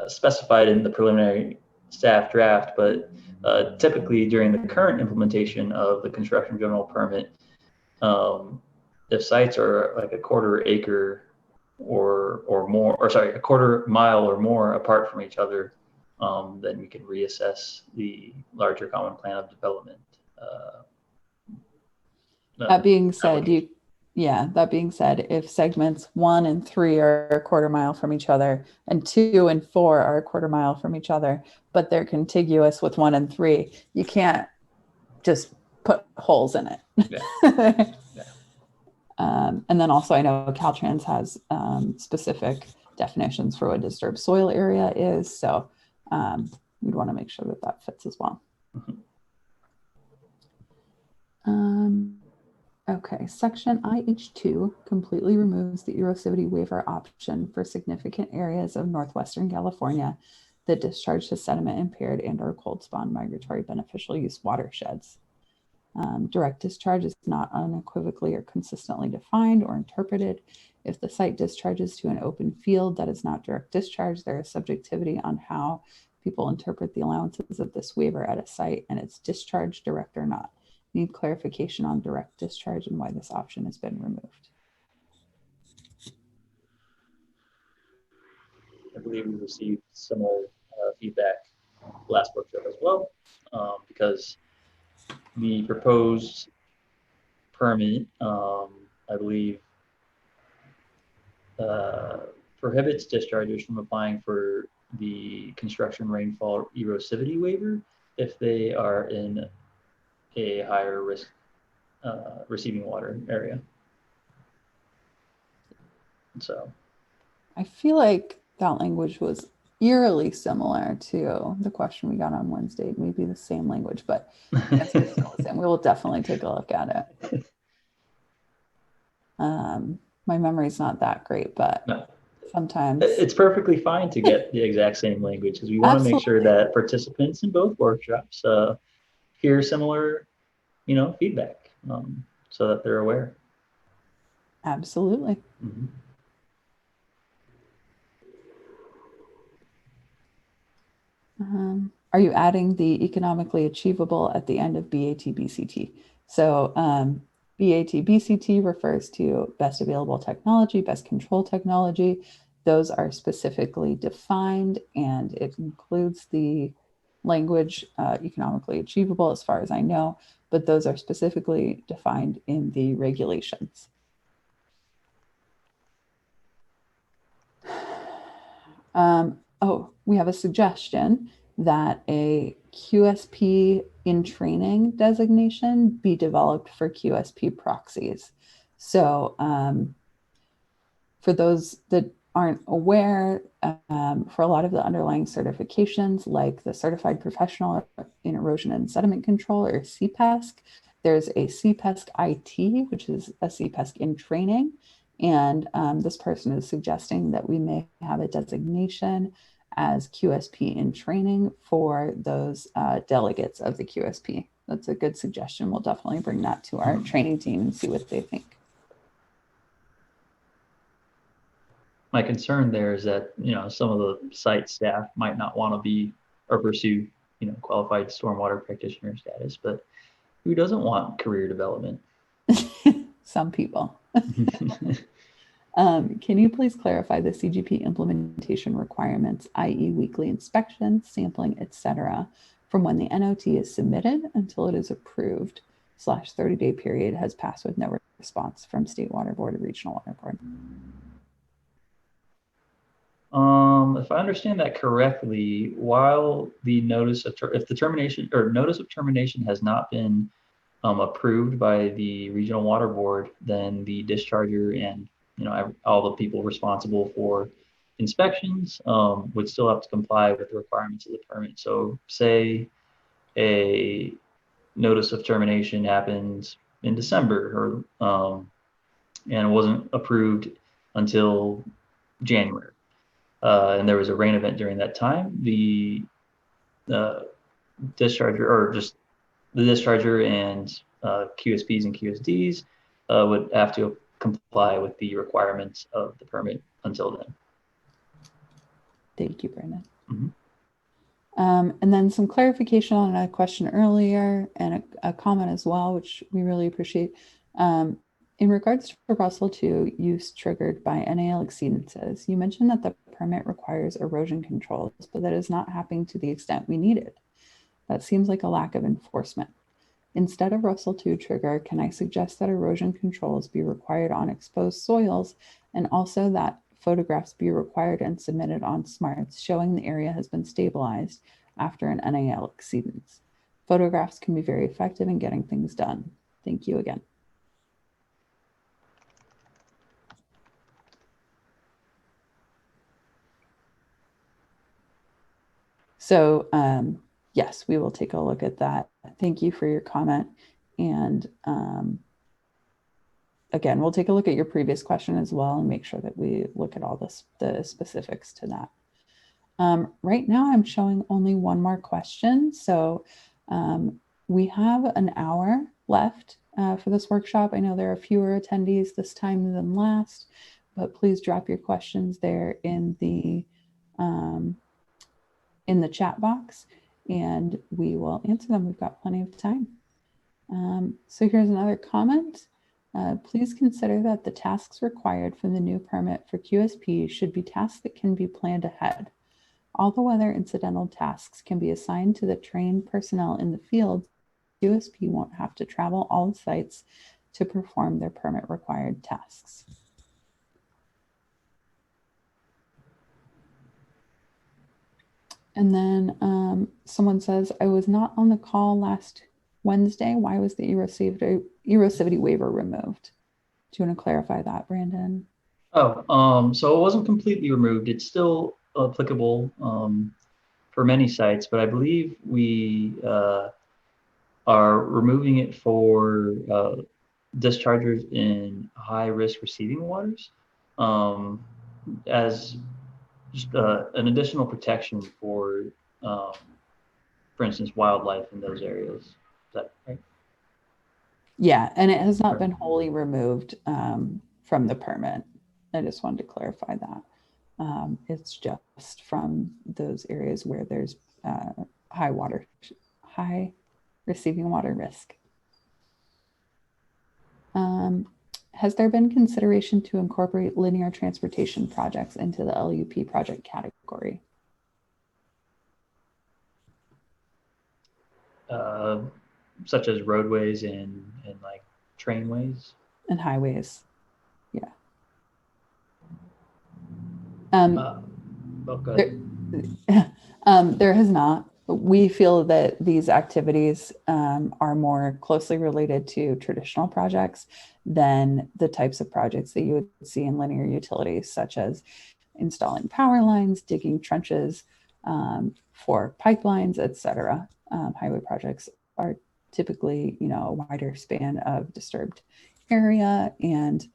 specified in the preliminary staff draft, but typically during the current implementation of the construction general permit, if sites are like a quarter acre or more, or sorry, a quarter mile or more apart from each other, then we can reassess the larger common plan of development. That being said, that being said, if segments 1 and 3 are a quarter mile from each other and 2 and 4 are a quarter mile from each other, but they're contiguous with 1 and 3, you can't just put holes in it. Yeah. And then also I know Caltrans has specific definitions for what disturbed soil area is. So we'd want to make sure that that fits as well. Okay, section IH2 completely removes the erosivity waiver option for significant areas of northwestern California that discharge to sediment impaired and or cold spawn migratory beneficial use watersheds. Direct discharge is not unequivocally or consistently defined or interpreted. If the site discharges to an open field that is not direct discharge, there is subjectivity on how people interpret the allowances of this waiver at a site and its discharge, direct or not. Need clarification on direct discharge and why this option has been removed. I believe we received similar feedback last workshop as well, because the proposed permit, I believe, prohibits dischargers from applying for the construction rainfall erosivity waiver if they are in a higher risk receiving water area. So I feel like that language was eerily similar to the question we got on Wednesday, maybe the same language, but the answer is still the same. We will definitely take a look at it. My memory's not that great, but no. Sometimes it's perfectly fine to get the exact same language, because we want to make sure that participants in both workshops hear similar, feedback, so that they're aware. Absolutely. Mm-hmm. Are you adding the economically achievable at the end of BAT-BCT? So BAT-BCT refers to best available technology, best control technology. Those are specifically defined, and it includes the language economically achievable as far as I know, but those are specifically defined in the regulations. We have a suggestion that a QSP in training designation be developed for QSP proxies. So for those that aren't aware, for a lot of the underlying certifications, like the Certified Professional in Erosion and Sediment Control, or CPESC, there's a CPESC IT, which is a CPESC in training. And this person is suggesting that we may have a designation as QSP in training for those delegates of the QSP. That's a good suggestion. We'll definitely bring that to our training team and see what they think. My concern there is that, some of the site staff might not want to be or pursue, qualified stormwater practitioner status, but who doesn't want career development? Some people. Can you please clarify the CGP implementation requirements, i.e. weekly inspections, sampling, etc., from when the NOT is submitted until it is approved / 30-day period has passed with no response from State Water Board or Regional Water Board? If I understand that correctly, while the notice of if the termination or notice of termination has not been approved by the regional water board, then the discharger and all the people responsible for inspections would still have to comply with the requirements of the permit. So, say a notice of termination happened in December, or and it wasn't approved until January. And there was a rain event during that time, the discharger, or just the discharger and QSPs and QSDs would have to comply with the requirements of the permit until then. Thank you, Brandon. Mm-hmm. And then some clarification on a question earlier and a comment as well, which we really appreciate. In regards to Russell 2 use triggered by NAL exceedances, you mentioned that the permit requires erosion controls, but that is not happening to the extent we needed. That seems like a lack of enforcement. Instead of Russell 2 trigger, can I suggest that erosion controls be required on exposed soils, and also that photographs be required and submitted on smarts showing the area has been stabilized after an NAL exceedance? Photographs can be very effective in getting things done. Thank you again. So yes, we will take a look at that. Thank you for your comment. And again, we'll take a look at your previous question as well and make sure that we look at all the specifics to that. Right now, I'm showing only one more question. So we have an hour left for this workshop. I know there are fewer attendees this time than last, but please drop your questions there in the chat box and we will answer them. We've got plenty of time. So here's another comment. Please consider that the tasks required for the new permit for QSP should be tasks that can be planned ahead. All the other incidental tasks can be assigned to the trained personnel in the field. QSP won't have to travel all the sites to perform their permit required tasks. And then someone says, I was not on the call last Wednesday. Why was the erosivity waiver removed? Do you want to clarify that, Brandon? Oh, so it wasn't completely removed. It's still applicable for many sites, but I believe we are removing it for dischargers in high-risk receiving waters as just an additional protection for instance, wildlife in those areas. Is that right? Yeah, and it has not been wholly removed from the permit. I just wanted to clarify that. It's just from those areas where there's high receiving water risk. Has there been consideration to incorporate linear transportation projects into the LUP project category? Such as roadways and like trainways? And highways, yeah. There has not. We feel that these activities are more closely related to traditional projects than the types of projects that you would see in linear utilities, such as installing power lines, digging trenches for pipelines, etc. Highway projects are typically, a wider span of disturbed area and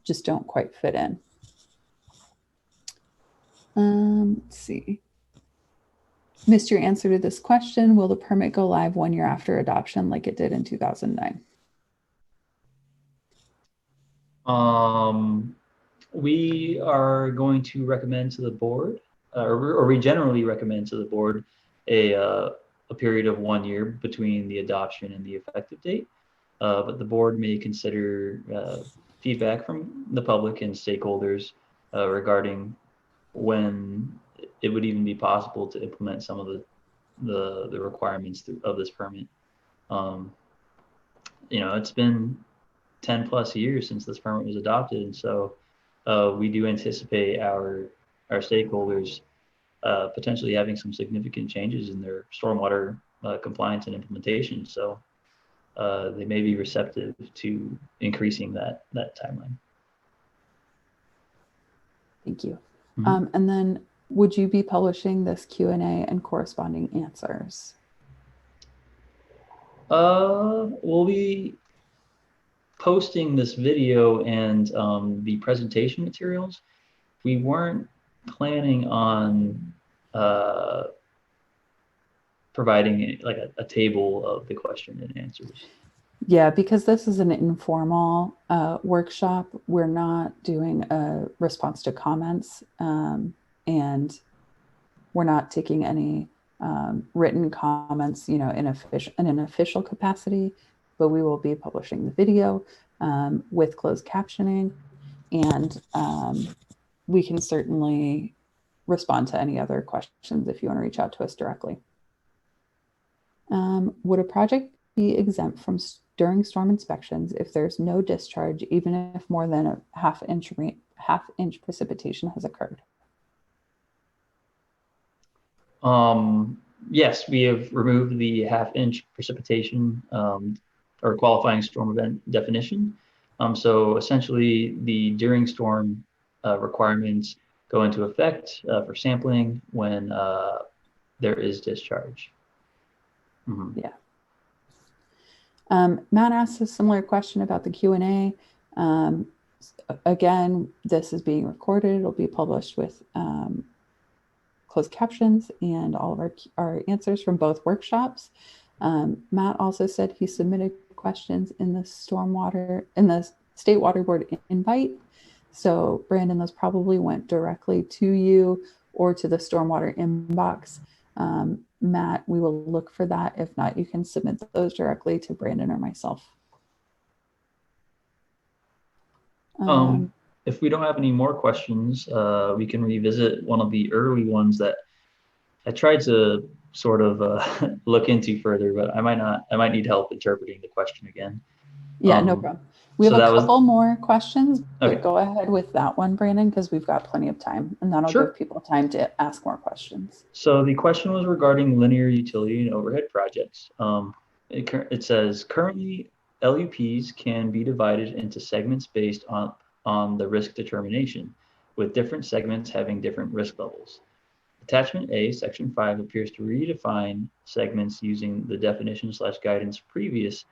just don't quite fit in. Let's see. Missed your answer to this question. Will the permit go live 1 year after adoption like it did in 2009? We are going to recommend to the board, or we generally recommend to the board a period of 1 year between the adoption and the effective date. But the board may consider feedback from the public and stakeholders regarding when it would even be possible to implement some of the requirements of this permit. It's been 10 plus years since this permit was adopted, and so we do anticipate our our stakeholders potentially having some significant changes in their stormwater compliance and implementation. So they may be receptive to increasing that timeline. Thank you. Mm-hmm. And then would you be publishing this Q&A and corresponding answers? We'll be posting this video and the presentation materials. We weren't planning on providing like a table of the question and answers. Yeah, because this is an informal workshop, we're not doing a response to comments, and we're not taking any written comments, in an official capacity, but we will be publishing the video with closed captioning, and we can certainly respond to any other questions if you want to reach out to us directly. Would a project be exempt from during storm inspections if there's no discharge, even if more than a half inch precipitation has occurred? Yes, we have removed the half-inch precipitation or qualifying storm event definition. So essentially, the during storm requirements go into effect for sampling when there is discharge. Mm-hmm. Yeah. Matt asked a similar question about the Q&A. Again, this is being recorded. It'll be published with closed captions and all of our answers from both workshops. Matt also said he submitted questions in the State Water Board invite. So Brandon, those probably went directly to you or to the Stormwater inbox. Matt, we will look for that. If not, you can submit those directly to Brandon or myself. If we don't have any more questions, we can revisit one of the early ones that I tried to sort of look into further, but I might need help interpreting the question again. Yeah, no problem. We have a couple more questions, but okay. Go ahead with that one, Brandon, because we've got plenty of time, and that'll give people time to ask more questions. So the question was regarding linear utility and overhead projects. It says, currently LUPs can be divided into segments based on the risk determination, with different segments having different risk levels. Attachment A, Section 5, appears to redefine segments using the definition/guidance previous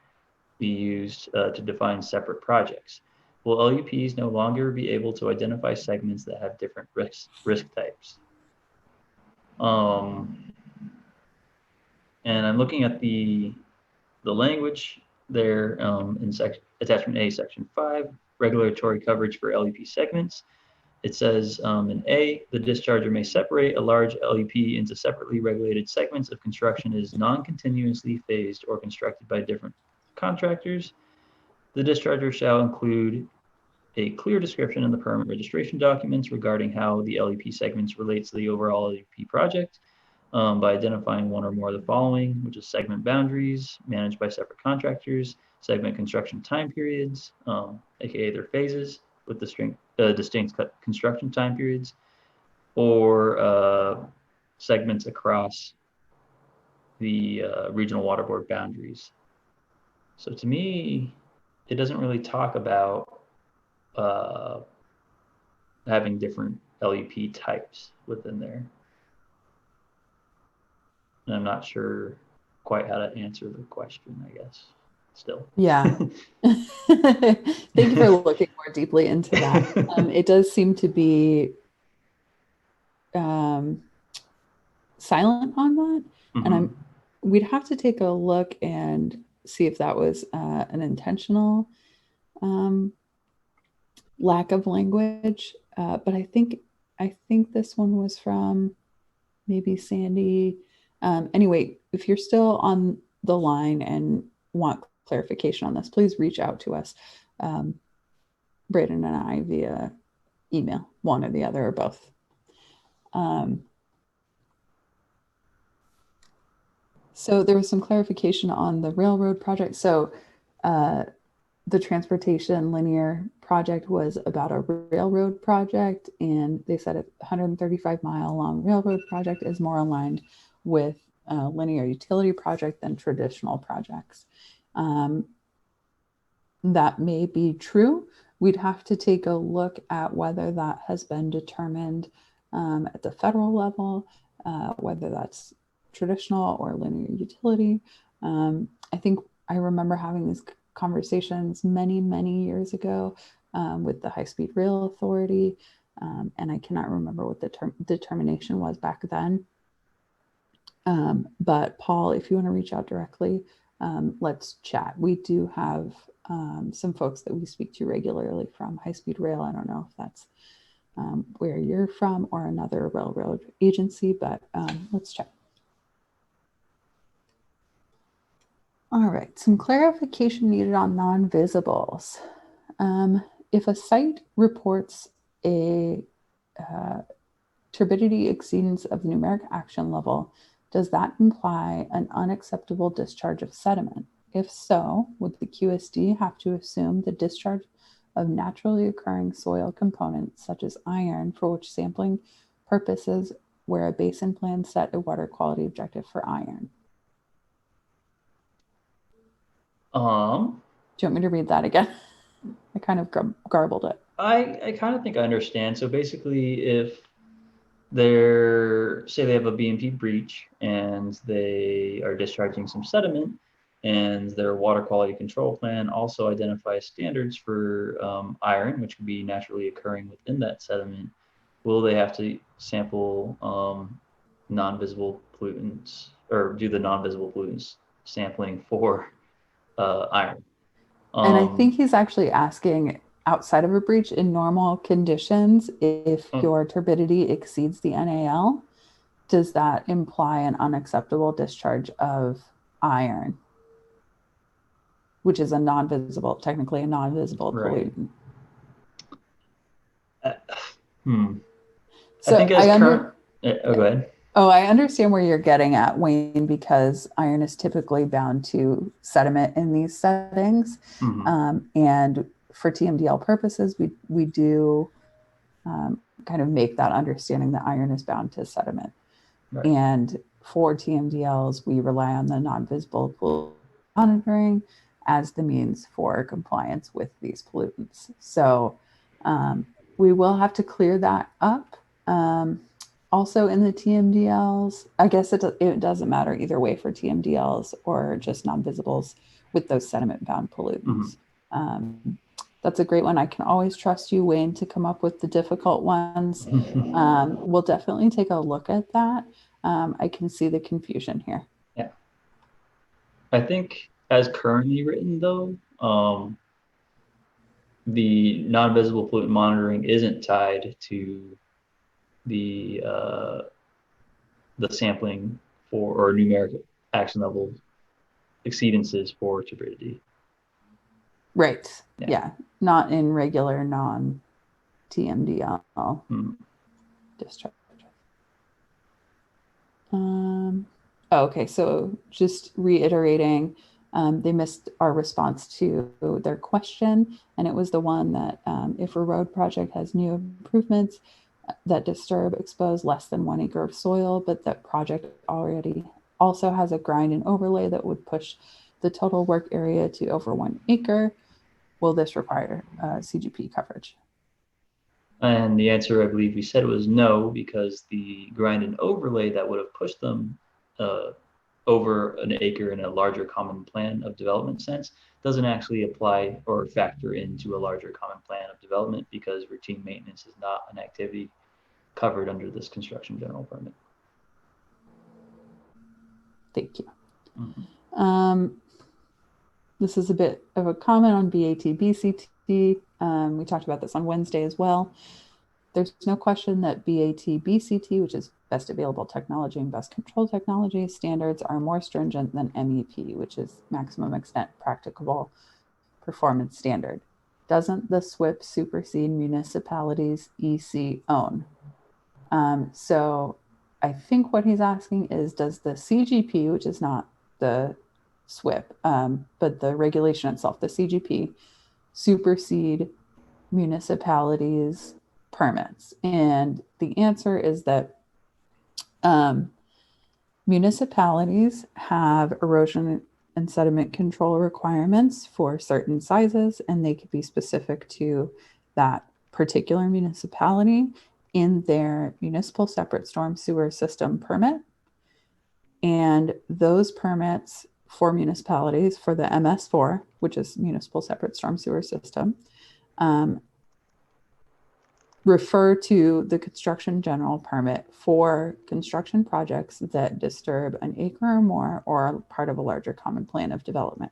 be used to define separate projects. Will LUPs no longer be able to identify segments that have different risk types? And I'm looking at the language there in Attachment A, Section 5, regulatory coverage for LUP segments. It says in A, the discharger may separate a large LUP into separately regulated segments if construction is non-continuously phased or constructed by different contractors. The discharger shall include a clear description in the permit registration documents regarding how the LUP segments relate to the overall LUP project by identifying one or more of the following, which is segment boundaries managed by separate contractors, segment construction time periods, aka their phases with distinct construction time periods, or segments across the regional water board boundaries. So to me, it doesn't really talk about having different LUP types within there. And I'm not sure quite how to answer the question, I guess, still. Yeah. Thank you for looking more deeply into that. It does seem to be silent on that. Mm-hmm. And we'd have to take a look and see if that was an intentional lack of language. But I think this one was from maybe Sandy. Anyway, if you're still on the line and want clarification on this, please reach out to us, Brandon and I, via email, one or the other or both. So there was some clarification on the railroad project. So the transportation linear project was about a railroad project, and they said a 135-mile long railroad project is more aligned with a linear utility project than traditional projects. That may be true. We'd have to take a look at whether that has been determined at the federal level, whether that's traditional or linear utility. I think I remember having these conversations many, many years ago with the High-Speed Rail Authority, and I cannot remember what the determination was back then. But Paul, if you want to reach out directly, let's chat. We do have some folks that we speak to regularly from High-Speed Rail. I don't know if that's where you're from or another railroad agency, but let's check. All right, some clarification needed on non-visibles. If a site reports a turbidity exceedance of the numeric action level, does that imply an unacceptable discharge of sediment? If so, would the QSD have to assume the discharge of naturally occurring soil components such as iron, for which sampling purposes where a basin plan set a water quality objective for iron? Do you want me to read that again? I kind of garbled it. I kind of think I understand. So basically, if say they have a BMP breach and they are discharging some sediment, and their water quality control plan also identifies standards for iron, which could be naturally occurring within that sediment, will they have to sample non-visible pollutants, or do the non-visible pollutants sampling for iron? And I think he's actually asking, outside of a breach, in normal conditions, if your turbidity exceeds the NAL, does that imply an unacceptable discharge of iron, which is a non-visible, technically a non-visible pollutant? So I think as go ahead. Oh, I understand where you're getting at, Wayne, because iron is typically bound to sediment in these settings. And for TMDL purposes, we do kind of make that understanding that iron is bound to sediment. Right. And for TMDLs, we rely on the non-visible pollutant monitoring as the means for compliance with these pollutants. So we will have to clear that up. Also in the TMDLs, I guess it doesn't matter either way for TMDLs or just non-visibles with those sediment-bound pollutants. That's a great one. I can always trust you, Wayne, to come up with the difficult ones. We'll definitely take a look at that. I can see the confusion here. Yeah. I think as currently written, though, the non-visible pollutant monitoring isn't tied to the sampling for, or numeric action level exceedances for turbidity. Right. Yeah. Not in regular non-TMDL discharge. Okay. So just reiterating, they missed our response to their question, and it was the one that if a road project has new improvements that disturb, expose less than 1 acre of soil, but that project already also has a grind and overlay that would push the total work area to over 1 acre, will this require CGP coverage? And the answer, I believe we said, was no, because the grind and overlay that would have pushed them over 1 acre in a larger common plan of development sense doesn't actually apply or factor into a larger common plan of development, because routine maintenance is not an activity covered under this construction general permit. Thank you. This is a bit of a comment on BAT BCT. We talked about this on Wednesday as well. There's no question that BAT BCT, which is best available technology and best control technology standards, are more stringent than MEP, which is maximum extent practicable performance standard. Doesn't the SWIP supersede municipalities' EC own? So I think what he's asking is, does the CGP, which is not the SWIP, but the regulation itself, the CGP, supersede municipalities' permits? And the answer is that municipalities have erosion and sediment control requirements for certain sizes, and they could be specific to that particular municipality in their municipal separate storm sewer system permit. And those permits for municipalities for the MS4, which is municipal separate storm sewer system, refer to the construction general permit for construction projects that disturb an acre or more or are part of a larger common plan of development.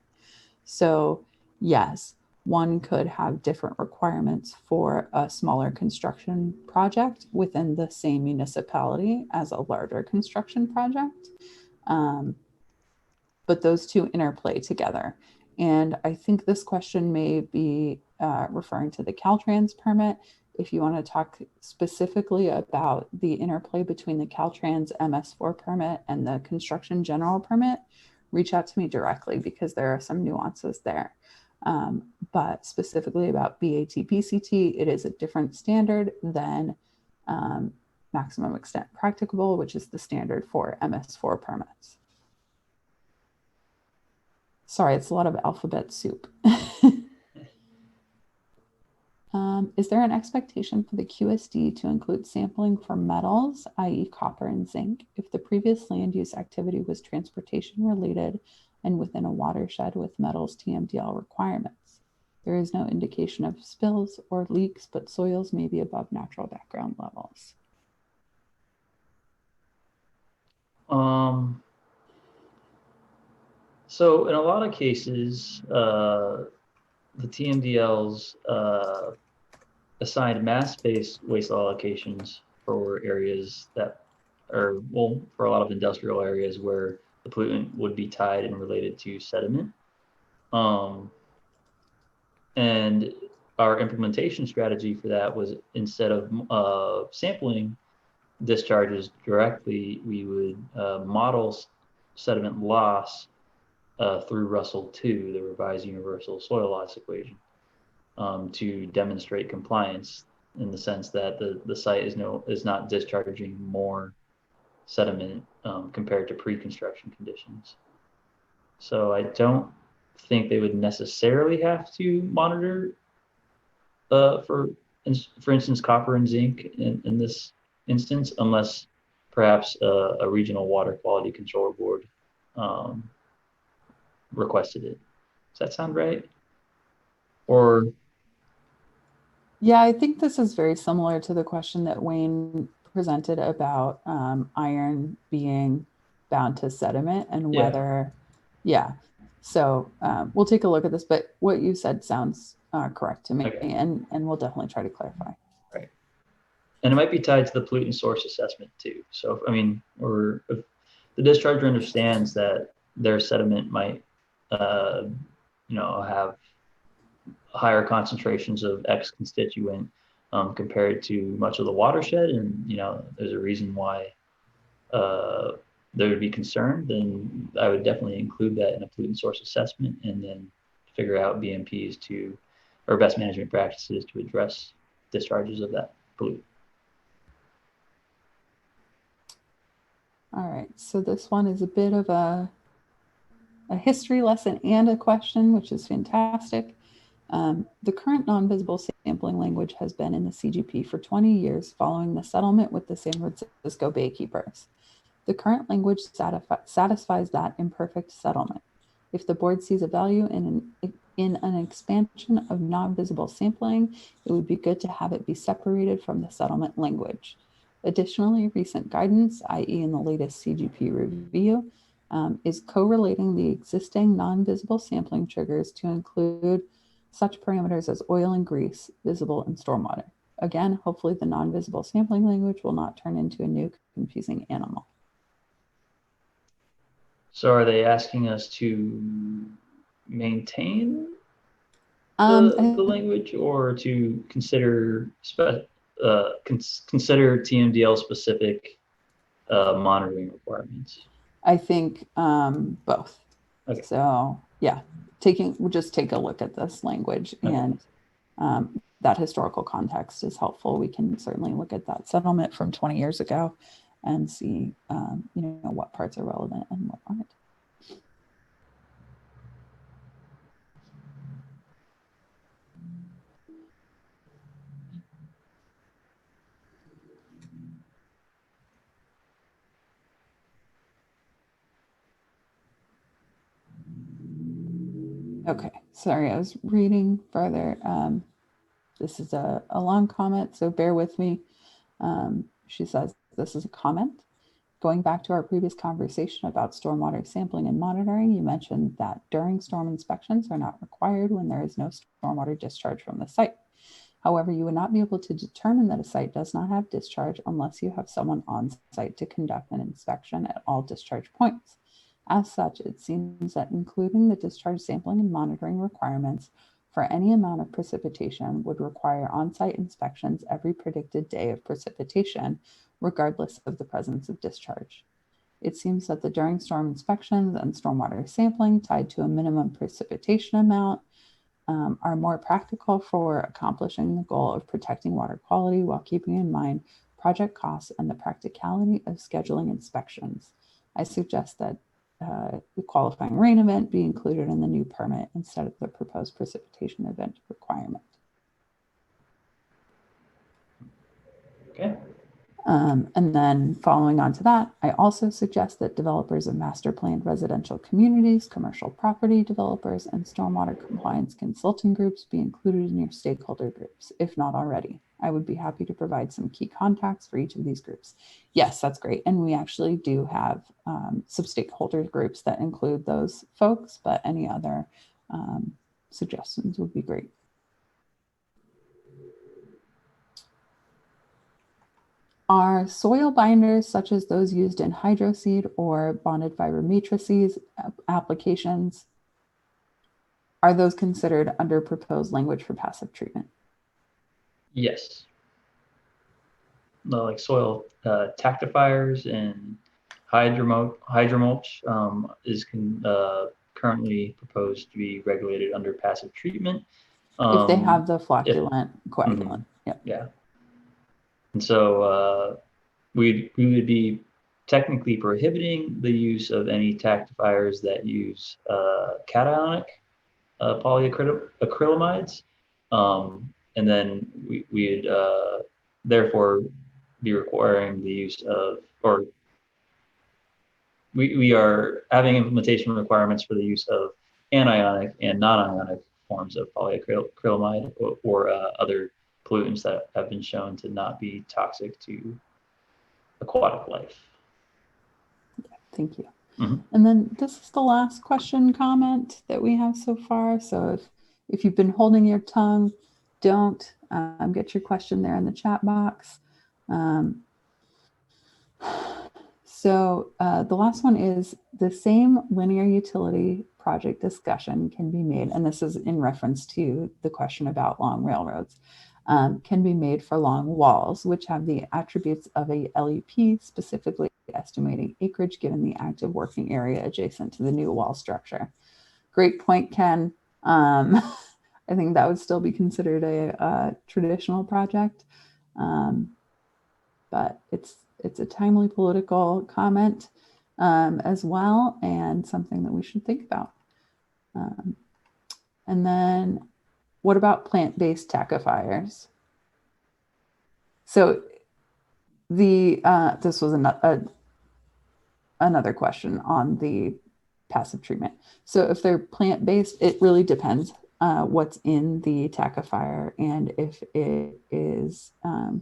So yes, one could have different requirements for a smaller construction project within the same municipality as a larger construction project. But those two interplay together. And I think this question may be referring to the Caltrans permit. If you want to talk specifically about the interplay between the Caltrans MS4 permit and the construction general permit, reach out to me directly because there are some nuances there. But specifically about BAT-PCT, it is a different standard than maximum extent practicable, which is the standard for MS4 permits. Sorry, it's a lot of alphabet soup. Is there an expectation for the QSD to include sampling for metals, i.e. copper and zinc, if the previous land use activity was transportation related and within a watershed with metals TMDL requirements? There is no indication of spills or leaks, but soils may be above natural background levels. So in a lot of cases, the TMDLs assigned mass-based waste allocations for areas that are, well, for a lot of industrial areas where the pollutant would be tied and related to sediment. And our implementation strategy for that was, instead of sampling discharges directly, we would model sediment loss through Russell 2, the revised universal soil loss equation, to demonstrate compliance in the sense that the site is not discharging more sediment compared to pre-construction conditions. So I don't think they would necessarily have to monitor for instance, copper and zinc in this instance, unless perhaps a regional water quality control board requested it. Does that sound right? Or yeah, I think this is very similar to the question that Wayne presented about iron being bound to sediment and whether, So we'll take a look at this, but what you said sounds correct to me, okay. and we'll definitely try to clarify. Right. And it might be tied to the pollutant source assessment too. So, I mean, or if the discharger understands that their sediment might, have higher concentrations of X constituent compared to much of the watershed, and there's a reason why there would be concern, then I would definitely include that in a pollutant source assessment, and then figure out BMPs or best management practices to address discharges of that pollutant. All right, so this one is a bit of a history lesson and a question, which is fantastic. The current non-visible sampling language has been in the CGP for 20 years following the settlement with the San Francisco Baykeepers. The current language satisfies that imperfect settlement. If the board sees a value in an expansion of non-visible sampling, it would be good to have it be separated from the settlement language. Additionally, recent guidance, i.e. in the latest CGP review, is correlating the existing non-visible sampling triggers to include such parameters as oil and grease, visible and stormwater. Again, hopefully the non-visible sampling language will not turn into a new confusing animal. So are they asking us to maintain the language, or to consider consider TMDL specific monitoring requirements? I think both. Okay. So Yeah, we'll just take a look at this language, Okay. and that historical context is helpful. We can certainly look at that settlement from 20 years ago and see, what parts are relevant and what aren't. Okay, sorry, I was reading further. This is a long comment, so bear with me. She says, this is a comment. Going back to our previous conversation about stormwater sampling and monitoring, you mentioned that during storm inspections are not required when there is no stormwater discharge from the site. However, you would not be able to determine that a site does not have discharge unless you have someone on site to conduct an inspection at all discharge points. As such, it seems that including the discharge sampling and monitoring requirements for any amount of precipitation would require on-site inspections every predicted day of precipitation, regardless of the presence of discharge. It seems that the during storm inspections and stormwater sampling tied to a minimum precipitation amount are more practical for accomplishing the goal of protecting water quality while keeping in mind project costs and the practicality of scheduling inspections. I suggest that the qualifying rain event be included in the new permit instead of the proposed precipitation event requirement. Okay. And then following on to that, I also suggest that developers of master planned residential communities, commercial property developers, and stormwater compliance consulting groups be included in your stakeholder groups, if not already. I would be happy to provide some key contacts for each of these groups. Yes, that's great. And we actually do have some stakeholder groups that include those folks, but any other suggestions would be great. Are soil binders, such as those used in hydroseed or bonded fiber matrices applications, are those considered under proposed language for passive treatment? Yes. Like soil tactifiers and hydromulch is currently proposed to be regulated under passive treatment. If they have the flocculent coagulant. Yep. Yeah. And so we would be technically prohibiting the use of any tactifiers that use cationic polyacrylamides. And then we'd therefore be requiring the use of, or we are having implementation requirements for the use of anionic and non-ionic forms of polyacrylamide or other pollutants that have been shown to not be toxic to aquatic life. Thank you. Mm-hmm. And then this is the last question comment that we have so far. So if you've been holding your tongue, don't get your question there in the chat box. So the last one is the same linear utility project discussion can be made, and this is in reference to the question about long railroads, can be made for long walls, which have the attributes of a LEP, specifically estimating acreage given the active working area adjacent to the new wall structure. Great point, Ken. I think that would still be considered a traditional project, but it's a timely political comment as well, and something that we should think about. And then what about plant-based tackifiers? So this was another question on the passive treatment. So if they're plant-based, it really depends what's in the tackifier and if it is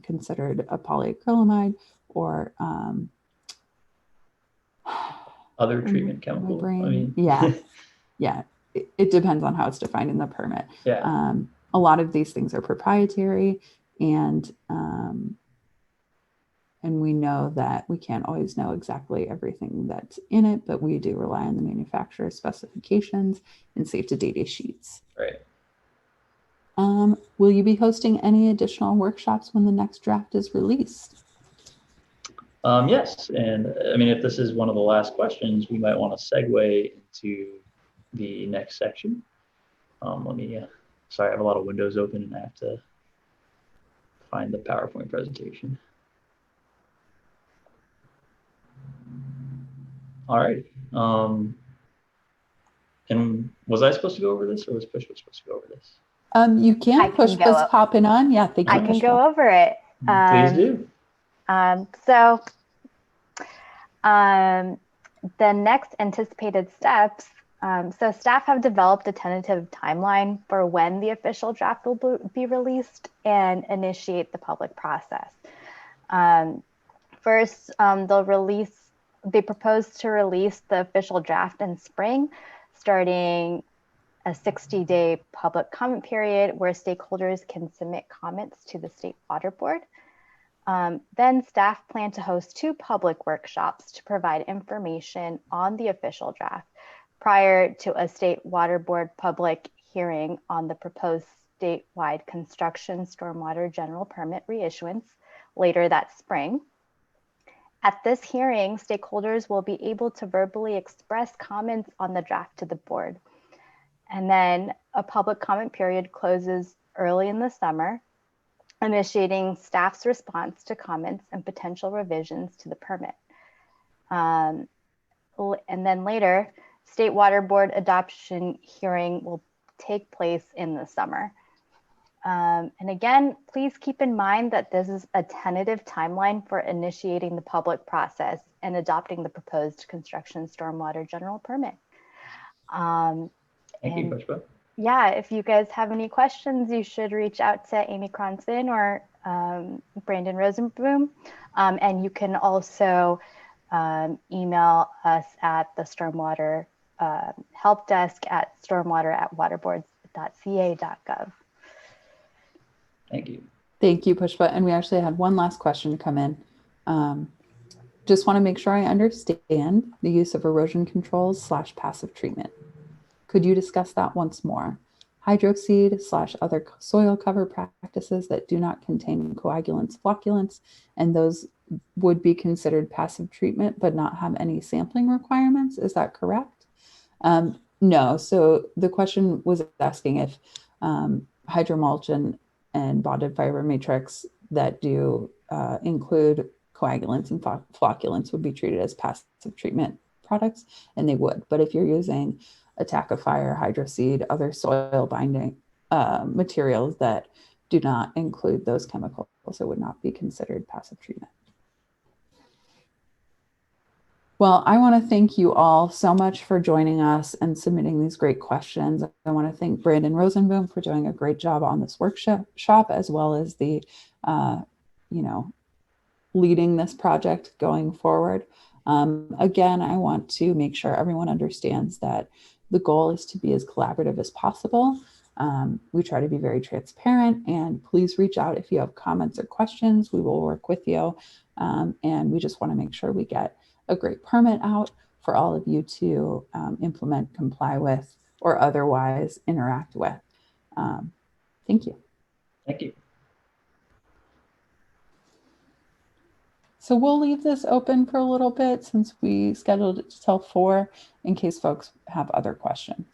considered a polyacrylamide or other treatment chemical. I mean, yeah. It depends on how it's defined in the permit. Yeah. A lot of these things are proprietary, and we know that we can't always know exactly everything that's in it, but we do rely on the manufacturer's specifications and safety data sheets. Right. Will you be hosting any additional workshops when the next draft is released? Yes, and I mean, if this is one of the last questions, we might want to segue into the next section. Let me, sorry, I have a lot of windows open and I have to find the PowerPoint presentation. All right. And was I supposed to go over this, or was Pushpa supposed to go over this? You can push this popping on. Yeah, thank you. I can go over it. Please do. The next anticipated steps. So staff have developed a tentative timeline for when the official draft will be released and initiate the public process. First, they propose to release the official draft in spring, starting a 60-day public comment period where stakeholders can submit comments to the State Water Board. Then staff plan to host 2 public workshops to provide information on the official draft prior to a State Water Board public hearing on the proposed statewide construction stormwater general permit reissuance later that spring. At this hearing, stakeholders will be able to verbally express comments on the draft to the board. And then a public comment period closes early in the summer, initiating staff's response to comments and potential revisions to the permit. And then later, State Water Board adoption hearing will take place in the summer. And again, please keep in mind that this is a tentative timeline for initiating the public process and adopting the proposed construction stormwater general permit. Thank you, Pushpa. Yeah, if you guys have any questions, you should reach out to Amy Cronson or Brandon Rosenboom. And you can also email us at the stormwater help desk at stormwater@waterboards.ca.gov. Thank you. Thank you, Pushpa. And we actually had one last question come in. Just want to make sure I understand the use of erosion controls / passive treatment. Could you discuss that once more? Hydroseed / other soil cover practices that do not contain coagulants, flocculants, and those would be considered passive treatment but not have any sampling requirements. Is that correct? No. So the question was asking if hydromulch and bonded fiber matrix that do include coagulants and flocculants would be treated as passive treatment products, and they would. But if you're using a tackifier, hydroseed, other soil binding materials that do not include those chemicals, it would not be considered passive treatment. Well, I want to thank you all so much for joining us and submitting these great questions. I want to thank Brandon Rosenboom for doing a great job on this workshop, as well as the, leading this project going forward. Again, I want to make sure everyone understands that the goal is to be as collaborative as possible. We try to be very transparent, and please reach out if you have comments or questions. We will work with you. And we just want to make sure we get a great permit out for all of you to implement, comply with, or otherwise interact with. Thank you. Thank you. So we'll leave this open for a little bit since we scheduled it till 4 in case folks have other questions.